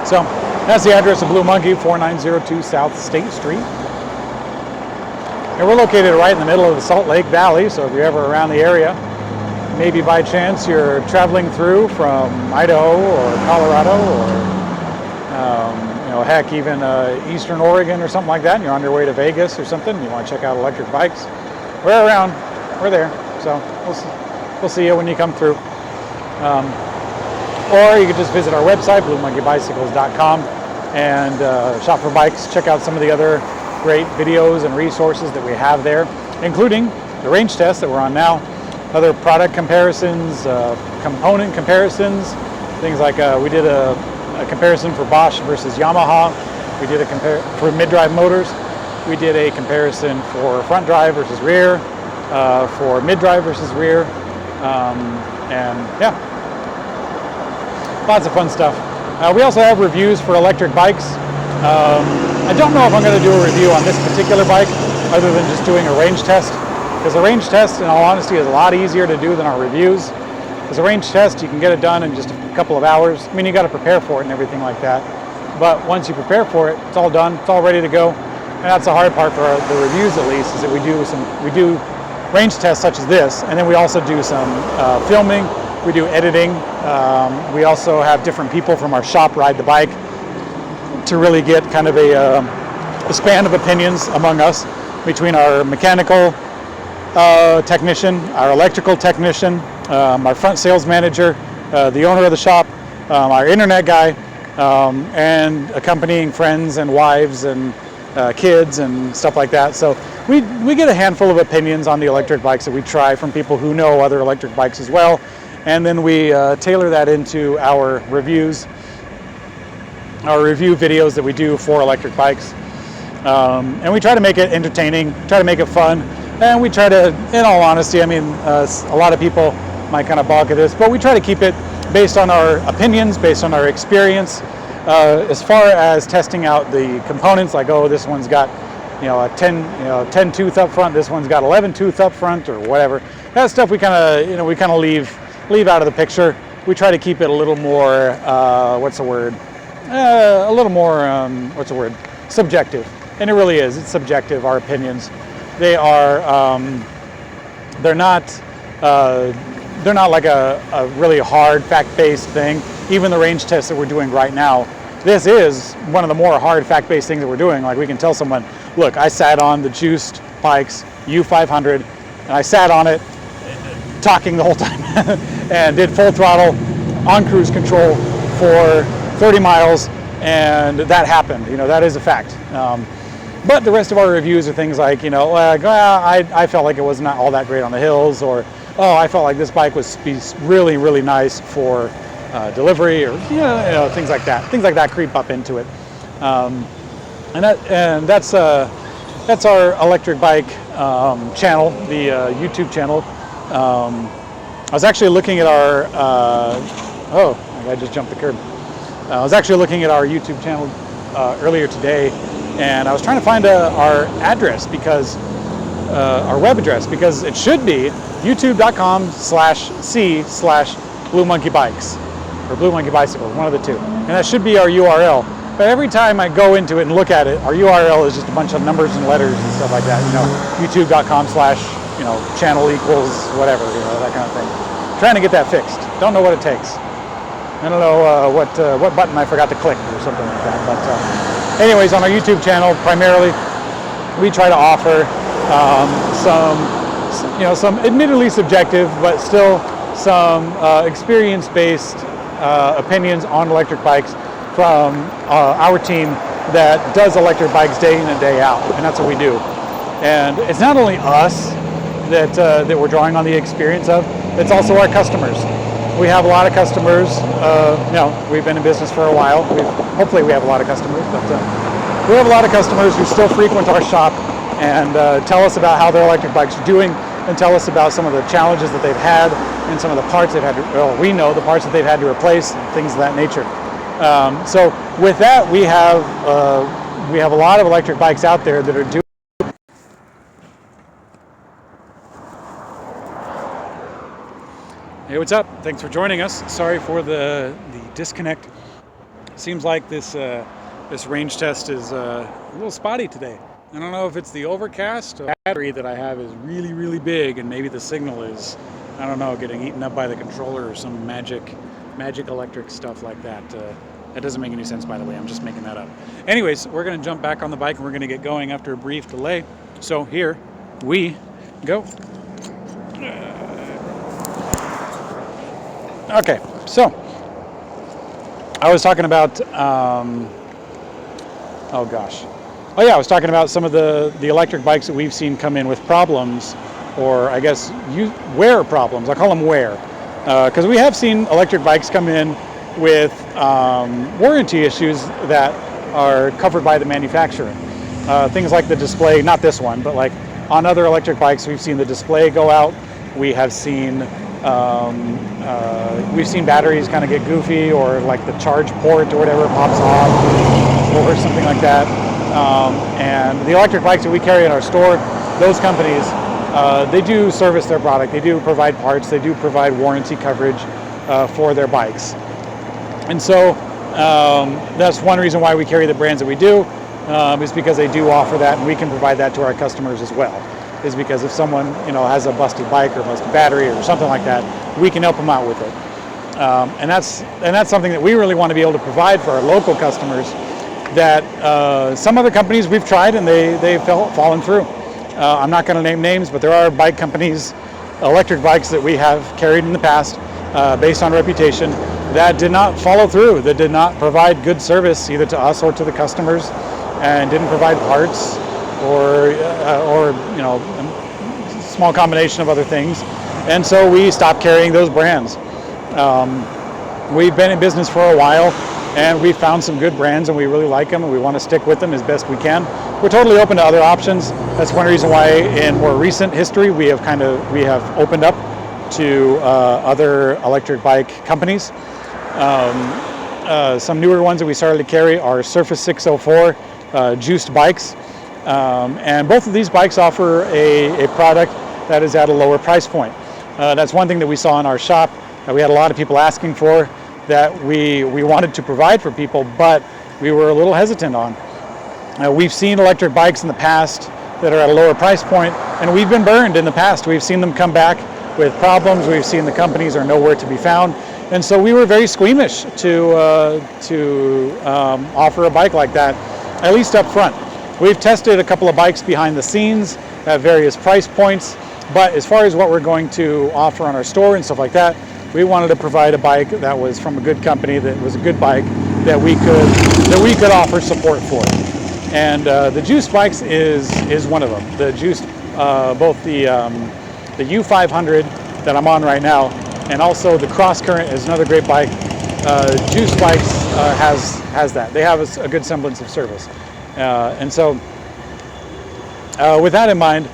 So that's the address of Blue Monkey, 4902 South State Street. And we're located right in the middle of the Salt Lake Valley, so if you're ever around the area, maybe by chance you're traveling through from Idaho or Colorado or heck, even Eastern Oregon or something like that, and you're on your way to Vegas or something, and you want to check out electric bikes, we're around. We're there. So we'll see you when you come through. Or you could just visit our website, bluemonkeybicycles.com, and shop for bikes. Check out some of the other great videos and resources that we have there, including the range test that we're on now, other product comparisons, component comparisons, things like we did a comparison for Bosch versus Yamaha. We did for mid-drive motors. We did a comparison for front drive versus rear, for mid-drive versus rear, and yeah, lots of fun stuff. We also have reviews for electric bikes. I don't know if I'm going to do a review on this particular bike other than just doing a range test, because the range test, in all honesty, is a lot easier to do than our reviews. Because a range test, you can get it done in just a couple of hours. I mean, you got to prepare for it and everything like that. But once you prepare for it, it's all done, it's all ready to go. And that's the hard part for the reviews, at least, is that we do range tests such as this, and then we also do some filming, we do editing. We also have different people from our shop ride the bike to really get kind of a span of opinions among us between our mechanical technician, our electrical technician, our front sales manager, the owner of the shop, our internet guy, and accompanying friends and wives and kids and stuff like that. So we get a handful of opinions on the electric bikes that we try from people who know other electric bikes as well, and then we tailor that into our reviews, our review videos that we do for electric bikes. And we try to make it entertaining, try to make it fun, and we try to, in all honesty, I mean, a lot of people might kind of balk at this, but we try to keep it based on our opinions, based on our experience. As far as testing out the components, like, oh, this one's got, a 10 tooth up front, this one's got 11 tooth up front, or whatever. That stuff we kind of leave out of the picture. We try to keep it a little more, subjective. And it really is. It's subjective. Our opinions. They are. They're not like a really hard fact-based thing. Even the range test that we're doing right now, this is one of the more hard fact-based things that we're doing. Like, we can tell someone, look, I sat on the juiced bikes U500, and I sat on it talking the whole time and did full throttle on cruise control for 30 miles, and that happened. That is a fact. But the rest of our reviews are things like, I felt like it was not all that great on the hills, or, oh, I felt like this bike was really, really nice for delivery, or things like that. Things like that creep up into it, and that's our electric bike channel, the YouTube channel. I was actually looking at our. I just jumped the curb. I was actually looking at our YouTube channel earlier today, and I was trying to find our address, because our web address, because it should be youtube.com/c/bluemonkeybikes or Blue Monkey Bicycles, one of the two, and that should be our URL. But every time I go into it and look at it, our URL is just a bunch of numbers and letters and stuff like that. youtube.com/channel equals whatever, that kind of thing. Trying to get that fixed. Don't know what it takes. I don't know what button I forgot to click or something like that. But anyways, on our YouTube channel, primarily, we try to offer some admittedly subjective, but still some experience-based opinions on electric bikes from our team that does electric bikes day in and day out, and that's what we do. And it's not only us that we're drawing on the experience of, it's also our customers. We have a lot of customers. We've been in business for a while. Hopefully we have a lot of customers, but we have a lot of customers who still frequent our shop and tell us about how their electric bikes are doing, and tell us about some of the challenges that they've had, and some of the parts they've had to, we know the parts that they've had to replace, and things of that nature. So with that, we have a lot of electric bikes out there that are doing. Hey, what's up? Thanks for joining us. Sorry for the disconnect. Seems like this range test is a little spotty today. I don't know if it's the overcast or the battery that I have is really, really big, and maybe the signal is I don't know, getting eaten up by the controller or some magic electric stuff like that. That doesn't make any sense, by the way. I'm just making that up. Anyways, we're going to jump back on the bike and we're going to get going after a brief delay. So here we go. Okay, so I was talking about, I was talking about some of the electric bikes that we've seen come in with problems, or I guess wear problems. I call them wear, because we have seen electric bikes come in with warranty issues that are covered by the manufacturer. Things like the display, not this one, but like on other electric bikes, we've seen the display go out. We have seen batteries kind of get goofy, or like the charge port or whatever pops off, or something like that. And the electric bikes that we carry in our store, those companies, they do service their product. They do provide parts. They do provide warranty coverage for their bikes. And so that's one reason why we carry the brands that we do, is because they do offer that, and we can provide that to our customers as well. Is because if someone has a busted bike or busted battery or something like that, we can help them out with it. And that's something that we really want to be able to provide for our local customers. That some other companies we've tried and they've fallen through. I'm not going to name names, but there are bike companies, electric bikes that we have carried in the past, based on reputation, that did not follow through, that did not provide good service either to us or to the customers, and didn't provide parts or a small combination of other things. And so we stopped carrying those brands. We've been in business for a while, and we found some good brands and we really like them and we want to stick with them as best we can. We're totally open to other options. That's one reason why in more recent history we have opened up to other electric bike companies. Some newer ones that we started to carry are Surface 604 juiced bikes. And both of these bikes offer a product that is at a lower price point. That's one thing that we saw in our shop that we had a lot of people asking for, that we wanted to provide for people, but we were a little hesitant on. We've seen electric bikes in the past that are at a lower price point, and we've been burned in the past. We've seen them come back with problems. We've seen the companies are nowhere to be found, and so we were very squeamish to offer a bike like that, at least up front. We've tested a couple of bikes behind the scenes at various price points, but as far as what we're going to offer on our store and stuff like that, we wanted to provide a bike that was from a good company, that was a good bike that we could offer support for. And the juiced bikes is one of them. The juiced, both the U500 that I'm on right now, and also the Cross Current is another great bike. Juiced bikes has that. They have a good semblance of service. And so with that in mind,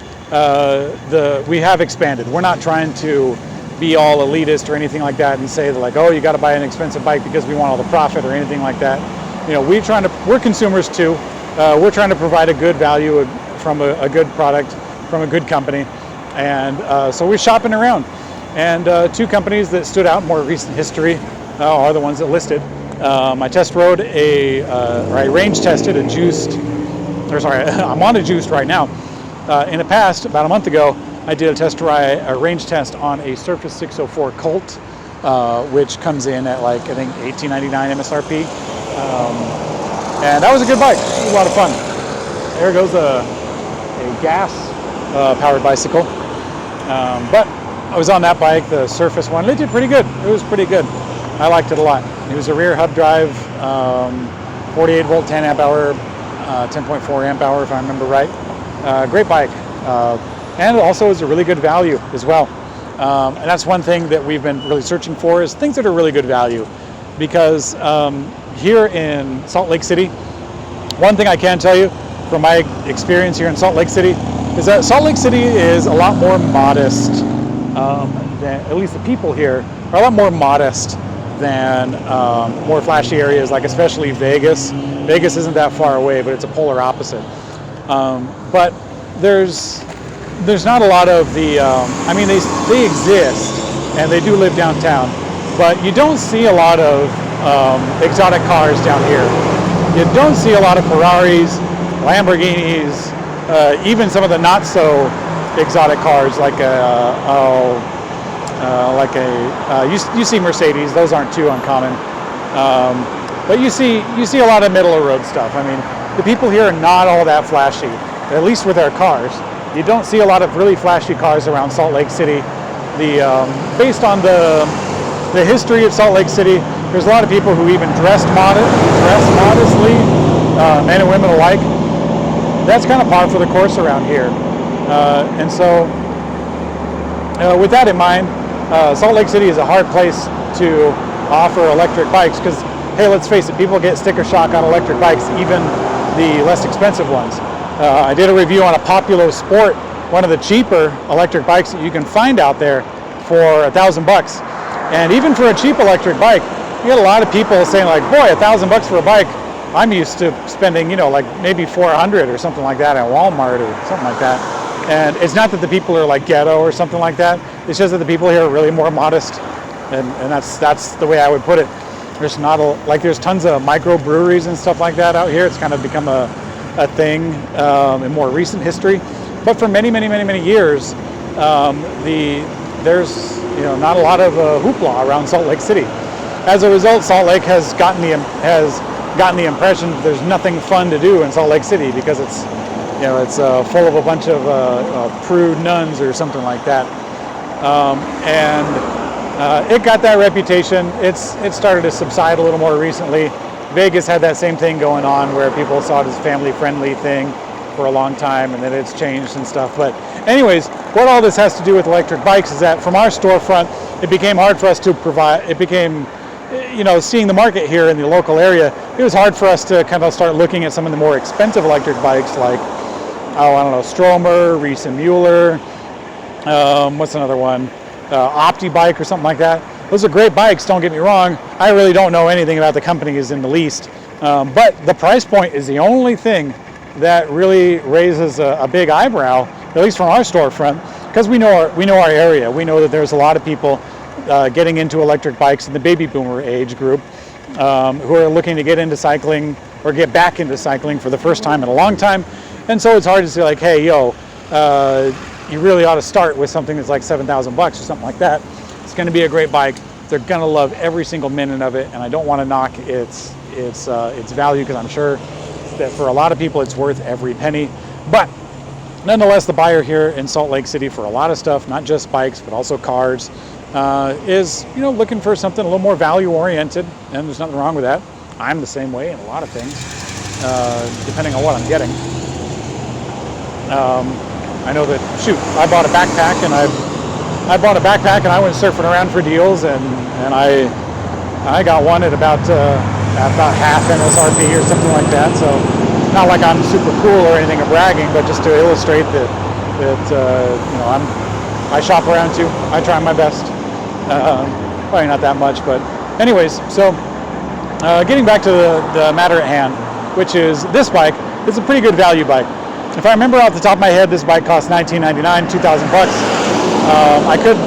we have expanded. We're not trying to be all elitist or anything like that and say that, like, oh, you got to buy an expensive bike because we want all the profit or anything like that. We're consumers too. We're trying to provide a good value from a good product from a good company, and so we're shopping around. And two companies that stood out in more recent history are the ones that listed. I test rode I range tested a juiced, I'm on a juiced right now. In the past, about a month ago, I did a range test on a Surface 604 Colt, which comes in at like, I think, $18.99 MSRP. And that was a good bike. It was a lot of fun. There goes a gas powered bicycle. But I was on that bike, the Surface one. It did pretty good. It was pretty good. I liked it a lot. It was a rear hub drive, 48 volt, 10 amp hour, 10.4 amp hour if I remember right. Great bike. And also is a really good value as well. And that's one thing that we've been really searching for, is things that are really good value. Because here in Salt Lake City, one thing I can tell you from my experience here in Salt Lake City is that Salt Lake City is a lot more modest, than, at least the people here are a lot more modest than more flashy areas, like especially Vegas. Vegas isn't that far away, but it's a polar opposite. But there's not a lot of the, they exist and they do live downtown, but you don't see a lot of exotic cars down here. You don't see a lot of Ferraris, Lamborghinis, even some of the not so exotic cars like like you see Mercedes. Those aren't too uncommon, but you see a lot of middle of road stuff. I mean, the people here are not all that flashy, at least with their cars. You don't see a lot of really flashy cars around Salt Lake City. Based on the history of Salt Lake City, there's a lot of people who even dress modestly, men and women alike. That's kind of par for the course around here. And so, with that in mind, Salt Lake City is a hard place to offer electric bikes because, hey, let's face it, people get sticker shock on electric bikes, even the less expensive ones. I did a review on a Populo Sport, one of the cheaper electric bikes that you can find out there for $1,000. And even for a cheap electric bike, you get a lot of people saying like, boy, $1,000 for a bike. I'm used to spending, like maybe $400 or something like that at Walmart or something like that. And it's not that the people are like ghetto or something like that. It's just that the people here are really more modest, and that's the way I would put it. There's not there's tons of microbreweries and stuff like that out here. It's kind of become a thing in more recent history, but for many years, there's not a lot of hoopla around Salt Lake City. As a result, Salt Lake has gotten the impression that there's nothing fun to do in Salt Lake City because it's full of a bunch of prude nuns or something like that, and it got that reputation. It started to subside a little more recently. Vegas had that same thing going on where people saw it as a family-friendly thing for a long time, and then it's changed and stuff. But anyways, what all this has to do with electric bikes is that from our storefront, it became hard for us to provide. It became, seeing the market here in the local area, it was hard for us to kind of start looking at some of the more expensive electric bikes like, Stromer, Reese and Mueller, what's another one? Opti Bike or something like that. Those are great bikes, don't get me wrong. I really don't know anything about the companies in the least. But the price point is the only thing that really raises a big eyebrow, at least from our storefront, because we know our area. We know that there's a lot of people getting into electric bikes in the baby boomer age group who are looking to get into cycling or get back into cycling for the first time in a long time. And so it's hard to say like, hey, you really ought to start with something that's like $7,000 or something like that. It's going to be a great bike. They're going to love every single minute of it, and I don't want to knock its value because I'm sure that for a lot of people it's worth every penny. But nonetheless, the buyer here in Salt Lake City for a lot of stuff, not just bikes but also cars, is looking for something a little more value oriented, and there's nothing wrong with that. I'm the same way in a lot of things, depending on what I'm getting. I know that I bought a backpack and I went surfing around for deals, and I got one at about half MSRP or something like that. So not like I'm super cool or anything or bragging, but just to illustrate that I shop around too. I try my best. Probably not that much, but anyways. So getting back to the matter at hand, which is this bike. It's a pretty good value bike. If I remember off the top of my head, this bike costs $19.99, $2,000. I could,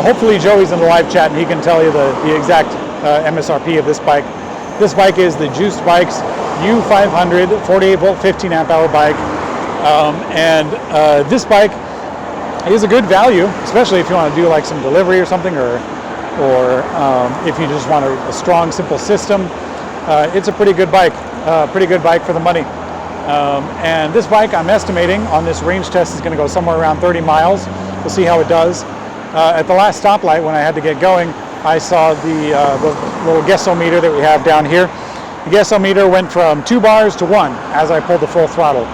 hopefully Joey's in the live chat and he can tell you the exact MSRP of this bike. This bike is the Juiced Bikes U500 48 volt 15 amp hour bike. And this bike is a good value, especially if you want to do like some delivery or something, or if you just want a strong, simple system. It's a pretty good bike for the money. And this bike, I'm estimating on this range test, is going to go somewhere around 30 miles. We'll see how it does. At the last stoplight, when I had to get going, I saw the little guessometer that we have down here. The guessometer went from 2 bars to 1 as I pulled the full throttle.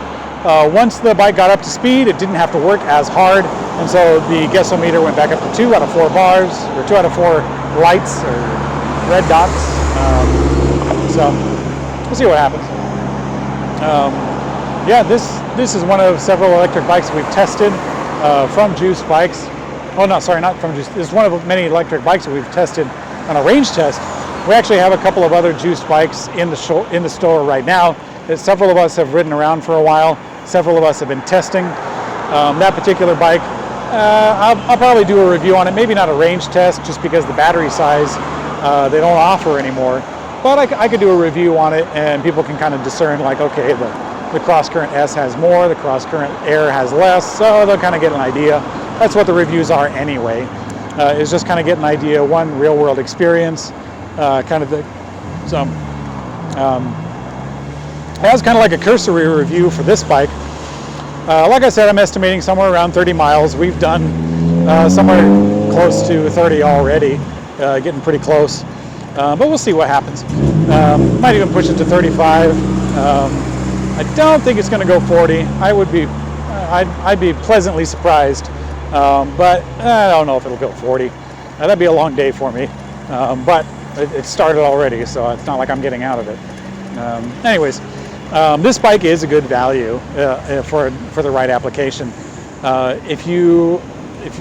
Once the bike got up to speed, it didn't have to work as hard, and so the guessometer went back up to 2 out of 4 bars, or 2 out of 4 lights, or red dots. So we'll see what happens. Yeah, this is one of several electric bikes that we've tested from Juiced Bikes. Oh no, sorry, not from Juiced. This is one of many electric bikes that we've tested on a range test. We actually have a couple of other Juiced Bikes in the store right now that several of us have ridden around for a while. Several of us have been testing. That particular bike, I'll probably do a review on it. Maybe not a range test, just because the battery size they don't offer anymore. But I could do a review on it, and people can kind of discern, like, okay, the Cross Current S has more, the Cross Current Air has less, so they'll kind of get an idea. That's what the reviews are anyway. is just kind of get an idea, one, real world experience, kind of the, so that was kind of like a cursory review for this bike. Like I said, I'm estimating somewhere around 30 miles. We've done somewhere close to 30 already, getting pretty close. But we'll see what happens. Might even push it to 35. I don't think it's going to go 40. I'd be pleasantly surprised, but I don't know if it'll go 40. That'd be a long day for me. But it started already, so it's not like I'm getting out of it. Anyways, this bike is a good value for the right application.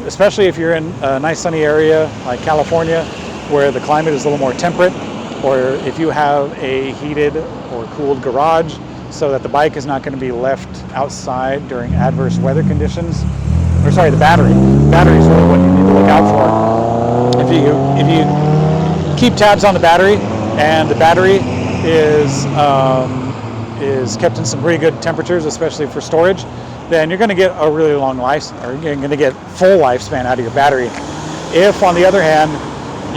Especially if you're in a nice sunny area like California, where the climate is a little more temperate, or if you have a heated or cooled garage, so that the bike is not going to be left outside during adverse weather conditions. Or sorry, the battery. The battery is really what you need to look out for. If you keep tabs on the battery, and the battery is kept in some pretty good temperatures, especially for storage, then you're going to get a really long life, or you're going to get full lifespan out of your battery. If, on the other hand,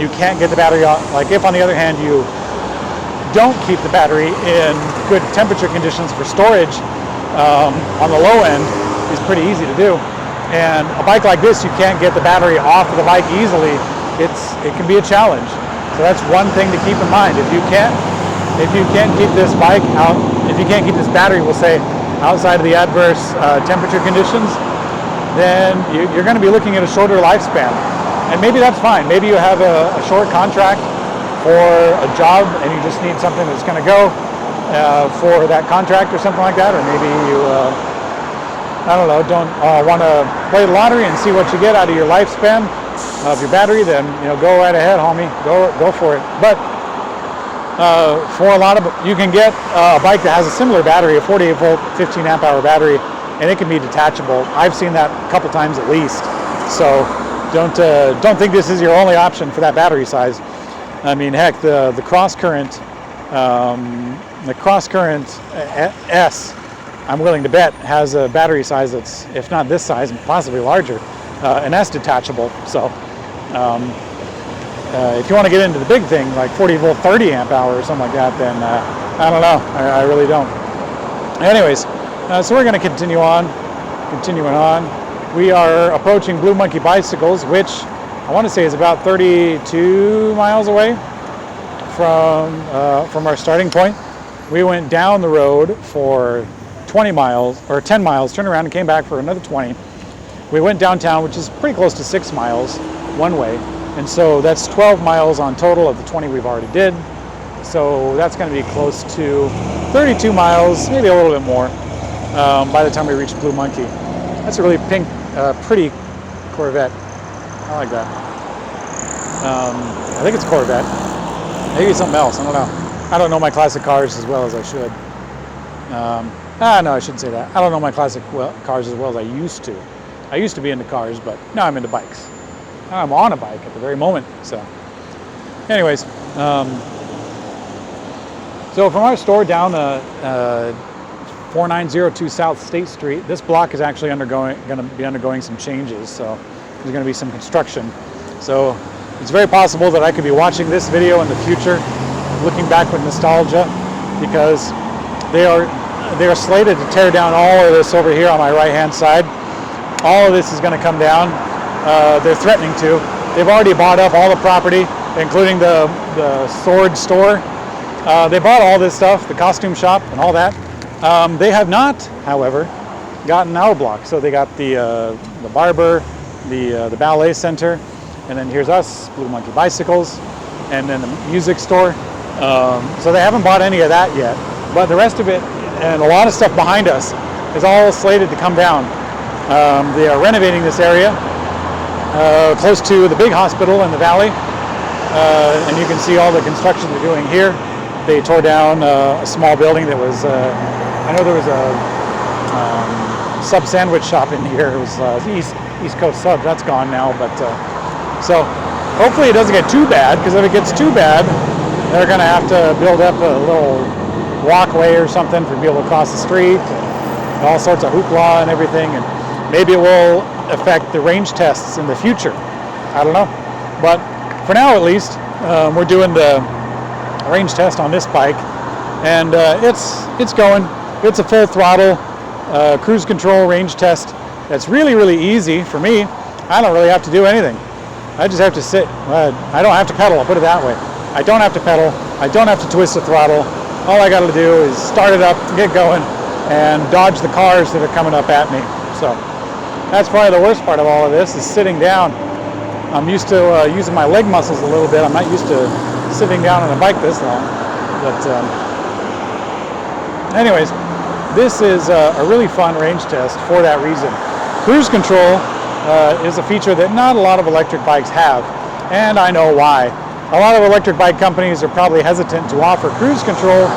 you can't get the battery on, like if on the other hand you don't keep the battery in good temperature conditions for storage, on the low end is pretty easy to do. And a bike like this, you can't get the battery off of the bike easily. It can be a challenge. So that's one thing to keep in mind. If you can't keep this bike out, if you can't keep this battery, we'll say, outside of the adverse temperature conditions, then you're going to be looking at a shorter lifespan. And maybe that's fine. Maybe you have a short contract for a job and you just need something that's going to go for that contract or something like that. Or maybe you, I don't know, don't want to play the lottery and see what you get out of your lifespan of your battery. Then go right ahead, homie. Go for it. But for a lot of, you can get a bike that has a similar battery, a 48 volt, 15 amp hour battery, and it can be detachable. I've seen that a couple times at least. So don't think this is your only option for that battery size. I mean, heck, the cross current S, I'm willing to bet, has a battery size that's, if not this size, possibly larger, and that's detachable. So if you want to get into the big thing, like 40 volt, 30 amp hour or something like that, then I don't know. I really don't. Anyways, so we're going to continuing on. We are approaching Blue Monkey Bicycles, which I want to say is about 32 miles away from our starting point. We went down the road for 20 miles, or 10 miles, turned around and came back for another 20. We went downtown, which is pretty close to 6 miles one way. And so that's 12 miles on total of the 20 we've already did. So that's going to be close to 32 miles, maybe a little bit more, by the time we reach Blue Monkey. That's a really pretty Corvette. I like that. I think it's Corvette. Maybe it's something else. I don't know. I don't know my classic cars as well as I should. No, I shouldn't say that. I don't know my classic cars as well as I used to. I used to be into cars, but now I'm into bikes. Now I'm on a bike at the very moment. So, anyways, so from our store down 4902 South State Street, this block is actually going to be undergoing some changes. So there's going to be some construction. So it's very possible that I could be watching this video in the future, looking back with nostalgia, because they are slated to tear down all of this over here on my right-hand side. All of this is going to come down. They're threatening to. They've already bought up all the property, including the sword store. They bought all this stuff, the costume shop and all that. They have not, however, gotten our block. So they got the barber, the ballet center, and then here's us, Blue Monkey Bicycles, and then the music store. So they haven't bought any of that yet. But the rest of it, and a lot of stuff behind us, is all slated to come down. They are renovating this area close to the big hospital in the valley, and you can see all the construction they're doing here. They tore down a small building that was, I know there was a sub sandwich shop in here. It was East Coast Sub. That's gone now, but so hopefully it doesn't get too bad, because if it gets too bad, they're going to have to build up a little walkway or something for people to cross the street, and all sorts of hoopla and everything, and maybe it will affect the range tests in the future. I don't know. But for now, at least, we're doing the range test on this bike, and it's going. It's a full throttle cruise control range test. That's really, really easy for me. I don't really have to do anything. I just have to sit. I don't have to pedal, I'll put it that way. I don't have to pedal. I don't have to twist the throttle. All I got to do is start it up, get going, and dodge the cars that are coming up at me. So that's probably the worst part of all of this, is sitting down. I'm used to using my leg muscles a little bit. I'm not used to sitting down on a bike this long. But anyways, this is a really fun range test for that reason. Cruise control is a feature that not a lot of electric bikes have, and I know why. A lot of electric bike companies are probably hesitant to offer cruise control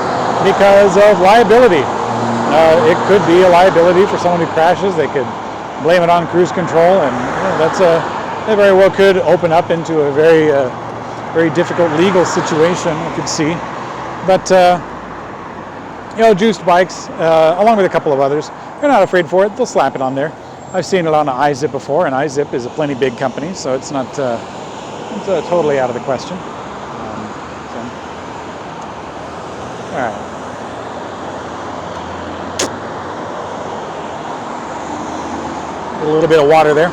because of liability. It could be a liability for someone who crashes. They could blame it on cruise control, and that very well could open up into a very, very difficult legal situation, I could see. But juiced bikes, along with a couple of others, they're not afraid for it. They'll slap it on there. I've seen it on an iZip before, and iZip is a plenty big company, so it's not it's totally out of the question. All right. A little bit of water there.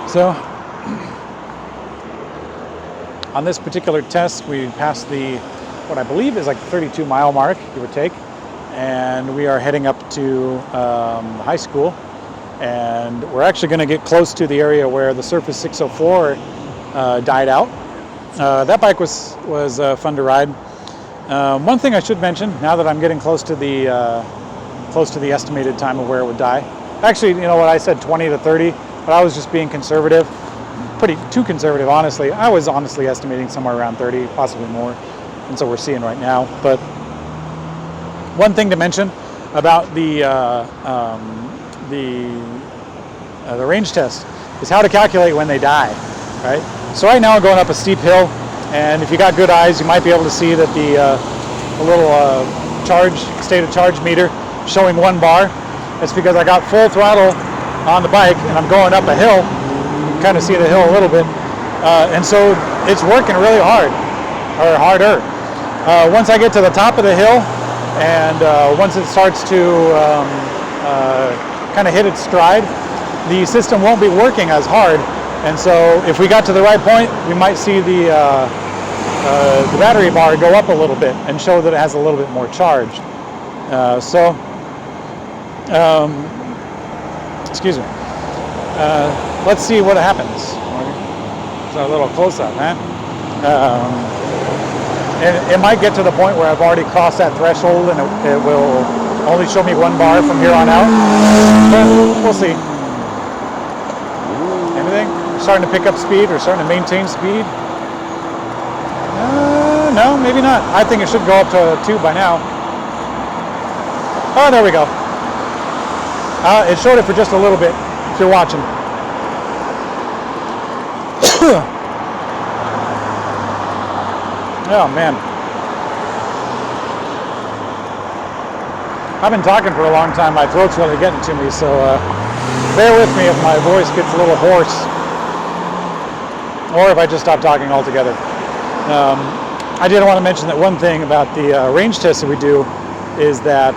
So on this particular test, we passed what I believe is like the 32-mile mark, give or take, and we are heading up to high school, and we're actually going to get close to the area where the Surface 604 died out. That bike was fun to ride. One thing I should mention, now that I'm getting close to the estimated time of where it would die. Actually, you know what, I said 20 to 30, but I was just being conservative. Too conservative, honestly. I was honestly estimating somewhere around 30, possibly more. And so we're seeing right now. But one thing to mention about the range test is how to calculate when they die, right? So right now I'm going up a steep hill, and if you got good eyes, you might be able to see that the little state of charge meter showing 1 bar. That's because I got full throttle on the bike and I'm going up a hill. You can kind of see the hill a little bit. And so it's working really hard, or harder. Once I get to the top of the hill, and once it starts to kind of hit its stride, the system won't be working as hard. And so if we got to the right point, we might see the battery bar go up a little bit and show that it has a little bit more charge. Excuse me. Let's see what happens. So a little close-up, man. And it might get to the point where I've already crossed that threshold and it will only show me 1 bar from here on out. But we'll see. Anything? Starting to pick up speed or starting to maintain speed? No, maybe not. I think it should go up to 2 by now. Oh, there we go. It showed it for just a little bit, if you're watching. Oh, man. I've been talking for a long time. My throat's really getting to me, so bear with me if my voice gets a little hoarse, or if I just stop talking altogether. I did want to mention that one thing about the range test that we do is that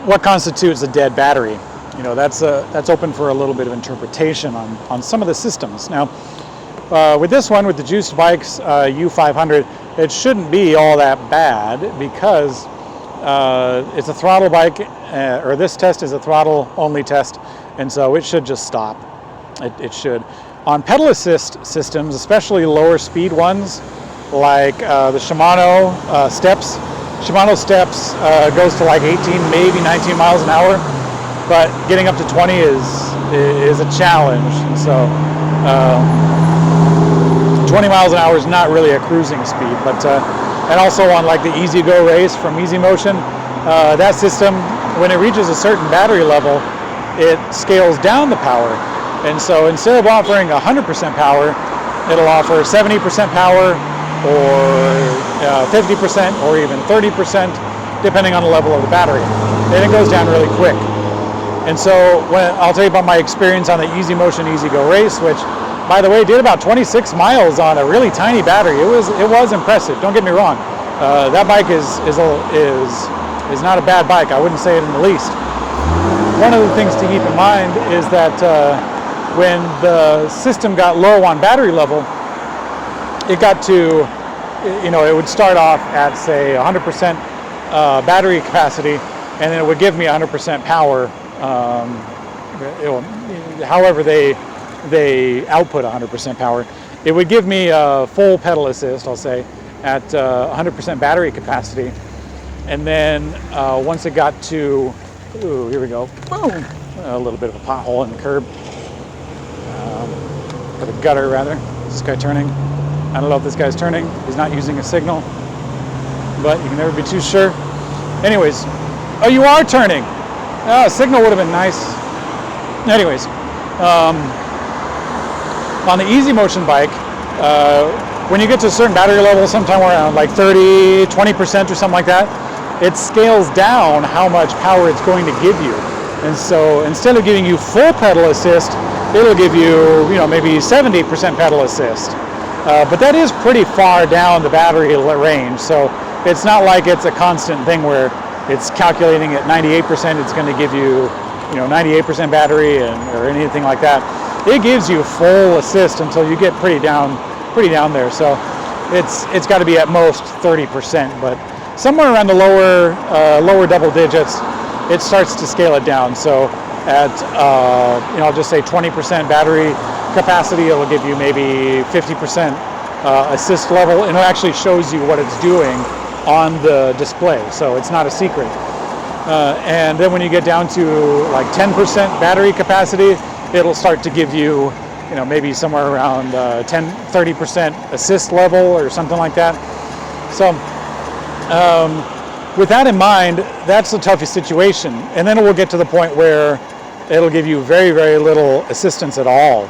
what constitutes a dead battery. You know, that's open for a little bit of interpretation on some of the systems. Now, with this one, with the juiced bikes U500, it shouldn't be all that bad because it's a throttle bike, or this test is a throttle only test, and so it should just stop. It should. On pedal assist systems, especially lower speed ones, like the Shimano steps. Shimano steps goes to like 18, maybe 19 miles an hour, but getting up to 20 is a challenge. So 20 miles an hour is not really a cruising speed, but and also on like the Easy Go race from Easy Motion, that system, when it reaches a certain battery level, it scales down the power. And so instead of offering 100% power, it'll offer 70% power, or 50%, or even 30%, depending on the level of the battery. And it goes down really quick. And so I'll tell you about my experience on the Easy Motion Easy Go race, which, by the way, did about 26 miles on a really tiny battery. It was impressive. Don't get me wrong. That bike is not a bad bike. I wouldn't say it in the least. One of the things to keep in mind is that when the system got low on battery level, it got to, it would start off at, say, 100% battery capacity, and then it would give me 100% power. However they output 100% power, it would give me a full pedal assist, I'll say, at 100% battery capacity. And then once it got to, here we go, boom, a little bit of a pothole in the curb, or the gutter rather. Is this guy turning? I don't know if this guy's turning. He's not using a signal, but you can never be too sure. Anyways, oh, you are turning. A signal would have been nice. Anyways, on the Easy Motion bike, when you get to a certain battery level, sometime around like 30, 20% or something like that, it scales down how much power it's going to give you. And so instead of giving you full pedal assist, it'll give you, maybe 70% pedal assist. But that is pretty far down the battery range. So it's not like it's a constant thing where it's calculating at 98%, it's going to give you, 98% battery or anything like that. It gives you full assist until you get pretty down there. So it's got to be at most 30%, but somewhere around the lower double digits, it starts to scale it down. So at I'll just say 20% battery capacity, it'll give you maybe 50% assist level, and it actually shows you what it's doing on the display, so it's not a secret. And then when you get down to like 10% battery capacity, it'll start to give you, maybe somewhere around 30% assist level or something like that. So with that in mind, that's the toughest situation. And then it will get to the point where it'll give you very, very little assistance at all.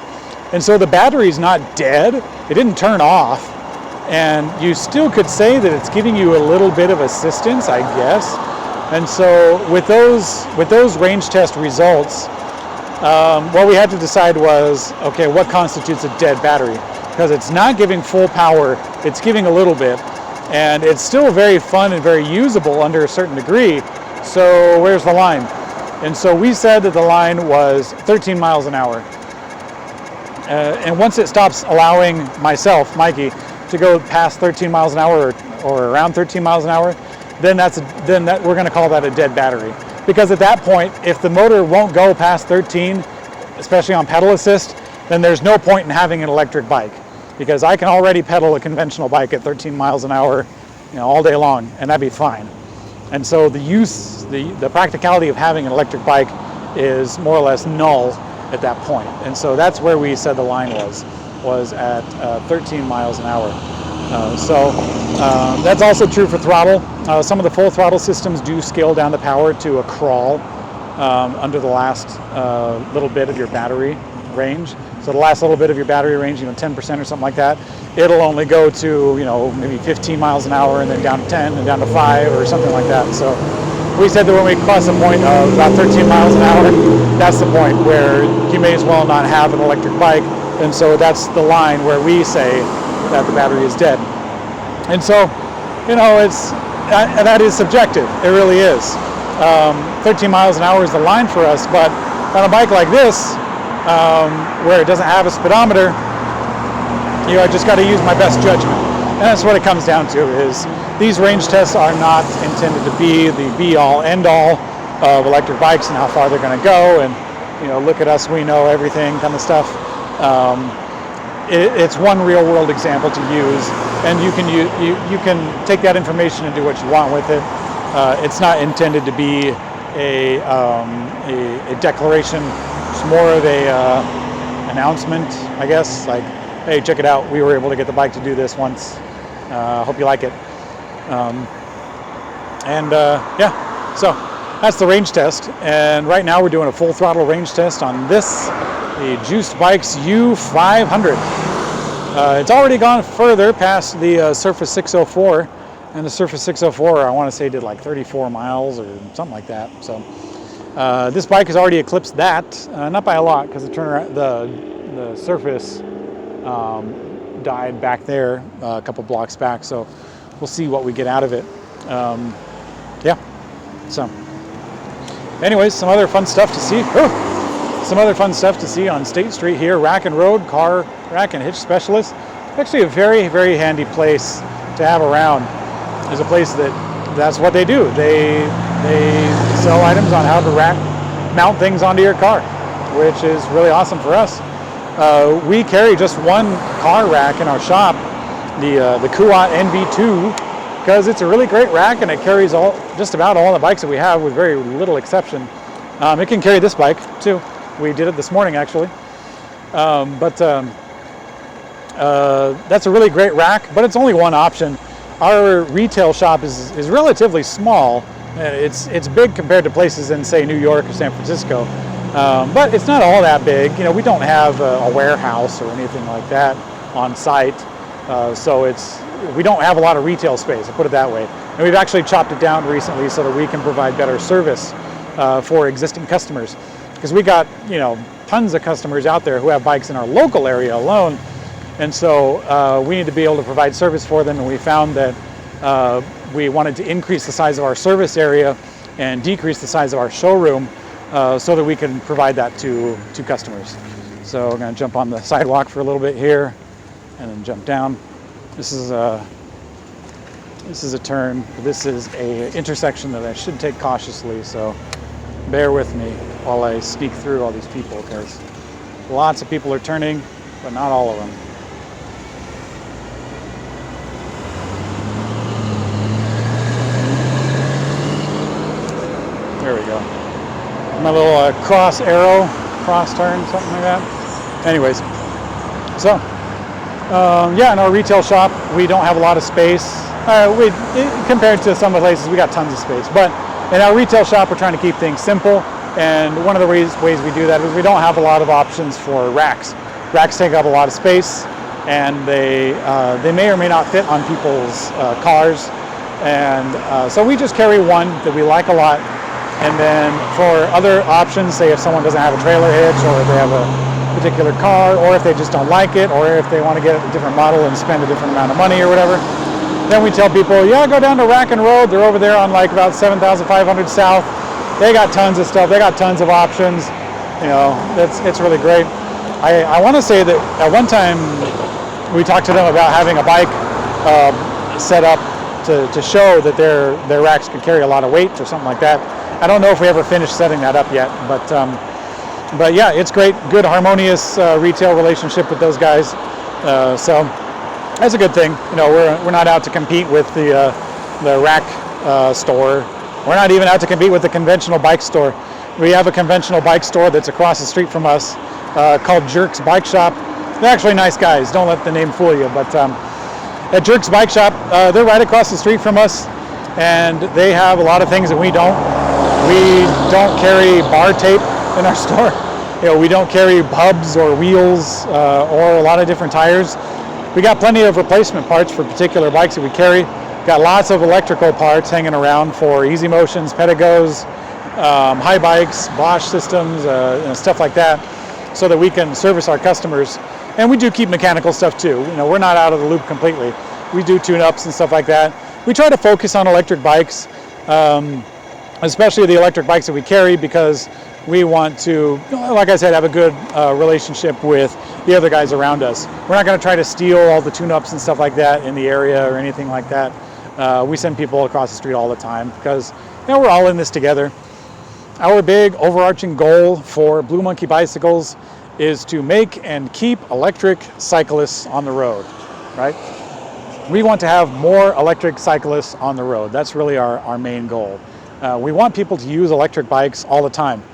And so the battery's not dead. It didn't turn off. And you still could say that it's giving you a little bit of assistance, I guess. And so with those range test results, what we had to decide was, okay, what constitutes a dead battery? Because it's not giving full power, it's giving a little bit. And it's still very fun and very usable under a certain degree. So where's the line? And so we said that the line was 13 miles an hour. And once it stops allowing myself, Mikey, to go past 13 miles an hour or around 13 miles an hour, then we're going to call that a dead battery. Because at that point, if the motor won't go past 13, especially on pedal assist, then there's no point in having an electric bike. Because I can already pedal a conventional bike at 13 miles an hour, all day long, and that'd be fine. And so the practicality of having an electric bike is more or less null at that point. And so that's where we said the line was at 13 miles an hour. So that's also true for throttle. Some of the full throttle systems do scale down the power to a crawl under the last little bit of your battery range. So the last little bit of your battery range, 10% or something like that, it'll only go to, maybe 15 miles an hour and then down to 10 and down to 5 or something like that. So we said that when we cross a point of about 13 miles an hour, that's the point where you may as well not have an electric bike. And so that's the line where we say that the battery is dead. And so, that is subjective. It really is. 13 miles an hour is the line for us, but on a bike like this, where it doesn't have a speedometer, I just got to use my best judgment. And that's what it comes down to, is these range tests are not intended to be the be-all, end-all of electric bikes and how far they're going to go, and look at us, we know everything kind of stuff. It's one real-world example to use, and you can take that information and do what you want with it. It's not intended to be a declaration. It's more of a announcement, I guess. Like, hey, check it out. We were able to get the bike to do this once. Hope you like it. So that's the range test. And right now we're doing a full throttle range test on the Juiced Bikes U500. It's already gone further past the Surface 604. And the Surface 604, I want to say, did like 34 miles or something like that. So This bike has already eclipsed that, not by a lot, because the surface died back there a couple blocks back. So we'll see what we get out of it. Yeah. So, anyways, some other fun stuff to see. Some other fun stuff to see on State Street here. Rack and Road Car Rack and Hitch Specialist. Actually, a very, very handy place to have around. Is a place that's what they do. They sell items on how to mount things onto your car, which is really awesome for us. We carry just one car rack in our shop, the Kuat NV2, because it's a really great rack and it carries just about all the bikes that we have with very little exception. It can carry this bike too. We did it this morning actually. That's a really great rack, but it's only one option. Our retail shop is relatively small. It's big compared to places in, say, New York or San Francisco, but it's not all that big. You know, we don't have a warehouse or anything like that on site, so we don't have a lot of retail space, I'll put it that way. And we've actually chopped it down recently so that we can provide better service for existing customers, because we got, you know, tons of customers out there who have bikes in our local area alone. And so we need to be able to provide service for them, and we found that we wanted to increase the size of our service area and decrease the size of our showroom so that we can provide that to customers. So I'm going to jump on the sidewalk for a little bit here and then jump down. This is a turn. This is a intersection that I should take cautiously, so bear with me while I sneak through all these people, because lots of people are turning, but not all of them. There we go. My little cross arrow, cross turn, something like that. Anyways, so yeah, in our retail shop, we don't have a lot of space. Compared to some of the places, we got tons of space. But in our retail shop, we're trying to keep things simple. And one of the ways we do that is we don't have a lot of options for racks. Racks take up a lot of space, and they may or may not fit on people's cars. And so we just carry one that we like a lot. And then for other options, say if someone doesn't have a trailer hitch, or if they have a particular car, or if they just don't like it, or if they want to get a different model and spend a different amount of money or whatever, then we tell people, yeah, go down to Rack and Road. They're over there on like about 7,500 South. They got tons of stuff. They got tons of options. You know, it's really great. I want to say that at one time we talked to them about having a bike set up to show that their racks could carry a lot of weight or something like that. I don't know if we ever finished setting that up yet, but yeah, it's great, good harmonious retail relationship with those guys. So that's a good thing. You know, we're not out to compete with the rack store. We're not even out to compete with the conventional bike store. We have a conventional bike store that's across the street from us called Jerk's Bike Shop. They're actually nice guys. Don't let the name fool you. But at Jerk's Bike Shop, they're right across the street from us, and they have a lot of things that we don't. We don't carry bar tape in our store. You know, we don't carry hubs or wheels or a lot of different tires. We got plenty of replacement parts for particular bikes that we carry. Got lots of electrical parts hanging around for Easy Motions, Pedagos, high bikes, Bosch systems, and stuff like that, so that we can service our customers. And we do keep mechanical stuff too. You know, we're not out of the loop completely. We do tune-ups and stuff like that. We try to focus on electric bikes, especially the electric bikes that we carry, because we want to, like I said, have a good relationship with the other guys around us. We're not going to try to steal all the tune-ups and stuff like that in the area or anything like that. We send people across the street all the time because, you know, we're all in this together. Our big overarching goal for Blue Monkey Bicycles is to make and keep electric cyclists on the road, right? We want to have more electric cyclists on the road. That's really our main goal. We want people to use electric bikes all the time.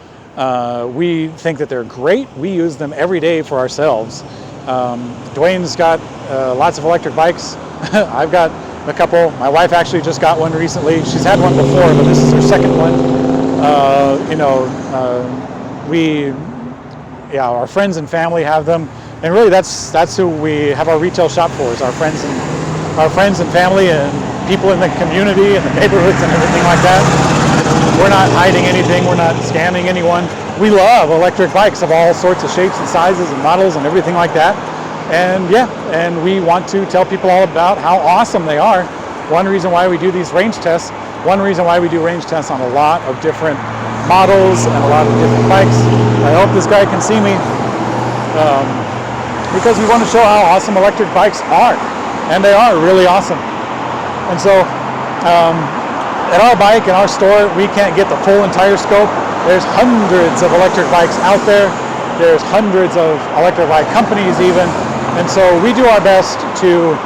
We think that they're great. We use them every day for ourselves. Dwayne's got lots of electric bikes. I've got a couple. My wife actually just got one recently. She's had one before, but this is her second one. Our friends and family have them, and really that's who we have our retail shop for, is our friends and family and people in the community and the neighborhoods and everything like that. We're not hiding anything. We're not scamming anyone. We love electric bikes of all sorts of shapes and sizes and models and everything like that. And yeah, and we want to tell people all about how awesome they are. One reason why we do these range tests, one reason why we do range tests on a lot of different models and a lot of different bikes. I hope this guy can see me, because we want to show how awesome electric bikes are, and they are really awesome. And so at our bike, in our store, we can't get the full entire scope. There's hundreds of electric bikes out there. There's hundreds of electric bike companies even. And so we do our best to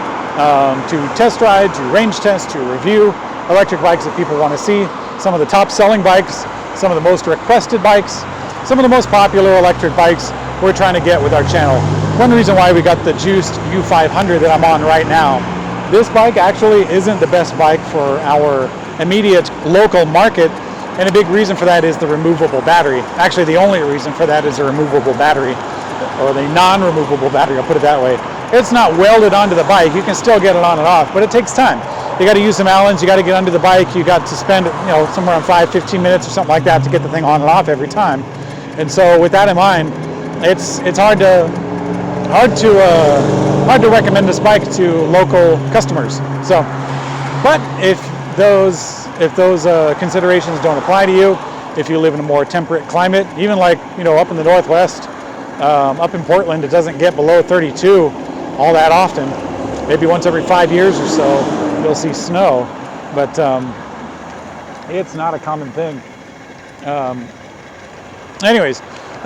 test ride, to range test, to review electric bikes that people want to see. Some of the top selling bikes, some of the most requested bikes, some of the most popular electric bikes we're trying to get with our channel. One reason why we got the juiced U500 that I'm on right now. This bike actually isn't the best bike for our immediate local market, and a big reason for that is the removable battery. Actually, the only reason for that is the removable battery, or the non-removable battery, I'll put it that way. It's not welded onto the bike. You can still get it on and off, but it takes time. You got to use some Allens, you got to get under the bike, you got to spend, somewhere around 5-15 minutes or something like that to get the thing on and off every time. And so with that in mind, it's hard to recommend this bike to local customers. So, but if those considerations don't apply to you, if you live in a more temperate climate, even like up in the Northwest, up in Portland, it doesn't get below 32 all that often. Maybe once every 5 years or so you'll see snow, but it's not a common thing. Anyways,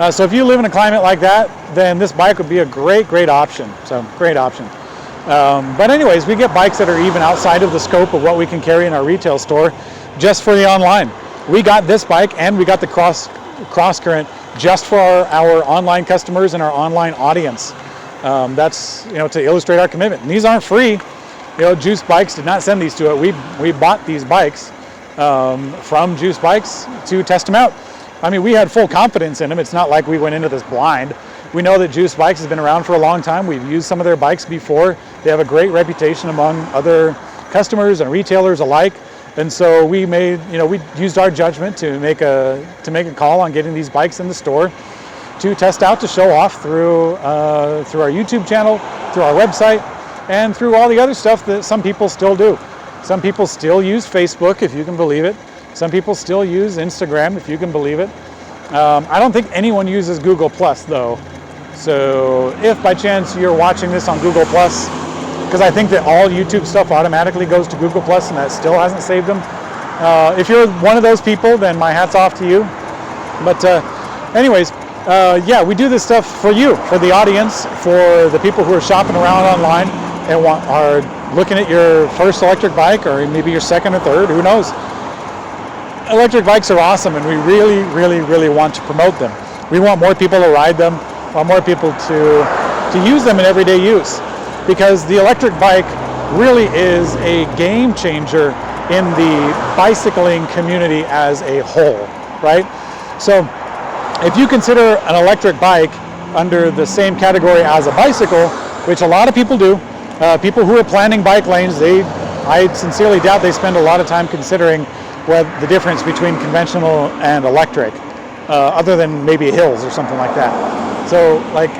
so if you live in a climate like that, then this bike would be a great option. So great option. But anyways, we get bikes that are even outside of the scope of what we can carry in our retail store just for the online. We got this bike and we got the cross current just for our online customers and our online audience. That's to illustrate our commitment. And these aren't free. Juice Bikes did not send these to it. We bought these bikes from Juice Bikes to test them out. I mean, we had full confidence in them. It's not like we went into this blind. We know that Juice Bikes has been around for a long time. We've used some of their bikes before. They have a great reputation among other customers and retailers alike. And so we used our judgment to make a call on getting these bikes in the store to test out, to show off through our YouTube channel, through our website, and through all the other stuff that some people still do. Some people still use Facebook, if you can believe it. Some people still use Instagram, if you can believe it. I don't think anyone uses Google Plus though. So if by chance you're watching this on Google Plus, because I think that all YouTube stuff automatically goes to Google Plus and that still hasn't saved them. If you're one of those people, then my hat's off to you. But anyways, yeah, we do this stuff for you, for the audience, for the people who are shopping around online and are looking at your first electric bike, or maybe your second or third, who knows. Electric bikes are awesome, and we really want to promote them. We want more people to ride them, want more people to use them in everyday use, because the electric bike really is a game changer in the bicycling community as a whole, right? So if you consider an electric bike under the same category as a bicycle, which a lot of people do, people who are planning bike lanes, I sincerely doubt they spend a lot of time considering what the difference between conventional and electric, other than maybe hills or something like that. So like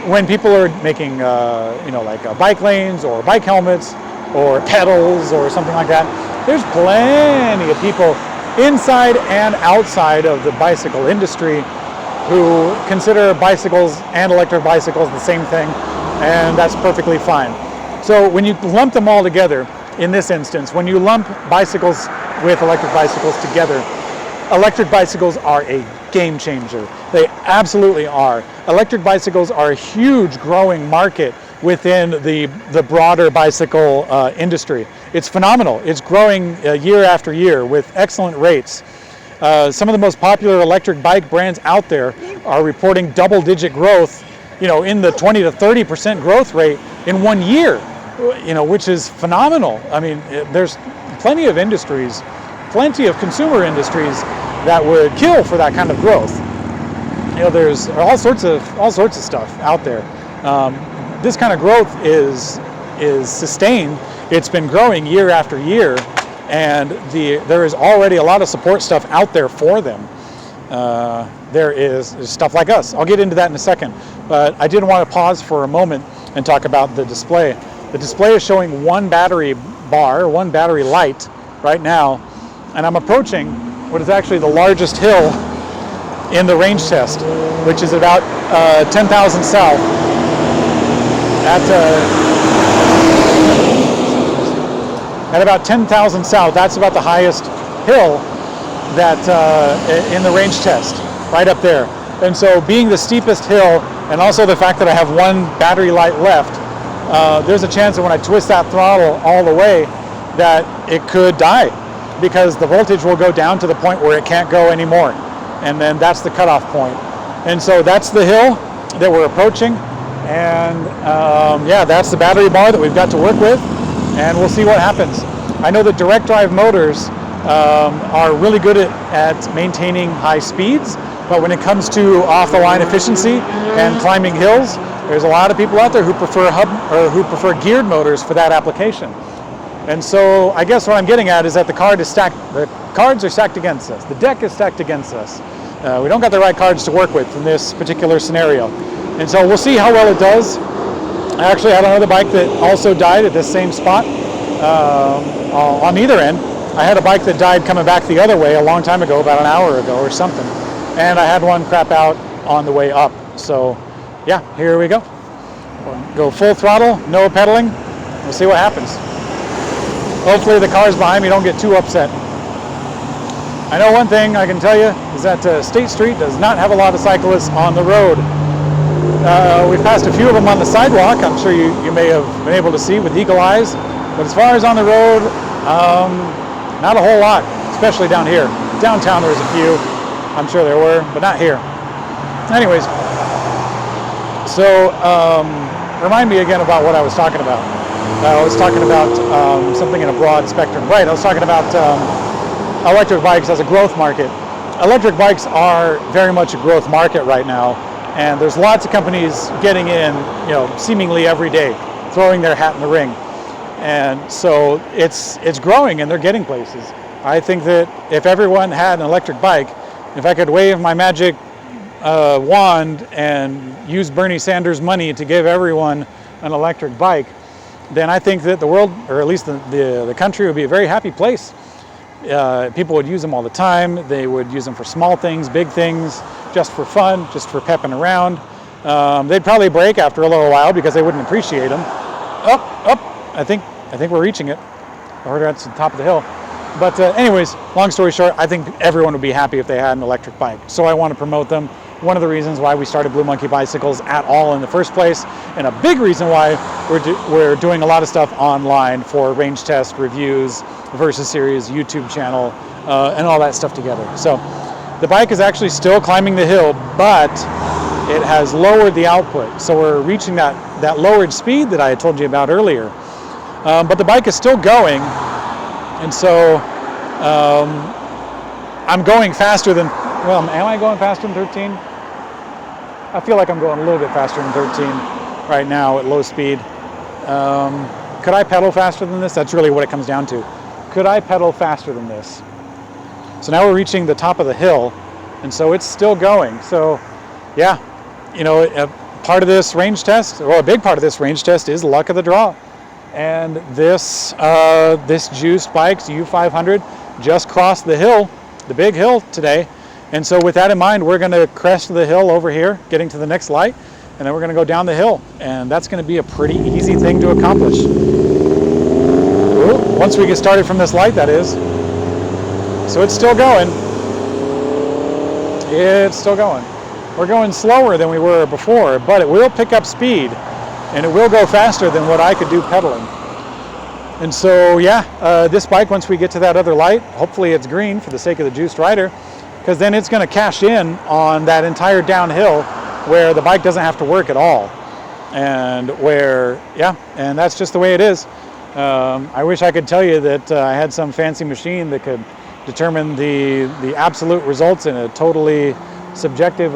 when people are making bike lanes or bike helmets or pedals or something like that, there's plenty of people inside and outside of the bicycle industry who consider bicycles and electric bicycles the same thing, and that's perfectly fine. So when you lump them all together, in this instance, when you lump bicycles with electric bicycles together, electric bicycles are a game changer. They absolutely are. Electric bicycles are a huge growing market within the broader bicycle industry. It's phenomenal. It's growing year after year with excellent rates. Some of the most popular electric bike brands out there are reporting double-digit growth, in the 20 to 30% growth rate in 1 year, which is phenomenal. I mean, there's plenty of industries, plenty of consumer industries that would kill for that kind of growth. There's all sorts of stuff out there. This kind of growth is sustained. It's been growing year after year, and there is already a lot of support stuff out there for them. There is stuff like us. I'll get into that in a second, but I did want to pause for a moment and talk about the display. The display is showing one battery bar, one battery light right now, and I'm approaching what is actually the largest hill in the range test, which is about 10,000 south. At about 10,000 south, that's about the highest hill that in the range test, right up there. And so being the steepest hill, and also the fact that I have one battery light left, there's a chance that when I twist that throttle all the way, that it could die, because the voltage will go down to the point where it can't go anymore. And then that's the cutoff point. And so that's the hill that we're approaching. And yeah, that's the battery bar that we've got to work with, and we'll see what happens. I know that direct drive motors are really good at maintaining high speeds, but when it comes to off-the-line efficiency and climbing hills, there's a lot of people out there who prefer geared motors for that application. And so I guess what I'm getting at is that the cards are stacked against us. The deck is stacked against us. We don't got the right cards to work with in this particular scenario. And so we'll see how well it does. I actually had another bike that also died at this same spot on either end. I had a bike that died coming back the other way a long time ago, about an hour ago or something. And I had one crap out on the way up. So yeah, here we go. We'll go full throttle, no pedaling. We'll see what happens. Hopefully the cars behind me don't get too upset. I know one thing I can tell you is that State Street does not have a lot of cyclists on the road. We've passed a few of them on the sidewalk. I'm sure you may have been able to see with eagle eyes. But as far as on the road, not a whole lot, especially down here. Downtown there was a few, I'm sure there were, but not here. Anyways, so remind me again about what I was talking about. I was talking about something in a broad spectrum. Right, I was talking about electric bikes as a growth market. Electric bikes are very much a growth market right now, and there's lots of companies getting in, seemingly every day, throwing their hat in the ring. And so it's growing, and they're getting places. I think that if everyone had an electric bike, if I could wave my magic wand and use Bernie Sanders' money to give everyone an electric bike, then I think that the world, or at least the country, would be a very happy place. People would use them all the time. They would use them for small things, big things, just for fun, just for pepping around. They'd probably break after a little while because they wouldn't appreciate them. Up. I think we're reaching it. Or that's the top of the hill. But anyways, long story short, I think everyone would be happy if they had an electric bike. So I want to promote them. One of the reasons why we started Blue Monkey Bicycles at all in the first place, and a big reason why we're doing a lot of stuff online for range test reviews, Versus Series, YouTube channel, and all that stuff together. So the bike is actually still climbing the hill, but it has lowered the output. So we're reaching that lowered speed that I had told you about earlier. But the bike is still going, and so I'm going faster than, am I going faster than 13? I feel like I'm going a little bit faster than 13 right now at low speed. Could I pedal faster than this? That's really what it comes down to. Could I pedal faster than this? So now we're reaching the top of the hill, and so it's still going. So yeah, part of this range test, or a big part of this range test, is luck of the draw. And this juiced bike's U500 just crossed the hill, the big hill today. And so with that in mind, we're going to crest the hill over here, getting to the next light, and then we're going to go down the hill. And that's going to be a pretty easy thing to accomplish. Ooh, once we get started from this light, that is. So it's still going. It's still going. We're going slower than we were before, but it will pick up speed, and it will go faster than what I could do pedaling. And so yeah, this bike, once we get to that other light, hopefully it's green for the sake of the juiced rider, because then it's going to cash in on that entire downhill where the bike doesn't have to work at all. And and that's just the way it is. I wish I could tell you that I had some fancy machine that could determine the absolute results in a totally subjective,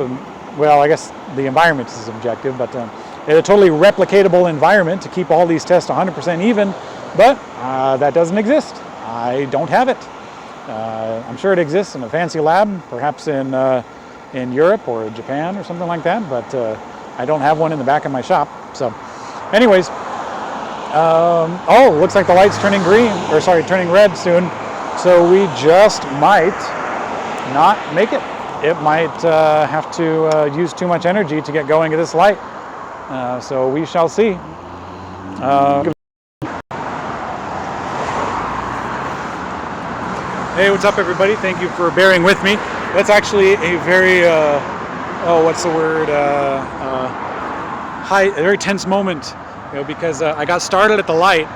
well, I guess the environment is subjective, but in a totally replicatable environment to keep all these tests 100% even, but that doesn't exist. I don't have it. I'm sure it exists in a fancy lab, perhaps in Europe or Japan or something like that, but I don't have one in the back of my shop. So anyways, oh, looks like the light's turning turning red soon. So we just might not make it. It might have to use too much energy to get going at this light. So we shall see. Hey, what's up, everybody? Thank you for bearing with me. That's actually a very, what's the word? A very tense moment, because I got started at the light,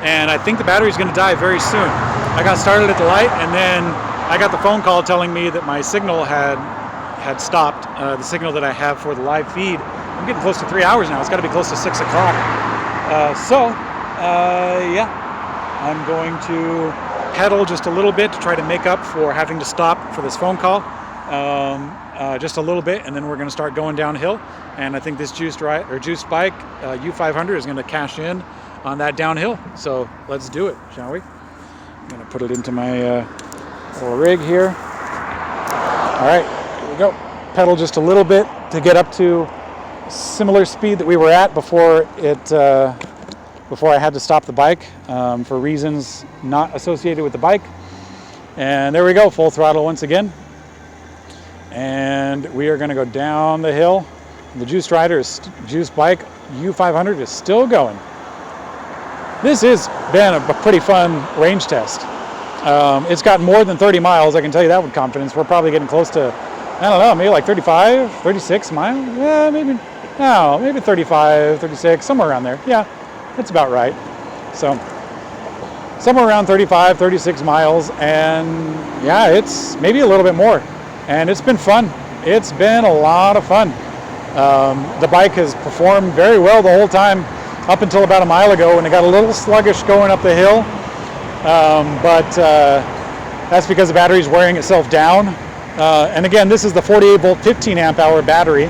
and I think the battery's going to die very soon. I got started at the light, and then I got the phone call telling me that my signal had stopped. The signal that I have for the live feed. I'm getting close to 3 hours now. It's got to be close to 6 o'clock. Yeah, I'm going to pedal just a little bit to try to make up for having to stop for this phone call, just a little bit, and then we're going to start going downhill. And I think this juiced bike, U500, is going to cash in on that downhill. So let's do it, shall we? I'm going to put it into my little rig here. All right, here we go. Pedal just a little bit to get up to similar speed that we were at before I had to stop the bike for reasons not associated with the bike. And there we go, full throttle once again. And we are going to go down the hill. The juiced bike U500 is still going. This has been a pretty fun range test. It's got more than 30 miles, I can tell you that with confidence. We're probably getting close to, I don't know, maybe like 35, 36 miles? Yeah, maybe 35, 36, somewhere around there. Yeah. That's about right. So somewhere around 35, 36 miles, and yeah, it's maybe a little bit more. And it's been fun. It's been a lot of fun. The bike has performed very well the whole time up until about a mile ago when it got a little sluggish going up the hill. But that's because the battery's wearing itself down. And again, this is the 48 volt 15 amp hour battery.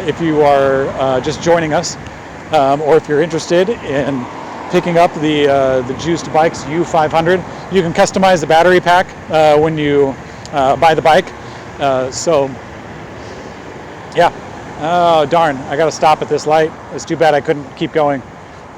If you are just joining us. Or if you're interested in picking up the juiced bike's U500, you can customize the battery pack when you buy the bike. So yeah, oh darn, I got to stop at this light. It's too bad I couldn't keep going.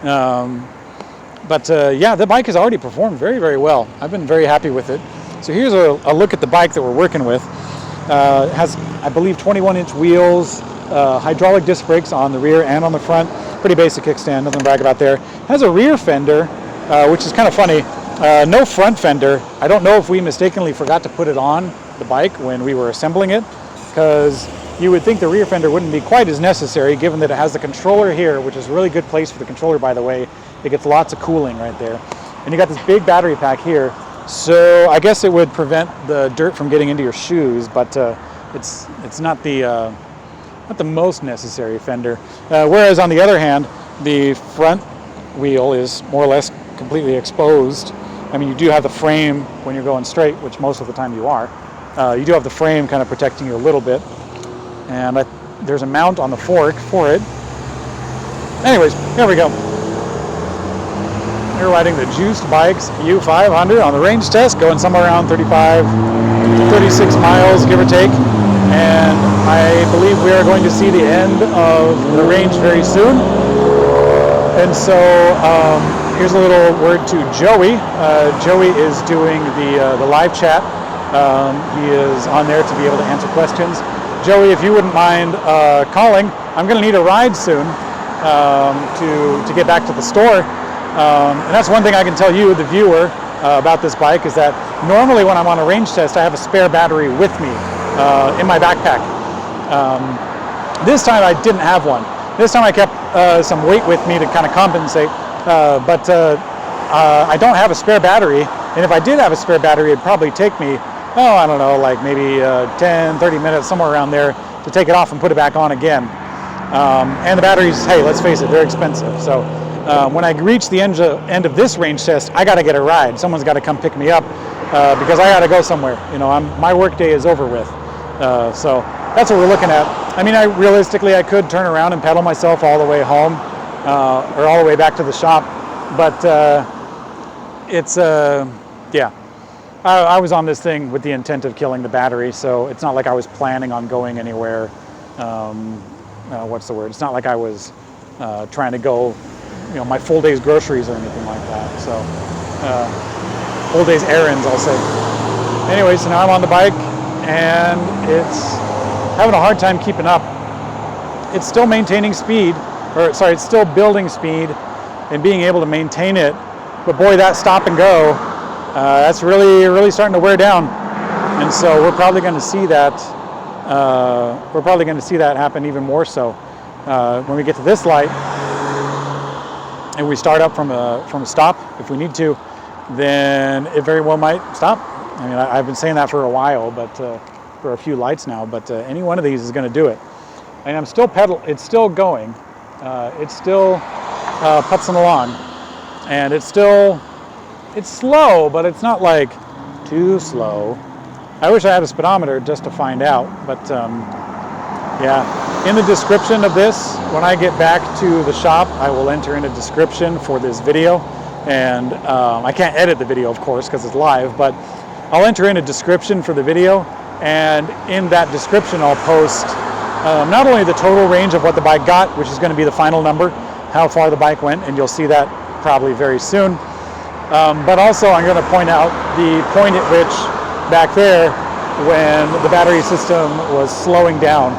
But yeah, the bike has already performed very, very well. I've been very happy with it. So here's a look at the bike that we're working with. It has, I believe, 21-inch wheels, hydraulic disc brakes on the rear and on the front. Pretty basic kickstand, nothing to brag about there. Has a rear fender, which is kind of funny. No front fender. I don't know if we mistakenly forgot to put it on the bike when we were assembling it, because you would think the rear fender wouldn't be quite as necessary given that it has the controller here, which is a really good place for the controller, by the way. It gets lots of cooling right there. And you got this big battery pack here. So I guess it would prevent the dirt from getting into your shoes, but it's not the most necessary fender. Whereas on the other hand, the front wheel is more or less completely exposed. I mean, you do have the frame when you're going straight, which most of the time you are. You do have the frame kind of protecting you a little bit. And there's a mount on the fork for it. Anyways, here we go. We're riding the juiced bike's U500 on the range test, going somewhere around 35, 36 miles, give or take. And I believe we are going to see the end of the range very soon. And so here's a little word to Joey. Joey is doing the live chat. He is on there to be able to answer questions. Joey, if you wouldn't mind calling, I'm going to need a ride soon to get back to the store. And that's one thing I can tell you, the viewer, about this bike, is that normally when I'm on a range test, I have a spare battery with me in my backpack. This time I didn't have one. This time I kept some weight with me to kind of compensate, but I don't have a spare battery, and if I did have a spare battery, it'd probably take me, I don't know, like maybe 10, 30 minutes, somewhere around there, to take it off and put it back on again. And the batteries, hey, let's face it, they're expensive. So when I reach the end of this range test, I got to get a ride. Someone's got to come pick me up because I got to go somewhere. You know, my work day is over with. So that's what we're looking at. I mean, realistically, I could turn around and pedal myself all the way home or all the way back to the shop. But it's yeah. I was on this thing with the intent of killing the battery, so it's not like I was planning on going anywhere. What's the word? It's not like I was trying to go, my full day's groceries or anything like that. So, full day's errands, I'll say. Anyway, so now I'm on the bike, and it's having a hard time keeping up. It's still maintaining speed, it's still building speed and being able to maintain it. But boy, that stop and go, that's really starting to wear down. And so we're probably going to see that. Happen even more so when we get to this light, and we start up from a stop. If we need to, then it very well might stop. I mean, I've been saying that for a while, but for a few lights now. But any one of these is going to do it. And I'm still It's still going. It's still putzing along, and it's slow, but it's not like too slow. I wish I had a speedometer just to find out, but yeah. In the description of this, when I get back to the shop, I will enter in a description for this video, and I can't edit the video, of course, because it's live, but I'll enter in a description for the video, and in that description I'll post not only the total range of what the bike got, which is going to be the final number, how far the bike went, and you'll see that probably very soon, but also I'm going to point out the point at which back there when the battery system was slowing down,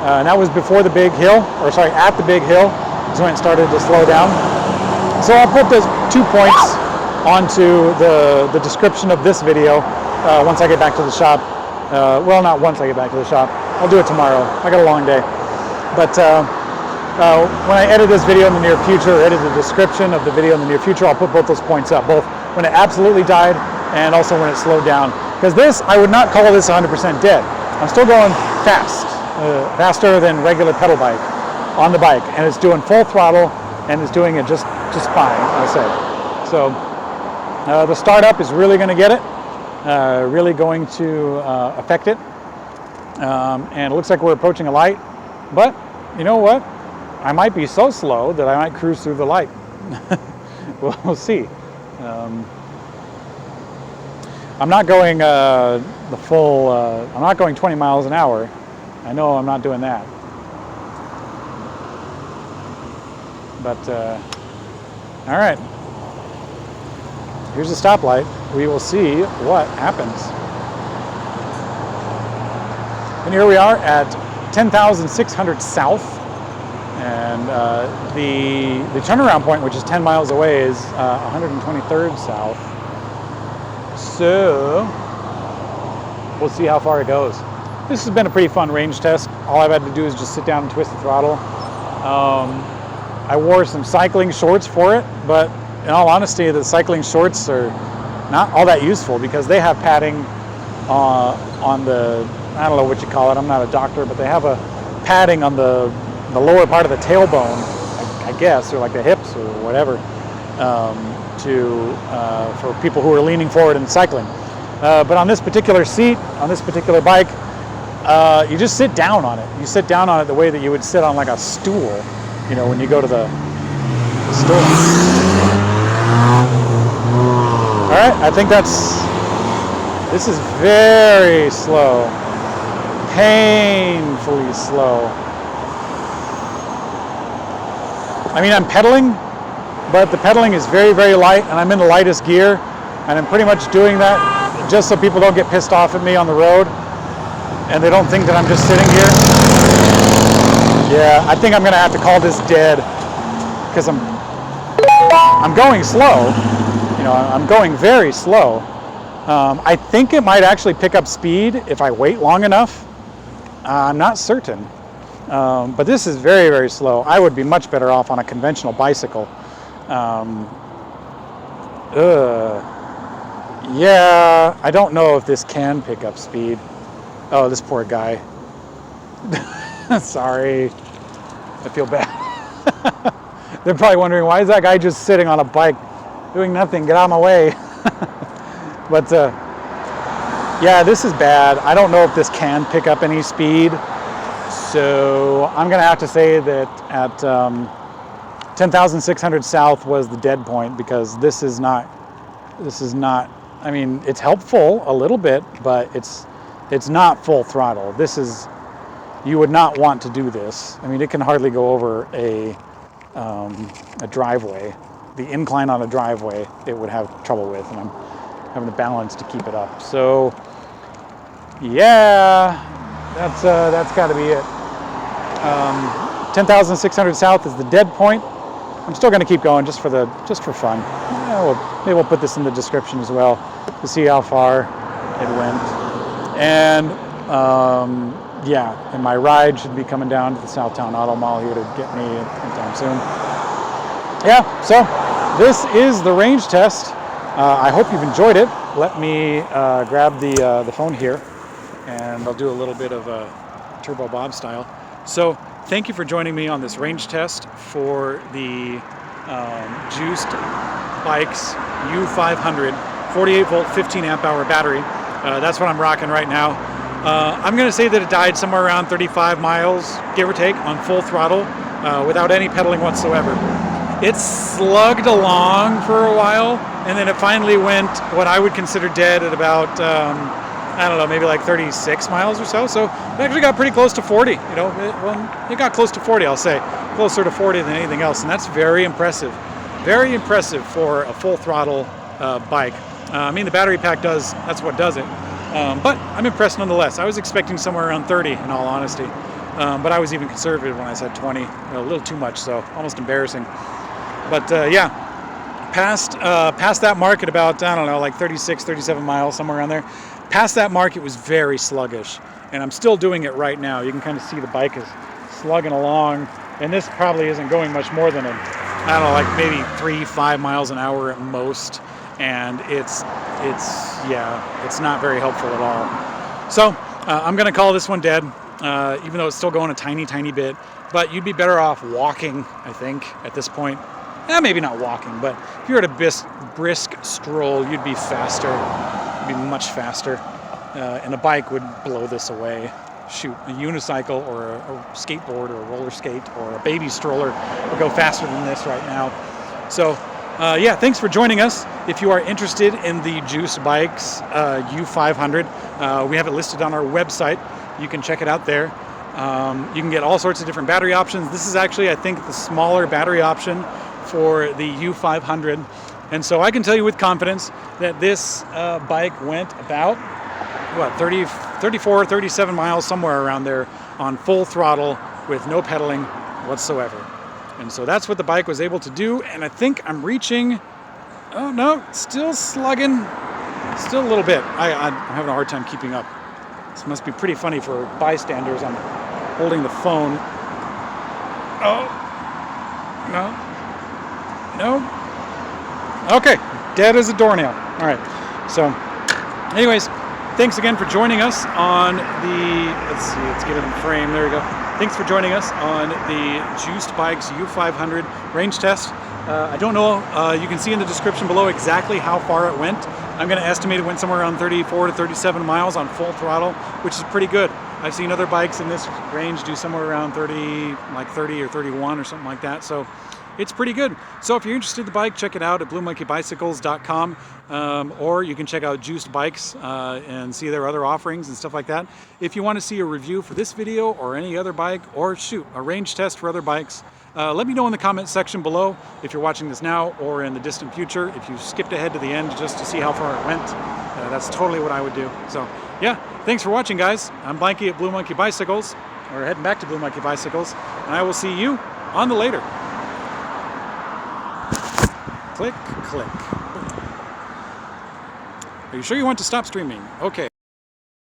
and that was before the big hill, at the big hill is when it started to slow down. So I'll put those 2 points onto the description of this video once I get back to the shop. Well, not once I get back to the shop. I'll do it tomorrow. I got a long day. But when I edit this video in the near future, or edit the description of the video in the near future, I'll put both those points up, both when it absolutely died and also when it slowed down. Because this, I would not call this 100% dead. I'm still going fast, faster than regular pedal bike on the bike, and it's doing full throttle, and it's doing it just fine, I'll say. So the startup is really going to get it, really going to affect it, and it looks like we're approaching a light, but you know what? I might be so slow that I might cruise through the light. We'll see. I'm not going the full, I'm not going 20 miles an hour. I know I'm not doing that. But, all right. Here's the stoplight. We will see what happens. And here we are at 10,600 south. And the turnaround point, which is 10 miles away, is 123rd south. So we'll see how far it goes. This has been a pretty fun range test. All I've had to do is just sit down and twist the throttle. I wore some cycling shorts for it, but in all honesty, the cycling shorts are not all that useful because they have padding on the, I don't know what you call it, I'm not a doctor, but they have a padding on the lower part of the tailbone, I guess, or like the hips or whatever, for people who are leaning forward and cycling. But on this particular seat, on this particular bike, you just sit down on it. You sit down on it the way that you would sit on like a stool, when you go to the store. All right, I think this is very slow, painfully slow. I mean, I'm pedaling, but the pedaling is very, very light, and I'm in the lightest gear, and I'm pretty much doing that just so people don't get pissed off at me on the road, and they don't think that I'm just sitting here. Yeah, I think I'm gonna have to call this dead, because I'm going slow. I'm going very slow. I think it might actually pick up speed if I wait long enough. I'm not certain. But this is very, very slow. I would be much better off on a conventional bicycle. Yeah, I don't know if this can pick up speed. Oh, this poor guy. Sorry. I feel bad. They're probably wondering, why is that guy just sitting on a bike doing nothing? Get out of my way. But yeah, this is bad. I don't know if this can pick up any speed. So I'm going to have to say that at 10,600 south was the dead point, because this is not This is not, I mean, it's helpful a little bit, but it's not full throttle. This is, you would not want to do this. I mean, it can hardly go over a driveway. The incline on a driveway, it would have trouble with, and I'm having to balance to keep it up. So, yeah, that's got to be it. 10,600 south is the dead point. I'm still going to keep going just for fun. Yeah, maybe we'll put this in the description as well to see how far it went. And yeah, and my ride should be coming down to the Southtown Auto Mall here to get me anytime soon. Yeah, so this is the range test. I hope you've enjoyed it. Let me grab the phone here, and I'll do a little bit of a Turbo Bob style. So thank you for joining me on this range test for the Juiced Bikes U500 48 volt 15 amp hour battery. That's what I'm rocking right now. I'm going to say that it died somewhere around 35 miles, give or take, on full throttle without any pedaling whatsoever. It slugged along for a while, and then it finally went what I would consider dead at about, I don't know, maybe like 36 miles or so. So it actually got pretty close to 40, you know, it got close to 40, I'll say, closer to 40 than anything else. And that's very impressive for a full throttle bike. I mean, the battery pack that's what does it. But I'm impressed nonetheless. I was expecting somewhere around 30 in all honesty. But I was even conservative when I said 20, a little too much, so almost embarrassing. But yeah, past that mark at about, I don't know, like 36, 37 miles, somewhere around there. Past that mark, it was very sluggish, and I'm still doing it right now. You can kind of see the bike is slugging along, and this probably isn't going much more than I don't know, like maybe 3-5 miles an hour at most, and it's not very helpful at all. So I'm gonna call this one dead, even though it's still going a tiny bit. But you'd be better off walking, I think, at this point. Maybe not walking, but if you're at a brisk stroll, you'd be faster. You'd be much faster. And a bike would blow this away. Shoot, a unicycle or a skateboard or a roller skate or a baby stroller will go faster than this right now. So, yeah, thanks for joining us. If you are interested in the Juiced Bikes U500, we have it listed on our website. You can check it out there. You can get all sorts of different battery options. This is actually, I think, the smaller battery option for the U500. And so I can tell you with confidence that this bike went about, 34, 37 miles, somewhere around there, on full throttle with no pedaling whatsoever. And so that's what the bike was able to do. And I think I'm reaching, oh no, still slugging, still a little bit. I'm having a hard time keeping up. This must be pretty funny for bystanders. I'm holding the phone. Oh, no. Okay, dead as a doornail. All right, so anyways, thanks again for joining us on the, let's get it in frame, there we go. Thanks for joining us on the Juiced Bikes U500 range test. I don't know, you can see in the description below exactly how far it went. I'm going to estimate it went somewhere around 34 to 37 miles on full throttle, which is pretty good. I've seen other bikes in this range do somewhere around 30 or 31 or something like that. So it's pretty good. So if you're interested in the bike, check it out at bluemonkeybicycles.com, or you can check out Juiced Bikes and see their other offerings and stuff like that. If you want to see a review for this video or any other bike, or shoot, a range test for other bikes, let me know in the comments section below if you're watching this now or in the distant future. If you skipped ahead to the end just to see how far it went, that's totally what I would do. So yeah, thanks for watching, guys. I'm Blanky at Blue Monkey Bicycles, or heading back to Blue Monkey Bicycles, and I will see you on the later. Click, click. Are you sure you want to stop streaming? Okay.